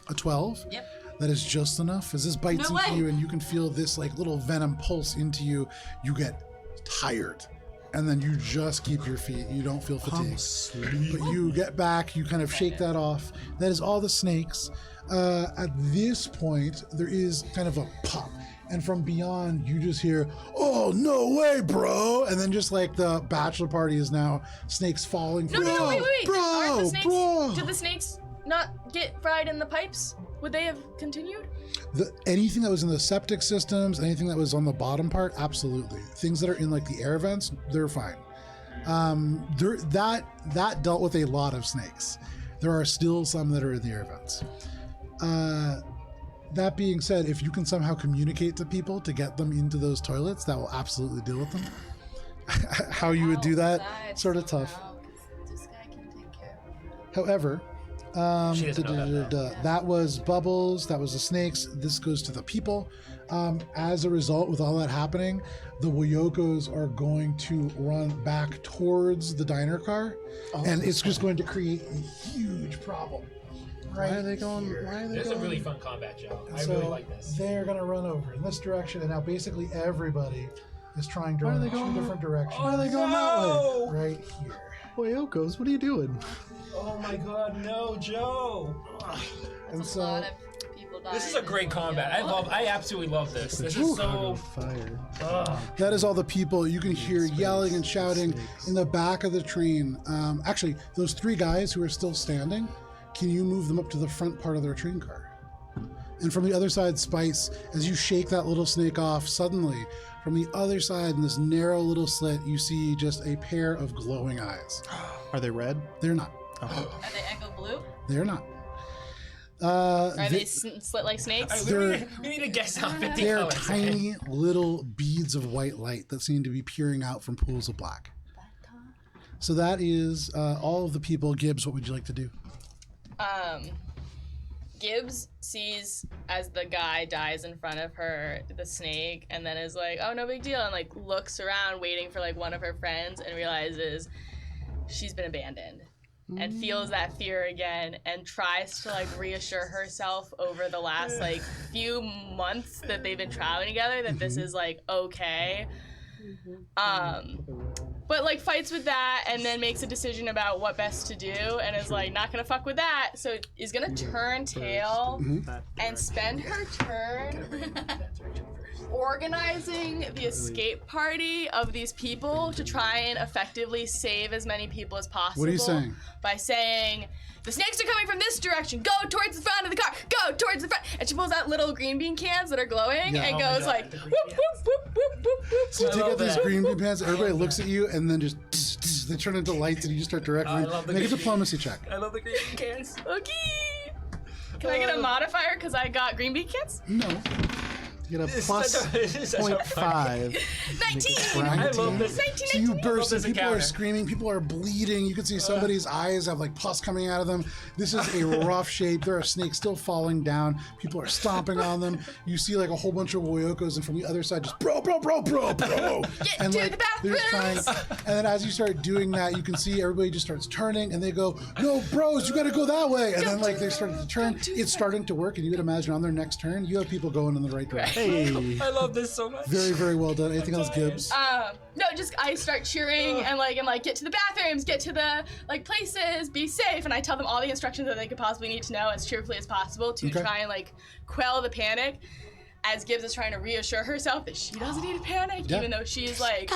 A 12? Yep. That is just enough. As this bites No into way. you and you can feel this like little venom pulse into you, you get tired. And then you just keep your feet. You don't feel fatigued. But you get back, you kind of shake that off. That is all the snakes. At this point, there is kind of a pop. And from beyond, you just hear, "Oh, no way, bro!" And then just like the bachelor party is now snakes falling. No, no, no, wait. Bro, Aren't the snakes, bro. Did the snakes not get fried in the pipes? Would they have continued? Anything that was in the septic systems, anything that was on the bottom part, absolutely. Things that are in like the air vents, they're fine. That dealt with a lot of snakes. There are still some that are in the air vents. That being said, if you can somehow communicate to people to get them into those toilets, that will absolutely deal with them. How you would do that, sort of tough. This guy can take care of it. However, She doesn't know that, that was Bubbles, that was the snakes, this goes to the people. As a result, with all that happening, the Woyokos are going to run back towards the diner car, and it's just going to create a huge problem. Why are they going? Why are they This is a going? really fun combat, Joe. I So really like this. they're going to run over in this direction, and now basically everybody is trying to run in two different directions. Why are they going that way? Right here. Woyokos, what are you doing? Oh my god, no, Joe! And That's so a lot of people dying. This is a great combat. I absolutely love this. This is so. Fire. that is all the people you can hear yelling and shouting in the back of the train. Actually, those 3 guys who are still standing, can you move them up to the front part of their train car? And from the other side, Spice, as you shake that little snake off, suddenly, from the other side in this narrow little slit, you see just a pair of glowing eyes. Are they red? They're not. Are they echo blue? They're not. Are they slit like snakes? We need to guess how 50 They're colors. tiny little beads of white light that seem to be peering out from pools of black. So that is all of the people. Gibbs, what would you like to do? Gibbs sees as the guy dies in front of her, the snake, and then is like, oh, no big deal, and like looks around waiting for like one of her friends and realizes she's been abandoned. and feels that fear again and tries to like reassure herself over the last like few months that they've been traveling together that this is like okay. But like fights with that and then makes a decision about what best to do and is like not gonna fuck with that, so is gonna turn tail and spend her turn organizing the escape party of these people to try and effectively save as many people as possible. What are you saying? By saying, the snakes are coming from this direction. Go towards the front of the car. Go towards the front. And she pulls out little green bean cans that are glowing and goes like, whoop, whoop, whoop, whoop, whoop, whoop. So you take out these green bean pants, everybody looks at you, and then just they turn into lights, and you just start directly. Make a diplomacy check. I love the green cans. Okay. Can I get a modifier because I got green bean cans? No. You get a plus 0.5. 19! I love this. 19, So you burst, and this people are encounter. screaming, people are bleeding. You can see somebody's eyes have like pus coming out of them. This is a rough shape. There are snakes still falling down. People are stomping on them. You see like a whole bunch of Woyokos, and from the other side, just bro. Get And to like the they're just trying. bathrooms! And then as you start doing that, you can see everybody just starts turning, and they go, "No, bros, you got to go that way." And then like they start to turn. It's starting to work, and you would imagine on their next turn, you have people going in the right direction. Hey. I love this so much. Very, very well done. Anything else, Gibbs? No, just I start cheering and like get to the bathrooms, get to the like places, be safe, and I tell them all the instructions that they could possibly need to know as cheerfully as possible to Okay. try and like quell the panic. As Gibbs is trying to reassure herself that she doesn't need to panic, Yeah. even though she's like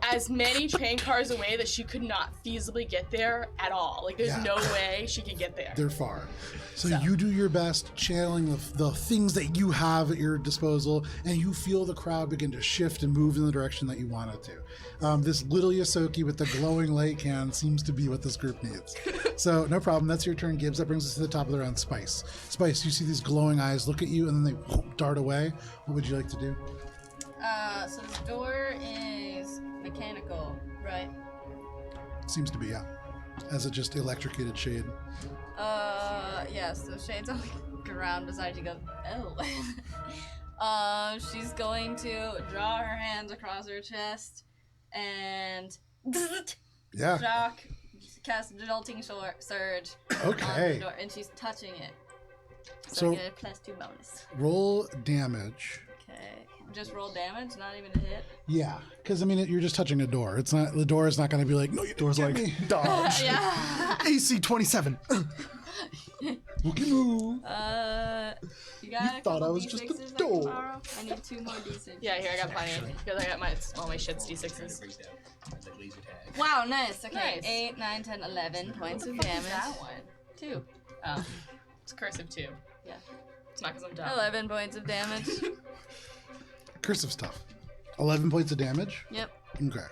as many train cars away that she could not feasibly get there at all. Like there's Yeah. no way she could get there. They're far. So you do your best channeling the things that you have at your disposal, and you feel the crowd begin to shift and move in the direction that you want it to. This little Yosoki with the glowing light can seems to be what this group needs. So no problem. That's your turn, Gibbs. That brings us to the top of the round. Spice. Spice, you see these glowing eyes look at you, and then they dart away. What would you like to do? So the door is mechanical, right? Seems to be, yeah. As a just electrocuted shade. Yeah, so Shade's on the ground beside you, goes, oh. She's going to draw her hands across her chest and Yeah. shock, cast jolting surge on the Okay. door, and she's touching it. So- I get a +2 bonus. Roll damage. Okay. Just roll damage, not even a hit. Yeah, because I mean, you're just touching a door. It's not the door is not going to be like, no, you Door's didn't like, get me. dodge. Yeah. AC 27. Wookie moo. You got a thought I couple was just a D6s I can door. borrow? I need 2 more D6. Yeah, here I got plenty because I got all my shits D6s. Wow, nice. Okay, Nice. 8, 9, 10, 11 points of What damage. is that one? 2. Oh, it's cursive 2. Yeah. It's not because I'm dumb. 11 points of damage. Cursive stuff. 11 points of damage. Yep. Okay.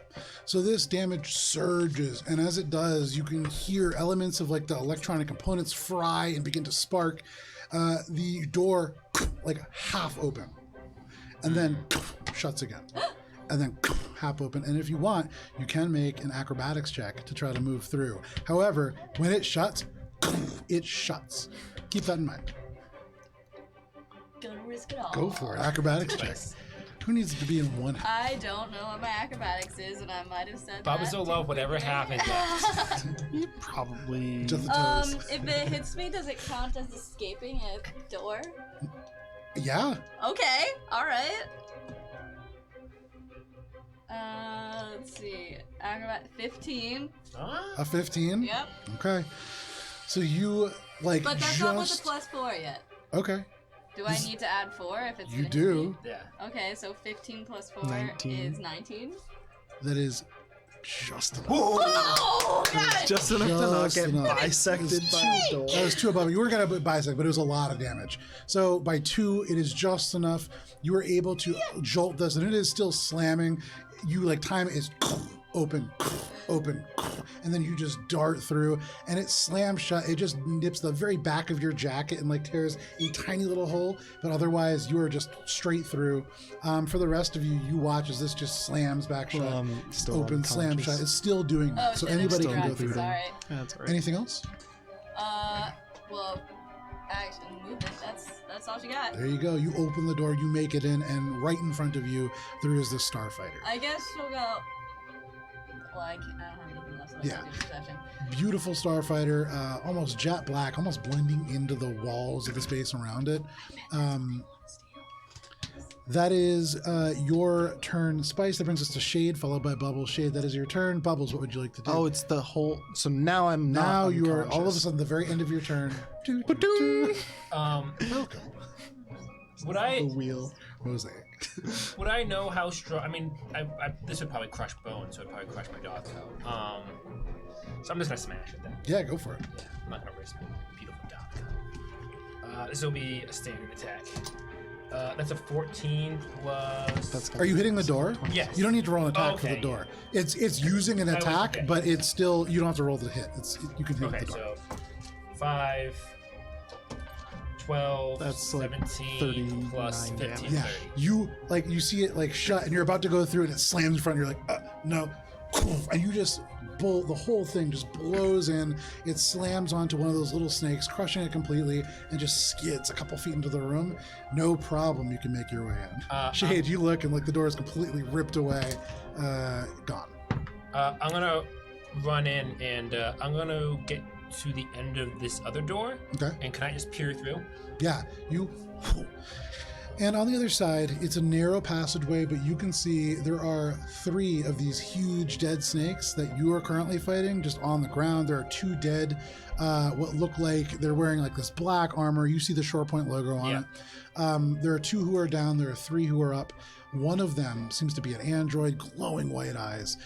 So this damage surges, and as it does, you can hear elements of like the electronic components fry and begin to spark. The door like half open, and then shuts again, and then half open. And if you want, you can make an acrobatics check to try to move through. However, when it shuts, it shuts. Keep that in mind. Gonna risk it all. Go for it. Acrobatics check. Who needs it to be in one? I don't know what my acrobatics is, and I might have said Bobas that. will love whatever happens next. Probably. Just the toes. If it hits me, does it count as escaping a door? Yeah. Okay, alright. Let's see. Acrobat 15. A 15? Yep. Okay. So you like But that's just not with the +4 yet. okay. Do I need to add 4 if it's You gonna hit do. me? Yeah. Okay, so 15 + 4 19. is 19. That is just enough. Oh, God! Just enough to not Just get enough. bisected by the door. That was 2 above. You were gonna bisect, but it was a lot of damage. So by 2, it is just enough. You were able to jolt this, and it is still slamming. You like time is open, open, and then you just dart through, and it slams shut. It just nips the very back of your jacket and like tears a tiny little hole, but otherwise you are just straight through. For the rest of you, you watch as this just slams back shut, Still open, slam unconscious. shut. It's still doing that, so shit, I'm anybody still can go distracted, through. Sorry. That's all right. Anything else? Well, action, movement. That's all she got. There you go. You open the door, you make it in, and right in front of you, there is the Starfighter. I guess she'll go. Well, I don't have anything else. Yeah. To do perception. Beautiful starfighter, almost jet black, almost blending into the walls of the space around it. That is your turn, Spice. That brings us to Shade, followed by Bubbles. Shade, that is your turn. Bubbles, what would you like to do? Oh, it's the whole. So now I'm not. Now you are all of a unconscious. sudden the very end of your turn. Welcome. Would I The wheel. Mosaic. would I know how strong? I mean, this would probably crush bones, so it'd probably crush my dog coat. So I'm just gonna smash it then. Yeah, go for it. Yeah, I'm not gonna risk my beautiful dog coat. This will be a standard attack. That's a 14 plus. That's Are you hitting the door? Yes. You don't need to roll an attack for Okay. the door. It's using an I was- attack, okay. but it's still, you don't have to roll the hit. You can hit Okay, the door. so 5, 12, That's like 17 plus 39 15, Yeah, 30. you see it like shut, and you're about to go through, and it slams in front. You're like, no, and you just the whole thing just blows in. It slams onto one of those little snakes, crushing it completely, and just skids a couple feet into the room. No problem, you can make your way in. Shade, you look, and like the door is completely ripped away, gone. I'm gonna run in, and I'm gonna get to the end of this other door. Okay. And can I just peer through? Yeah, and on the other side, it's a narrow passageway, but you can see there are 3 of these huge dead snakes that you are currently fighting just on the ground. There are 2 dead, what look like they're wearing like this black armor. You see the ShorePoint logo on it. There are 2 who are down. There are 3 who are up. One of them seems to be an android, glowing white eyes.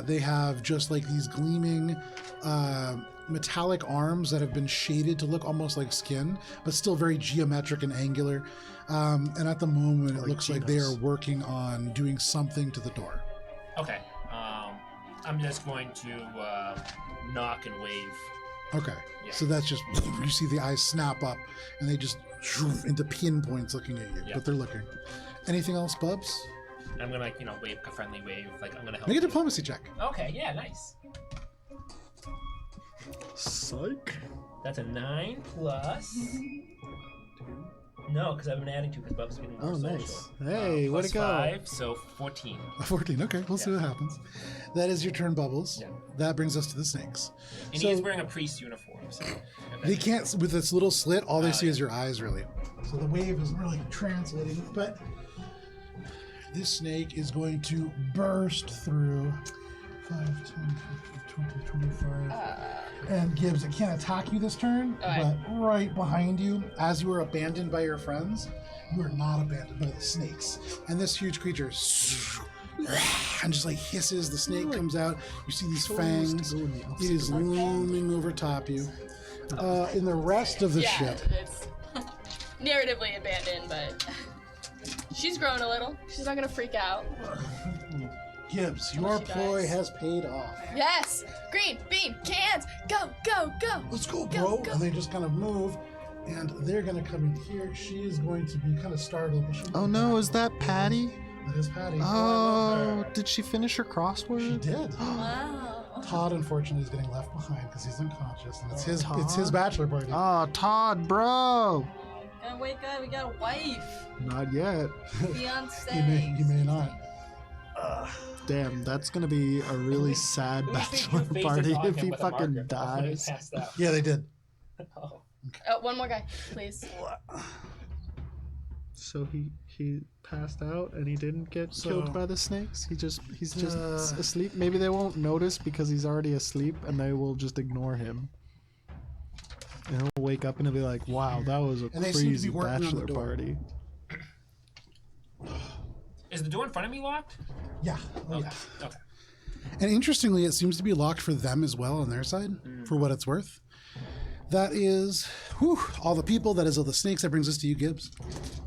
They have just like these gleaming metallic arms that have been shaded to look almost like skin, but still very geometric and angular. And at the moment, it looks like they are working on doing something to the door. Okay. I'm just going to knock and wave. Okay. Yeah. So that's just, you see the eyes snap up and they just into pinpoints looking at you, Yeah. but they're looking. Anything else, Bubs? I'm gonna, wave a friendly wave, like I'm gonna help. Make a you. diplomacy check. Okay, yeah, nice. Psych. That's a 9 plus. No, because I've been adding 2 because Bub's getting more Oh, social. nice. Hey, way plus to go. 5, so 14. 14. Okay, we'll see Yeah. what happens. That is your turn, Bubbles. Yeah. That brings us to the snakes. And So- he's wearing a priest uniform, so. They can't, with this little slit, all they Oh, see yeah. is your eyes, really. So the wave isn't really translating, but this snake is going to burst through 5, 10, 15, 20, 25. And Gibbs, it can't attack you this turn, Alright. but right behind you, as you were abandoned by your friends, you are not abandoned by the snakes. And this huge creature and just like hisses, the snake comes out. You see these fangs. It is looming over top you. In the rest of the ship, It's narratively abandoned, but she's grown a little. She's not gonna freak out. Gibbs, your she ploy dies. has paid off. Yes! Green bean cans! Go, go, go! Let's go, Go, bro. go. And they just kind of move, and they're going to come in here. She is going to be kind of startled. But she'll Oh be no, back. is that Patty? That is Patty. Oh, did she finish her She crossword? did. Wow. Todd, unfortunately, is getting left behind because he's unconscious, and it's his Todd? bachelor party. Oh, Todd, bro. Gotta wake up. We got a wife. Not yet. Fiance. you may not. Damn, that's gonna be a really sad Who's the bachelor faces party on if him he with a fucking marker? That's when he dies. passed out. Yeah, they did. Oh. One more guy, please. So he passed out and he didn't get So- killed by the snakes. He's just asleep. Maybe they won't notice because he's already asleep, and they will just ignore him. And he'll wake up and he'll be like, "Wow, that was a And they seem to be crazy working on the bachelor door. party." Is the door in front of me locked? Yeah. Oh, yeah. Okay. And interestingly, it seems to be locked for them as well on their side, for what it's worth. That is, all the people. That is all the snakes. That brings us to you, Gibbs.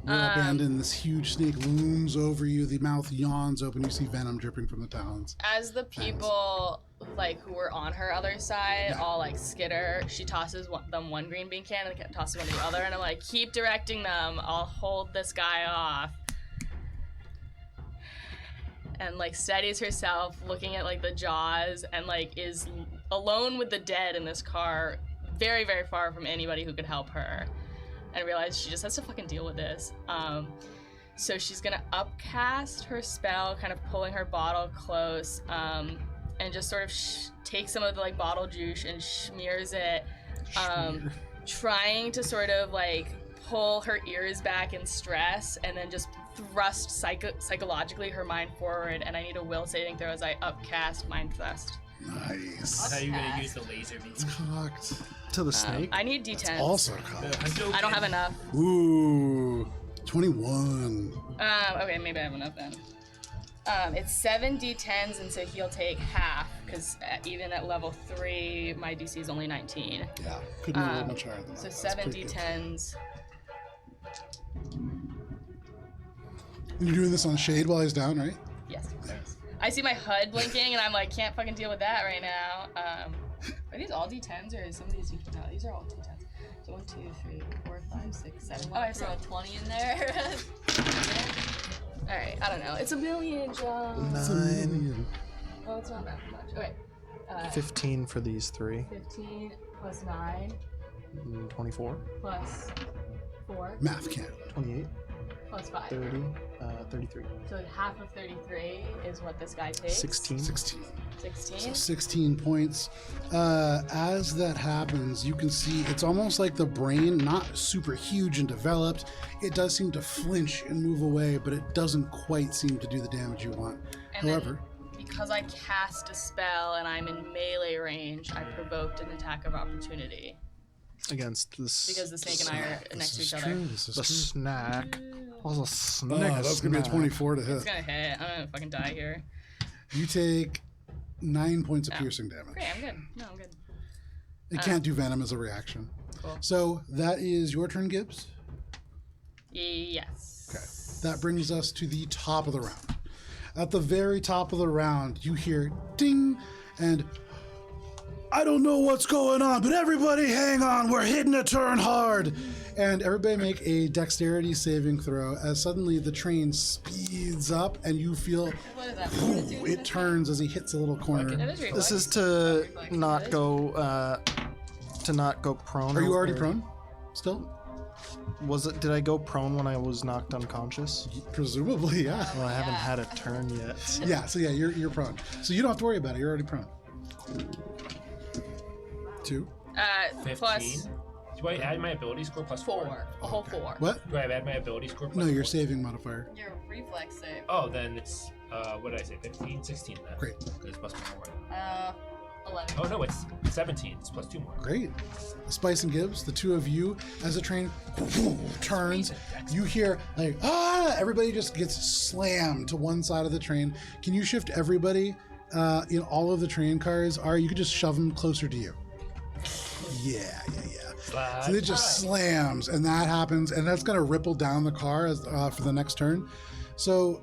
You're abandoned. This huge snake looms over you. The mouth yawns open. You see venom dripping from the talons. As the people like who were on her other side all like skitter, she tosses them one green bean can and tosses one to the other, and I'm like, keep directing them. I'll hold this guy off. And like steadies herself, looking at like the jaws, and like is alone with the dead in this car, very very far from anybody who could help her, and realize she just has to fucking deal with this. So she's gonna upcast her spell, kind of pulling her bottle close, and just sort of takes some of the like bottle juice and smears it, trying to sort of like pull her ears back in stress, and then just thrust psychologically her mind forward. And I need a will saving throw as I upcast mind thrust. Nice. How are you gonna use the laser beam? Cocked. To the snake. I need D10s. Also cocked. I don't have enough. Ooh. 21. Okay, maybe I have enough then. It's 7 D10s, and so he'll take half, because even at level 3, my DC is only 19. Yeah. Couldn't have rolled much higher than that. So That's 7 pretty good. D10s. And you're doing this on Shade while he's down, right? Yes. I see my HUD blinking, and I'm like, can't fucking deal with that right now. Are these all D10s, or is some of these D10s? No, these are all D10s. So 1, 2, 3, 4, 5, 6, 7. Oh, I have Throw 7. a 20 in there. Alright, I don't know. It's a million, John. 9. Oh, it's not that much. Okay. 15 for these 3. 15 plus 9 24. plus 4 Math can't. 28. plus 5. 30. 33. So half of 33 is what this guy takes. 16. 16. 16. So 16 points. As that happens, you can see it's almost like the brain, not super huge and developed. It does seem to flinch and move away, but it doesn't quite seem to do the damage you want. And However, because I cast a spell and I'm in melee range, I provoked an attack of opportunity. Against this. Because the snake and I are next to each other. true. This is The true. snack. Was a snack. Oh, that's gonna be a 24 to hit. It's gonna hit. I'm gonna fucking die here. You take 9 points of Oh. piercing damage. Great, I'm good. No, I'm good. It can't do venom as a reaction. Cool. So that is your turn, Gibbs. Yes. Okay. That brings us to the top of the round. At the very top of the round, you hear ding, and I don't know what's going on, but everybody hang on, we're hitting a turn hard. And everybody make a dexterity saving throw as suddenly the train speeds up and you feel What is that? Fortitude? it turns as he hits a little That corner. is reflex. This is to not go prone. Are you already or- prone? Still? Was it? Did I go prone when I was knocked unconscious? Presumably, yeah. Well, I haven't had a turn yet. Yeah, so yeah, you're prone. So you don't have to worry about it, you're already prone. 2. 15. Plus Do I add my ability score plus 4? 4. A whole 4. What? Do I add my ability score plus No, 4? your saving modifier. Your reflex save. Oh, then it's, what did I say? 15? 16 then. Great. Because it's plus 1 more. 11. Oh, no, it's 17. It's plus 2 more. Great. Spice and Gibbs, the two of you, as the train turns, you hear like, ah! Everybody just gets slammed to one side of the train. Can you shift everybody in all of the train cars? Or you could just shove them closer to you. Yeah. Slide. So it just slams, and that happens, and that's going to ripple down the car as, for the next turn. So,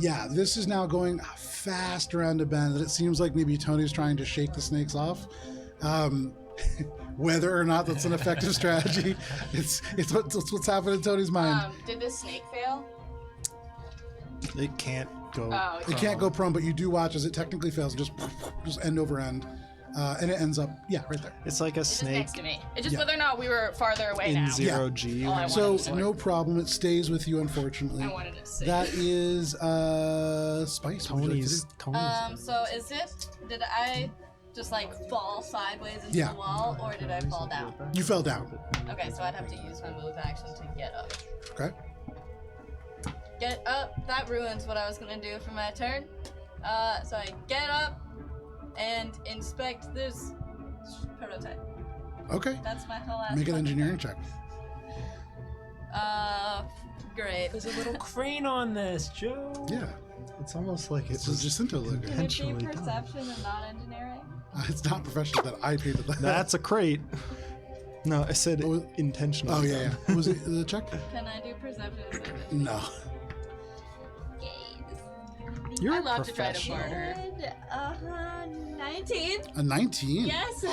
yeah, this is now going fast around a bend that it seems like maybe Tony's trying to shake the snakes off. Whether or not that's an effective strategy, it's what's happening in Tony's mind. Did this snake fail? It can't go. Oh, It can't go prone, but you do watch as it technically fails and just end over end. And it ends up, yeah, right there. It's like a It's just snake next to me. It's just Yeah. whether or not we were farther away in now. 0G. Oh, I want So, it. no problem. It stays with you, unfortunately. I wanted to see. That is Spice. What would you like to do? Tony's. So is it? Did I just like fall sideways into Yeah. the wall, or did I fall down? You fell down. Okay, so I'd have to use my move action to get up. Okay. Get up. That ruins what I was gonna do for my turn. So I get up and inspect this prototype. Okay. That's my whole ass. Make an fucking engineering check. Great. There's a little crane on this, Joe. Yeah. It's almost like It's it's a Jacinto logo. Can it be intentionally done. perception and not engineering? It's not professional that I painted that. That's a crate. No, I said Oh, intentionally. Oh, yeah. Was it the check? Can I do perception and save it? No. You're I a love to try to professional. barter. 19. A 19? Yes.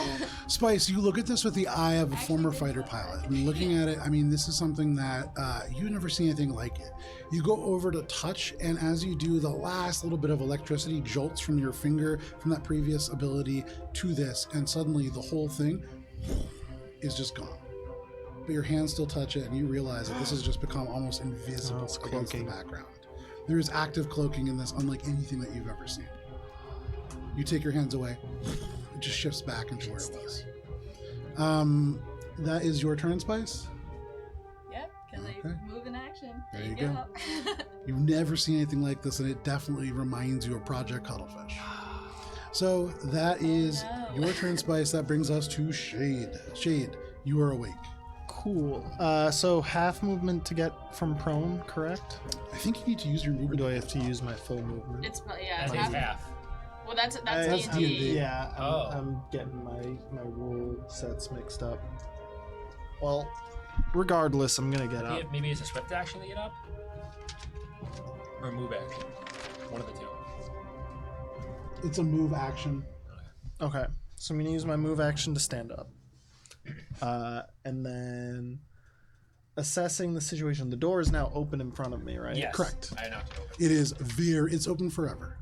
Spice, you look at this with the eye of a former fighter pilot. And looking at it, I mean, this is something that you've never seen anything like it. You go over to touch, and as you do, the last little bit of electricity jolts from your finger from that previous ability to this, and suddenly the whole thing is just gone. But your hands still touch it, and you realize that this has just become almost invisible Oh, it's against the cloaking. background. There is active cloaking in this, unlike anything that you've ever seen. You take your hands away. It just shifts back into where it was. That is your turn, Spice. Yep, because Okay. I move in action. There you go. You've never seen anything like this, and it definitely reminds you of Project Cuttlefish. So that is your turn, Spice. That brings us to Shade. Shade, you are awake. Cool. So half movement to get from prone, correct? I think you need to use your Or movement. do I have to use my full movement? It's I it's think it's half. half. Well, that's That's D&D. D&D. Yeah, Oh. I'm getting my rule sets mixed up. Well, regardless, I'm gonna get up. Maybe it's a swift action to get up, or a move action. One of the two. It's a move action. Okay, so I'm gonna use my move action to stand up, and then assessing the situation. The door is now open in front of me, right? Yes. Correct. I knocked it open. It is it's open forever.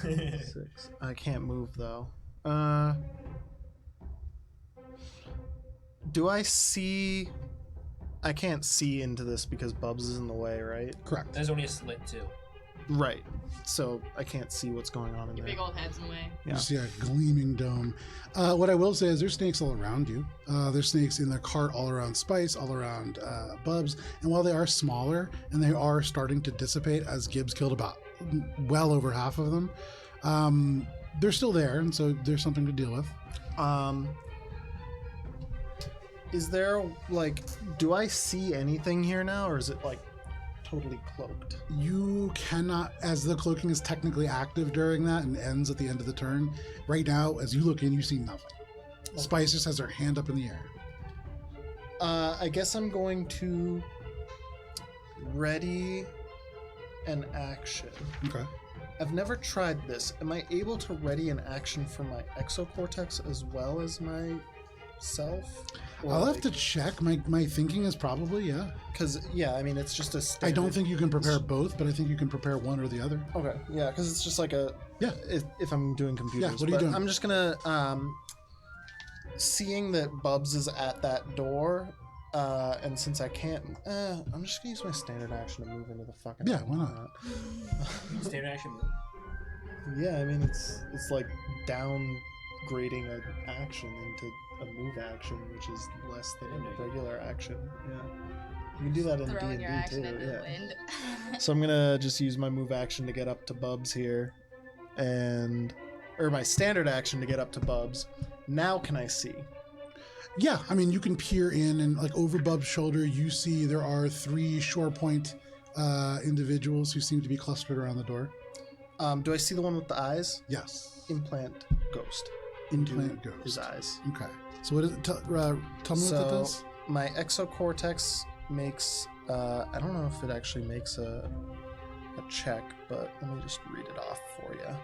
6. I can't move though. Do I see? I can't see into this because Bubs is in the way, right? Correct. There's only a slit too. Right. So I can't see what's going on in Your there. big old head's in the way. You Yeah. see a gleaming dome. What I will say is there's snakes all around you. There's snakes in the cart all around Spice, all around Bubs. And while they are smaller and they are starting to dissipate as Gibbs killed about well over half of them, they're still there. And so there's something to deal with. Is there like, do I see anything here now, or is it like totally cloaked? You cannot, as the cloaking is technically active during that and ends at the end of the turn, right now, as you look in, you see nothing. Spice just has her hand up in the air. I guess I'm going to ready an action. Okay. I've never tried this. Am I able to ready an action for my exocortex as well as my self? I'll have to check. My thinking is probably, yeah. Because, yeah, I mean, it's just a I standard. don't think you can prepare both, but I think you can prepare one or the other. Okay, yeah, because it's just like a... Yeah. If I'm doing computers. Yeah, what are you But doing? I'm just gonna... seeing that Bubs is at that door, and since I can't... I'm just gonna use my standard action to move into the fucking... Yeah, why not? Standard action move. Yeah, I mean, it's like downgrading an action into a move action, which is less than a regular action. Yeah. You can do that in Throwing D&D your action too, into yeah. the wind. So I'm gonna just use my move action to get up to Bubs here, or my standard action to get up to Bubs. Now can I see? Yeah, I mean, you can peer in and like over Bub's shoulder, you see there are 3 shore point individuals who seem to be clustered around the door. Do I see the one with the eyes? Yes. Implant ghost. Implant into his ghost. eyes. Okay. So what is it? Tell me what that does. My exocortex makes. I don't know if it actually makes a check, but let me just read it off for you.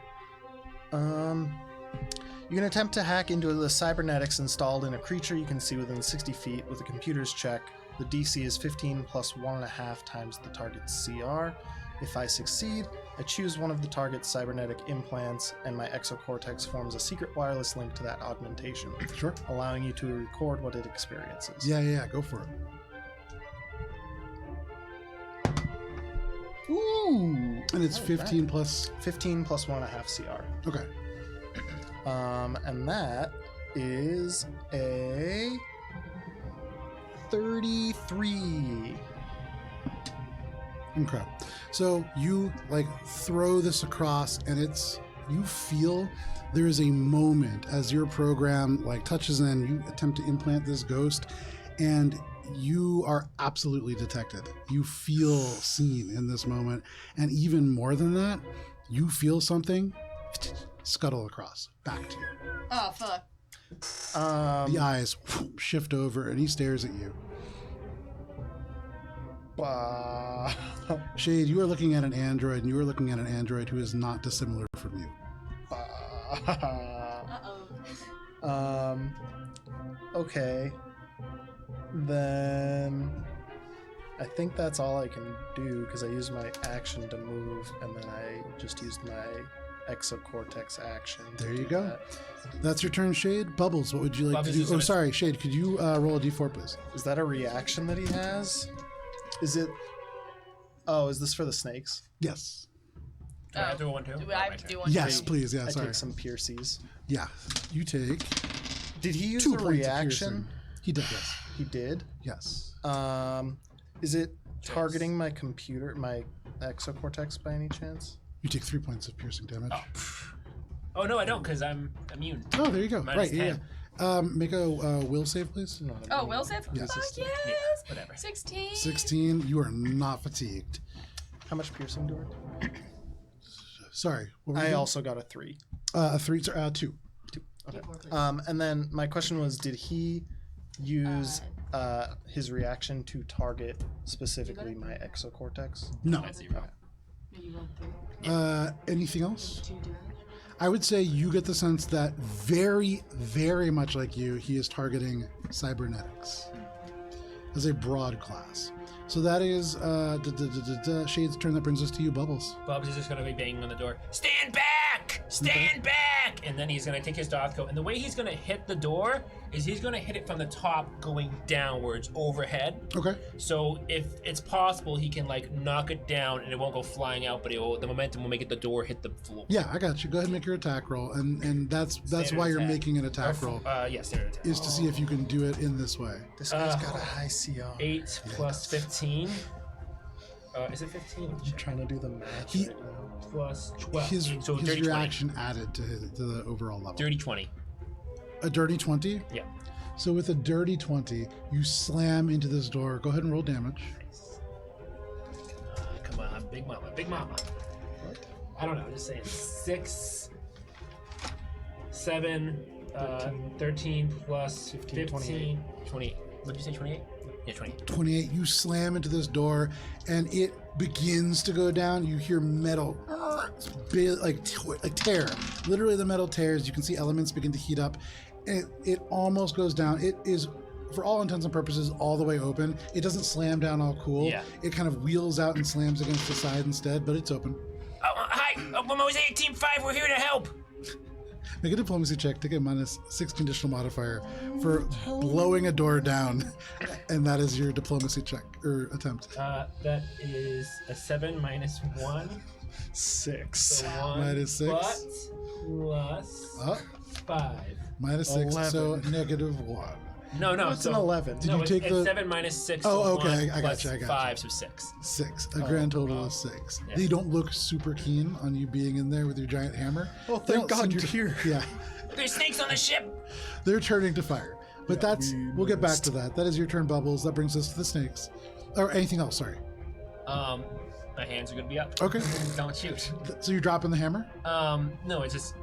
You can attempt to hack into the cybernetics installed in a creature you can see within 60 feet with a computer's check. The DC is 15 plus 1.5 times the target's CR. If I succeed, I choose one of the target's cybernetic implants, and my exocortex forms a secret wireless link to that augmentation, Sure. allowing you to record what it experiences. Yeah, go for it. Ooh! And it's Not 15 bad. plus. 15 plus 1.5 CR. Okay. And that is a 33. Okay. So you like throw this across, and you feel there is a moment as your program like touches in, you attempt to implant this ghost, and you are absolutely detected. You feel seen in this moment, and even more than that, you feel something scuttle across back to you. Oh, fuck. The eyes shift over, and he stares at you. Shade, you are looking at an android, and you are looking at an android who is not dissimilar from you. Uh-oh. Okay. Then I think that's all I can do because I used my action to move, and then I just used my exocortex action. to There you do go. that. That's your turn, Shade. Bubbles, what would you like Bubbles to do? is Oh, gonna- sorry, Shade, could you roll a d4, please? Is that a reaction that he has? Is it? Oh, is this for the snakes? Yes. Do I have to roll one too? Do I have to do one? Yes, too? please. Yeah, I sorry. take some pierces. Yeah, you take Did he use 2 the points of reaction? piercing. He did, yes. He did. Yes. Is it targeting my computer, my exocortex by any chance? You take 3 points of piercing damage. Oh no, I don't, because I'm immune. Oh, there you go. Minus Right, 10. yeah. Make a will save, please. No, Oh, will save? Yes. Fuck yes! Yeah, whatever. 16. 16. You are not fatigued. How much piercing do I do? Sorry. What were you I doing? also got a 3. A 3. 2. Okay. And then my question was, did he use his reaction to target specifically my exocortex? No. That's 0. Anything else? I would say you get the sense that very, very much like you, he is targeting cybernetics as a broad class. So that is Shade's turn. That brings us to you, Bubbles. Bubs is just gonna be banging on the door. Stand back! Stand back! And then he's gonna take his doth coat. And the way he's gonna hit the door is he's gonna hit it from the top going downwards overhead. Okay. So if it's possible, he can like knock it down and it won't go flying out, but the momentum will make it the door hit the floor. Yeah, I got you. Go ahead and make your attack roll, and that's Standard why you're attack. making an attack roll, Yeah, standard attack. is to see if you can do it in this way. This guy's got a high CR. 8 plus 15. Is it 15? I'm trying to do the math He- right now. Plus 12. His so his dirty 20. reaction added to the overall level. Dirty 20. A dirty 20. Yeah. So with a dirty 20, you slam into this door. Go ahead and roll damage. Come on, big mama, big mama. I don't know, just saying. 6, 7, 13 plus 15, 28. What did you say, 28? Yeah, 28. 28. You slam into this door, and it begins to go down. You hear metal like tear. Literally, the metal tears. You can see elements begin to heat up. And it almost goes down. It is, for all intents and purposes, all the way open. It doesn't slam down all cool. Yeah. It kind of wheels out and slams against the side instead, but it's open. Oh, hi, Mosaic Team 5, we're here to help. Make a diplomacy check. Take a -6 conditional modifier for blowing a door down, and that is your diplomacy check or attempt. That is a 7 minus 1. 6. So 1 -6. but plus Oh, 5. -6, so 11. -1. No, What's an 11? Did no, you take it's the 7 minus 6. Oh, so okay, 1 I plus gotcha. 5, so 6. 6? A grand total of 6. Yeah. They don't look super keen on you being in there with your giant hammer. Oh, They thank don't God seem you're to- here. Yeah, There's snakes on the ship. they're turning to fire. But we'll get back to that. That is your turn, Bubbles. That brings us to the snakes. Or anything else, sorry. My hands are gonna be up. Okay. Don't shoot. So you're dropping the hammer? No, it's just.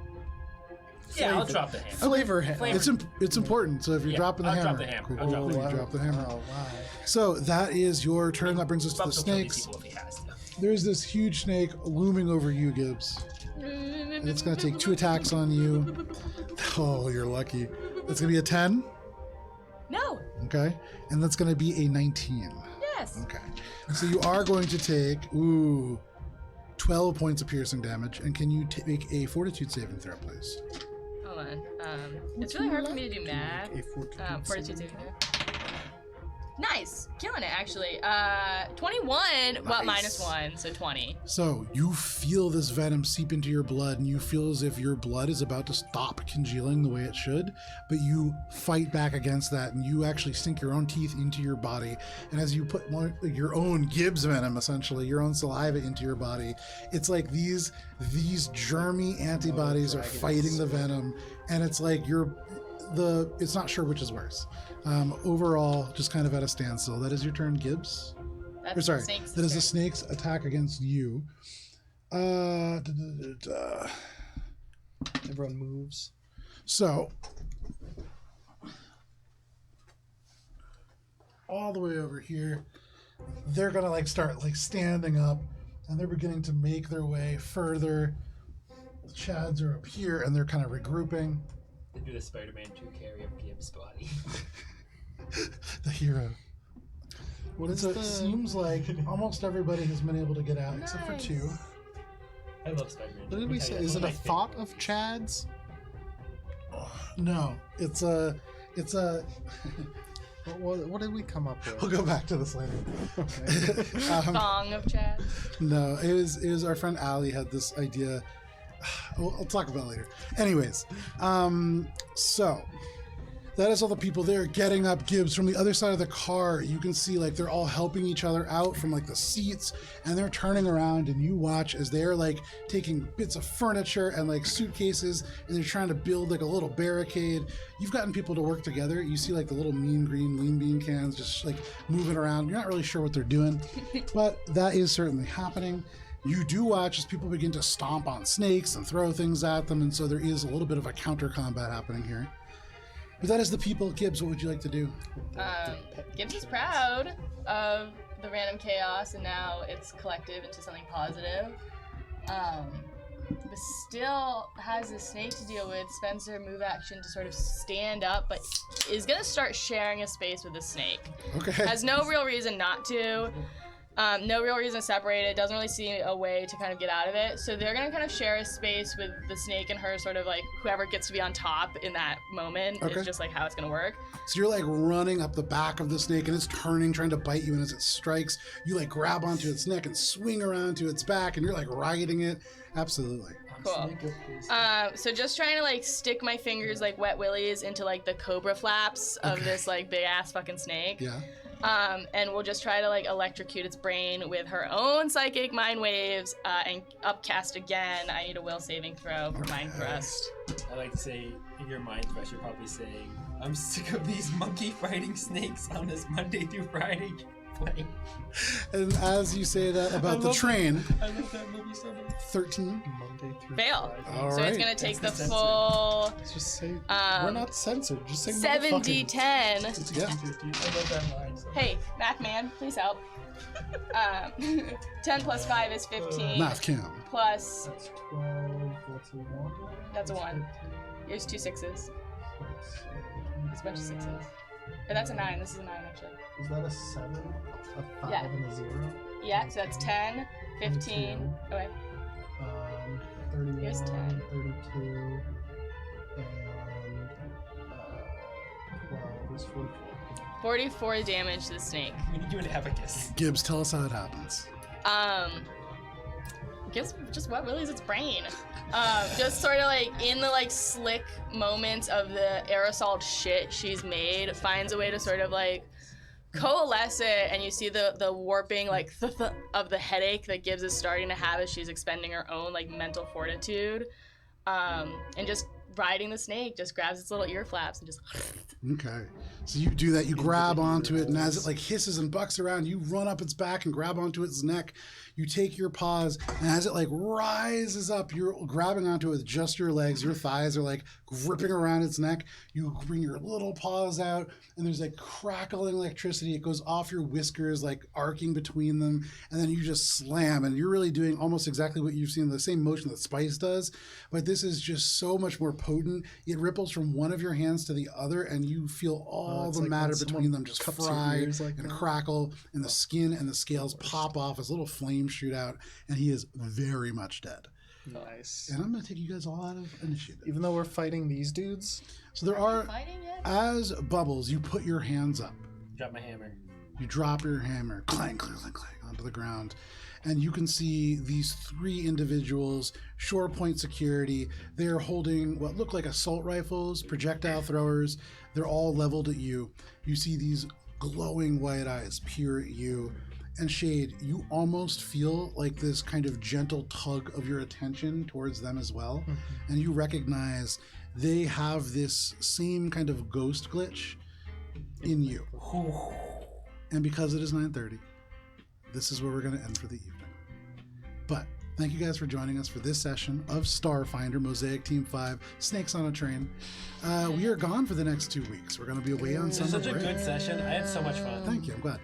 Yeah, I'll drop the hammer. Flavor hand. Flavor. It's important. So if you're Yeah, dropping the I'll hammer. drop the hammer. Cool, I'll drop cool, the you hammer. drop the hammer. Oh, wow. So that is your turn. That brings us to the Bubs will kill these snakes. people if he has to. There's this huge snake looming over you, Gibbs. And it's going to take 2 attacks on you. Oh, you're lucky. That's going to be a 10. No. Okay. And that's going to be a 19. Yes. Okay. So you are going to take, 12 points of piercing damage. And can you make a fortitude saving throw, please? Hold on. It's really hard for me to do math. A fortitude Fortitude saving throw. Nice, killing it actually. 21. Well, Nice. -1, so 20. So you feel this venom seep into your blood, and you feel as if your blood is about to stop congealing the way it should, but you fight back against that, and you actually sink your own teeth into your body. And as you put your own Gibbs venom, essentially, your own saliva into your body, it's like these germy antibodies are fighting the venom, and it's like it's not sure which is worse. Overall, just kind of at a standstill. That is your turn, Gibbs. That's Or sorry, Snake's that is the turn. snake's attack against you. Everyone moves. So, all the way over here, they're gonna start standing up, and they're beginning to make their way further. The Chads are up here, and they're kind of regrouping. They do the Spider-Man 2 carry of Gibbs' body. The hero. What is So it seems like almost everybody has been able to get out, except for Nice. 2. I love Spider-Man. What did we say? Is it a thought of Chad's? No, it's a What did we come up with? We'll go back to this later. Thong of chat. No, it was our friend Allie had this idea. I'll talk about it later. Anyways, so that is all the people there getting up. Gibbs, from the other side of the car, you can see like they're all helping each other out from like the seats, and they're turning around, and you watch as they're like taking bits of furniture and like suitcases, and they're trying to build like a little barricade. You've gotten people to work together. You see like the little mean green lean bean cans just like moving around. You're not really sure what they're doing, but that is certainly happening. You do watch as people begin to stomp on snakes and throw things at them, and so there is a little bit of a counter combat happening here. But that is the people. Gibbs, what would you like to do? Gibbs is proud of the random chaos, and now it's collective into something positive. But still has the snake to deal with. Spencer move action to sort of stand up, but is gonna start sharing a space with the snake. Okay. Has no real reason not to. No real reason to separate it. Doesn't really see a way to kind of get out of it. So they're gonna kind of share a space with the snake and her, sort of like whoever gets to be on top in that moment Okay. is just like how it's gonna work. So you're like running up the back of the snake, and it's turning, trying to bite you, and as it strikes, you like grab onto its neck and swing around to its back, and you're like riding it. Absolutely. Cool. So just trying to like stick my fingers like wet willies into like the cobra flaps of this like big ass fucking snake. Yeah. And we'll just try to like electrocute its brain with her own psychic mind waves and upcast again. I need a will saving throw for mind thrust. I like to say, in your mind thrust, you're probably saying, I'm sick of these monkey fighting snakes on this Monday through Friday plane. And as you say that about the train, I love that movie so much. 13. Monday through Fail. Friday. All So right. it's gonna take the That's the censor. full Just say we're not censored. Just say 7d10. Yeah. 50. I love that line. So Hey, math man, please help. 10 plus 5 is 15. Math cam. Plus, That's 12. What's a 1? that's a 1. Here's 2 6s. It's a bunch of 6s. Or that's a 9. This is a 9 actually. Is that a 7, a 5, Yeah. and a 0? Yeah, so that's 10, 15. Okay. 31, Here's 10. 32, and 12 is 44. 44 damage to the snake. we need you in Abacus. Gibbs, tell us how it happens. Guess just what really is its brain. Just sort of like in the like slick moments of the aerosol shit she's made, finds a way to sort of like coalesce it, and you see the warping like of the headache that Gibbs is starting to have as she's expending her own like mental fortitude, and just riding the snake just grabs its little ear flaps and just Okay. So you do that, you grab onto it, and as it like hisses and bucks around, you run up its back and grab onto its neck. You take your paws, and as it like rises up, you're grabbing onto it with just your legs. Your thighs are like gripping around its neck. You bring your little paws out, and there's like crackling electricity. It goes off your whiskers, like arcing between them, and then you just slam. And you're really doing almost exactly what you've seen, the same motion that Spice does, but this is just so much more potent. It ripples from one of your hands to the other, and you feel all it's the like matter when between them just cups your fry ears like and that. crackle, and the skin and the scales pop off as little flames shoot out, and he is very much dead. Nice. And I'm going to take you guys all out of initiative. Even though we're fighting these dudes, So there are, Fighting it? as Bubbles, you put your hands up. Drop my hammer. You drop your hammer, clang, clang, clang, clang, onto the ground. And you can see these 3 individuals, shore point security. They're holding what look like assault rifles, projectile throwers. They're all leveled at you. You see these glowing white eyes peer at you. And Shade, you almost feel like this kind of gentle tug of your attention towards them as well. And you recognize they have this same kind of ghost glitch in you. And because it is 9:30, this is where we're going to end for the evening. But thank you guys for joining us for this session of Starfinder Mosaic Team 5 Snakes on a Train. We are gone for the next 2 weeks. We're going to be away on This was summer such a break. good session. I had so much fun. Thank you. I'm glad.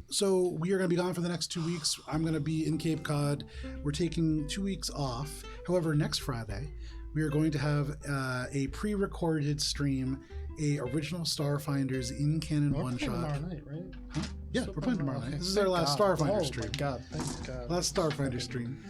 So we are going to be gone for the next 2 weeks. I'm going to be in Cape Cod. We're taking 2 weeks off. However, next Friday, we are going to have a pre-recorded stream, a original Starfinders in canon we're one playing shot. tomorrow night, right? Huh? Yeah, we're playing tomorrow night. Okay. This is our last Starfinder Oh stream. my god, thank God. Last Starfinder stream.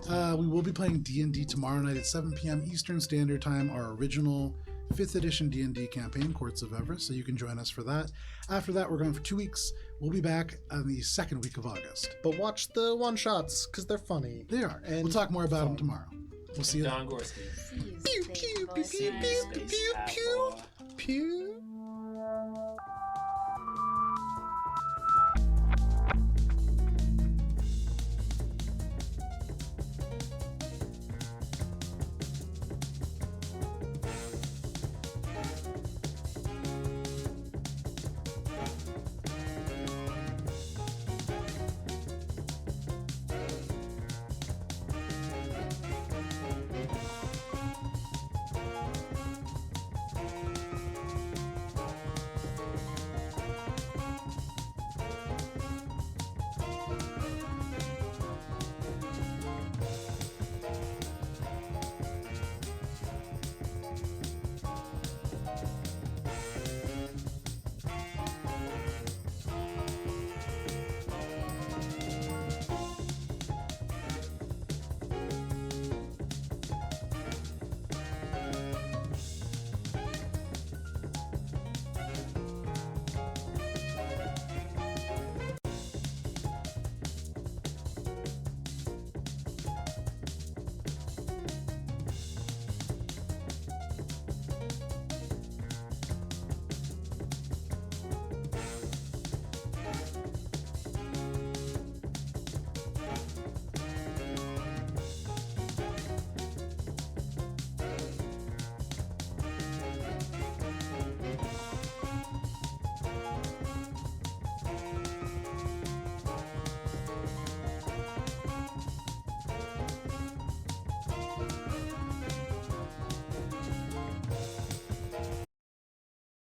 We will be playing D&D tomorrow night at 7 p.m. Eastern Standard Time, our original 5th edition D&D campaign, Courts of Everest, so you can join us for that. After that, we're going for 2 weeks. We'll be back on the 2nd week of August. But watch the one-shots, because they're funny. They are. And we'll talk more about them tomorrow. We'll see you then. Don Gorski. See you, Pew, big pew, boy. pew, pew, Space pew, Cat pew, Boy. pew.